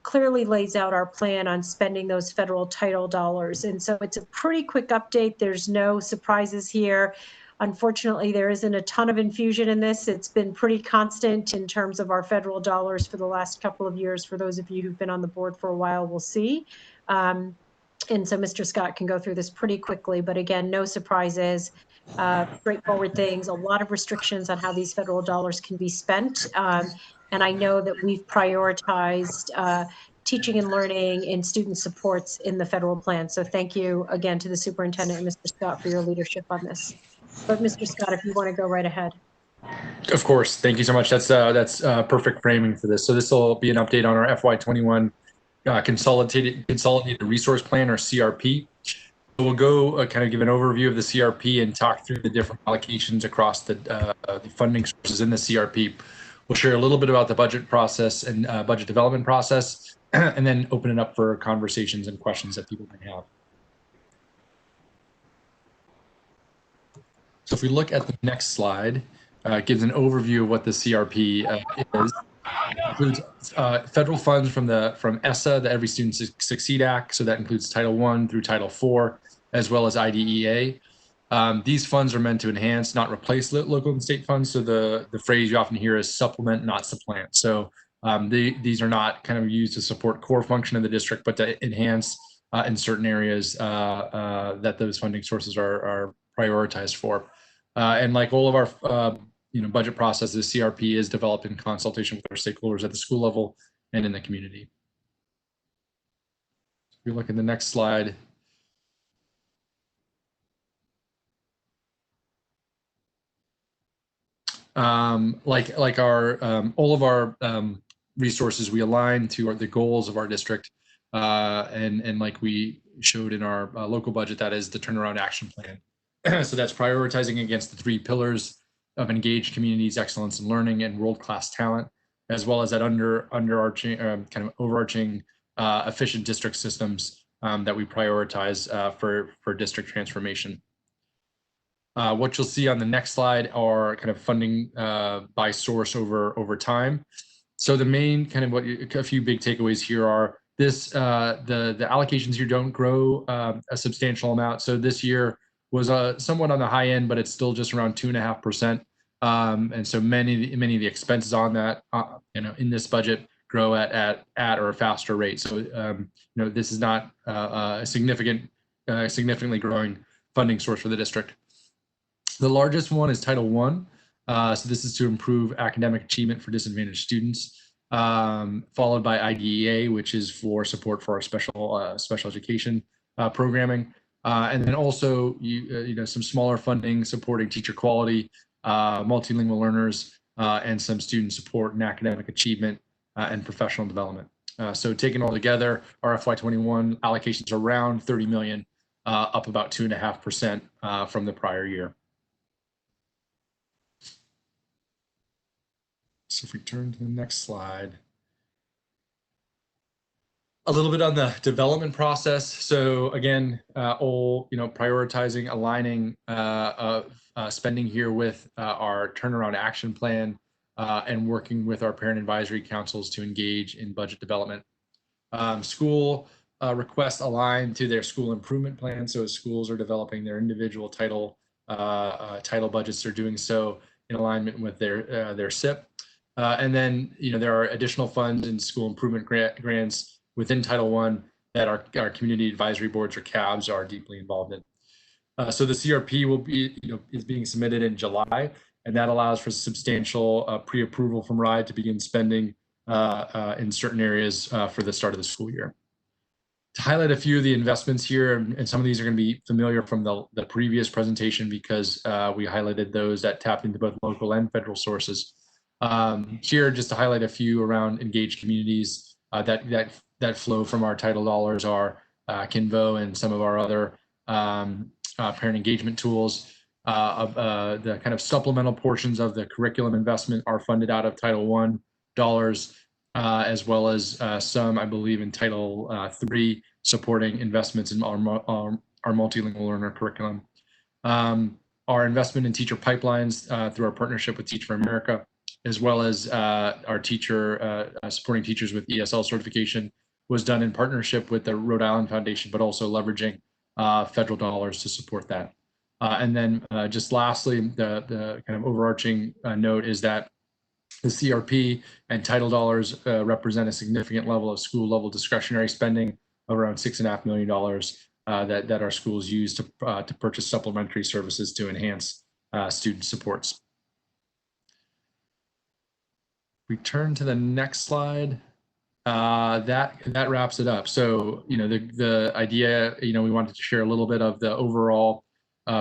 clearly lays out our plan on spending those federal title dollars. And so it's a pretty quick update. There's no surprises here. Unfortunately, there isn't a ton of infusion in this. It's been pretty constant in terms of our federal dollars for the last couple of years. For those of you who've been on the board for a while, we'll see. And so Mr. Scott can go through this pretty quickly, but again, no surprises, straightforward things, a lot of restrictions on how these federal dollars can be spent. And I know that we've prioritized teaching and learning and student supports in the federal plan. So thank you again to the superintendent and Mr. Scott for your leadership on this. But Mr. Scott, if you want to go right ahead. Of course. Thank you so much. That's perfect framing for this. So this will be an update on our FY21 Consolidated Resource Plan, or CRP. So we'll go kind of give an overview of the CRP and talk through the different allocations across the funding sources in the CRP. We'll share a little bit about the budget process and budget development process, and then open it up for conversations and questions that people may have. So if we look at the next slide, it gives an overview of what the CRP is. It includes federal funds from ESSA, the Every Student Succeed Act. So that includes Title I through Title IV, as well as IDEA. These funds are meant to enhance, not replace local and state funds. So the phrase you often hear is supplement, not supplant. So these are not kind of used to support core function of the district, but to enhance in certain areas that those funding sources are prioritized for. And like all of our budget processes, CRP is developed in consultation with our stakeholders at the school level and in the community. If you look at the next slide. Like our all of our resources, we align to the goals of our district, and like we showed in our local budget, that is the turnaround action plan. So that's prioritizing against the 3 pillars of engaged communities, excellence in learning, and world-class talent, as well as that underarching kind of overarching efficient district systems that we prioritize for district transformation. What you'll see on the next slide are kind of funding by source over time. So the main kind of a few big takeaways here are this: the allocations here don't grow a substantial amount. So this year was somewhat on the high end, but it's still just around 2.5%. And so many of the expenses on that in this budget grow at or a faster rate. So this is not a significantly growing funding source for the district. The largest one is Title I. So this is to improve academic achievement for disadvantaged students, followed by IDEA, which is for support for our special education programming, and then also some smaller funding supporting teacher quality, multilingual learners, and some student support and academic achievement and professional development. So taken all together, our FY21 allocations are around 30 million, up about 2.5% from the prior year. So if we turn to the next slide, a little bit on the development process. So again, prioritizing, aligning spending here with our turnaround action plan and working with our parent advisory councils to engage in budget development. School requests align to their school improvement plan. So as schools are developing their individual title budgets, they're doing so in alignment with their SIP. And then, there are additional funds and school improvement grants within Title I that our community advisory boards, or CABs, are deeply involved in. So the CRP will be, is being submitted in July, and that allows for substantial pre-approval from RIDE to begin spending in certain areas for the start of the school year. To highlight a few of the investments here, and some of these are going to be familiar from the previous presentation because we highlighted those that tap into both local and federal sources. Here, just to highlight a few around engaged communities that flow from our title dollars are Kinvo and some of our other parent engagement tools. The kind of supplemental portions of the curriculum investment are funded out of Title I dollars, as well as some, I believe, in Title III, supporting investments in our multilingual learner curriculum. Our investment in teacher pipelines through our partnership with Teach for America, as well as our supporting teachers with ESL certification, was done in partnership with the Rhode Island Foundation, but also leveraging federal dollars to support that. And then just lastly, the kind of overarching note is that the CRP and title dollars represent a significant level of school level discretionary spending of around $6.5 million that our schools use to purchase supplementary services to enhance student supports. We turn to the next slide. That wraps it up. So, the idea, we wanted to share a little bit of the overall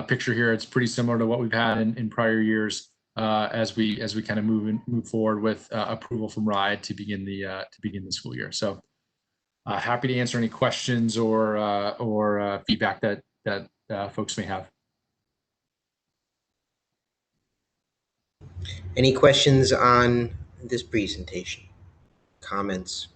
picture here. It's pretty similar to what we've had in prior years as we kind of move forward with approval from RIDE to begin the school year. So, happy to answer any questions or feedback that folks may have. Any questions on this presentation? Comments?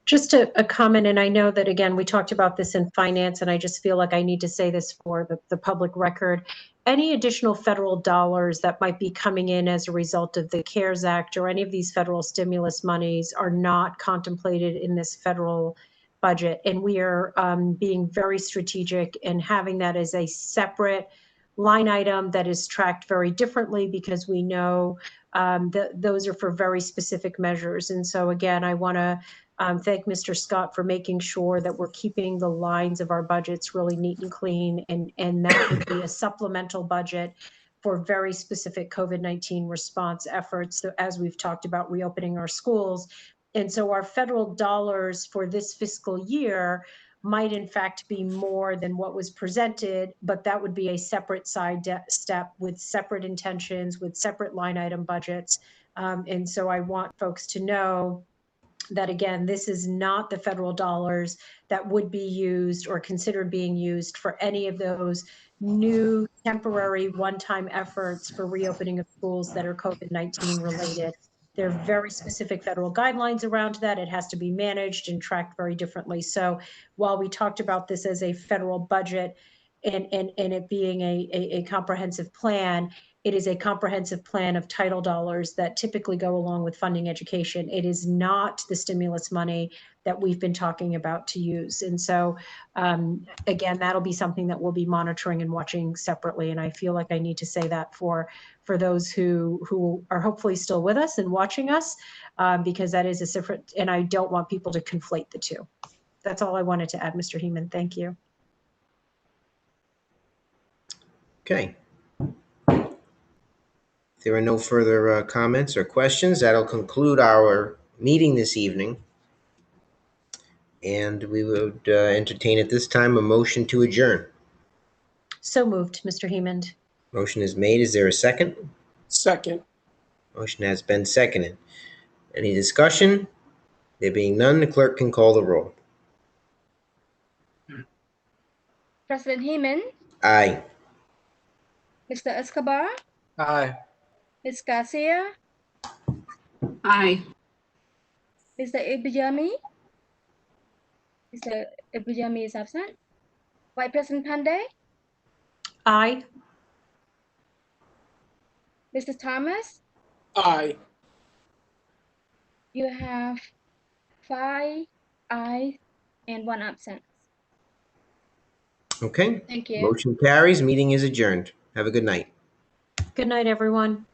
Just a comment, and I know that, again, we talked about this in finance, and I just feel like I need to say this for the public record. Any additional federal dollars that might be coming in as a result of the CARES Act or any of these federal stimulus monies are not contemplated in this federal budget. And we are being very strategic and having that as a separate line item that is tracked very differently because we know that those are for very specific measures. And so again, I want to thank Mr. Scott for making sure that we're keeping the lines of our budgets really neat and clean. And that would be a supplemental budget for very specific COVID-19 response efforts. So as we've talked about reopening our schools. And so our federal dollars for this fiscal year might in fact be more than what was presented, but that would be a separate side step with separate intentions, with separate line item budgets. And so I want folks to know that, again, this is not the federal dollars that would be used or considered being used for any of those new temporary one-time efforts for reopening of schools that are COVID-19 related. There are very specific federal guidelines around that. It has to be managed and tracked very differently. So while we talked about this as a federal budget and it being a comprehensive plan, it is a comprehensive plan of title dollars that typically go along with funding education. It is not the stimulus money that we've been talking about to use. And so, again, that'll be something that we'll be monitoring and watching separately. And I feel like I need to say that for those who are hopefully still with us and watching us, because that is a different, and I don't want people to conflate the two. That's all I wanted to add, Mr. Heeman. Thank you. Okay. If there are no further comments or questions, that'll conclude our meeting this evening. And we would entertain at this time a motion to adjourn. So moved, Mr. Heeman. Motion is made. Is there a second? Second. Motion has been seconded. Any discussion? There being none, the clerk can call the roll. President Heeman, Aye. Mr. Escobar, Aye. Ms. Garcia, Aye. Mr. Ibrahimi. Mr. Ibrahimi is absent. Vice President Pandey, Aye. Mr. Thomas, Aye. you have 5 ayes and 1 absent. Okay. Thank you. Motion carries. Meeting is adjourned. Have a good night. Good night, everyone.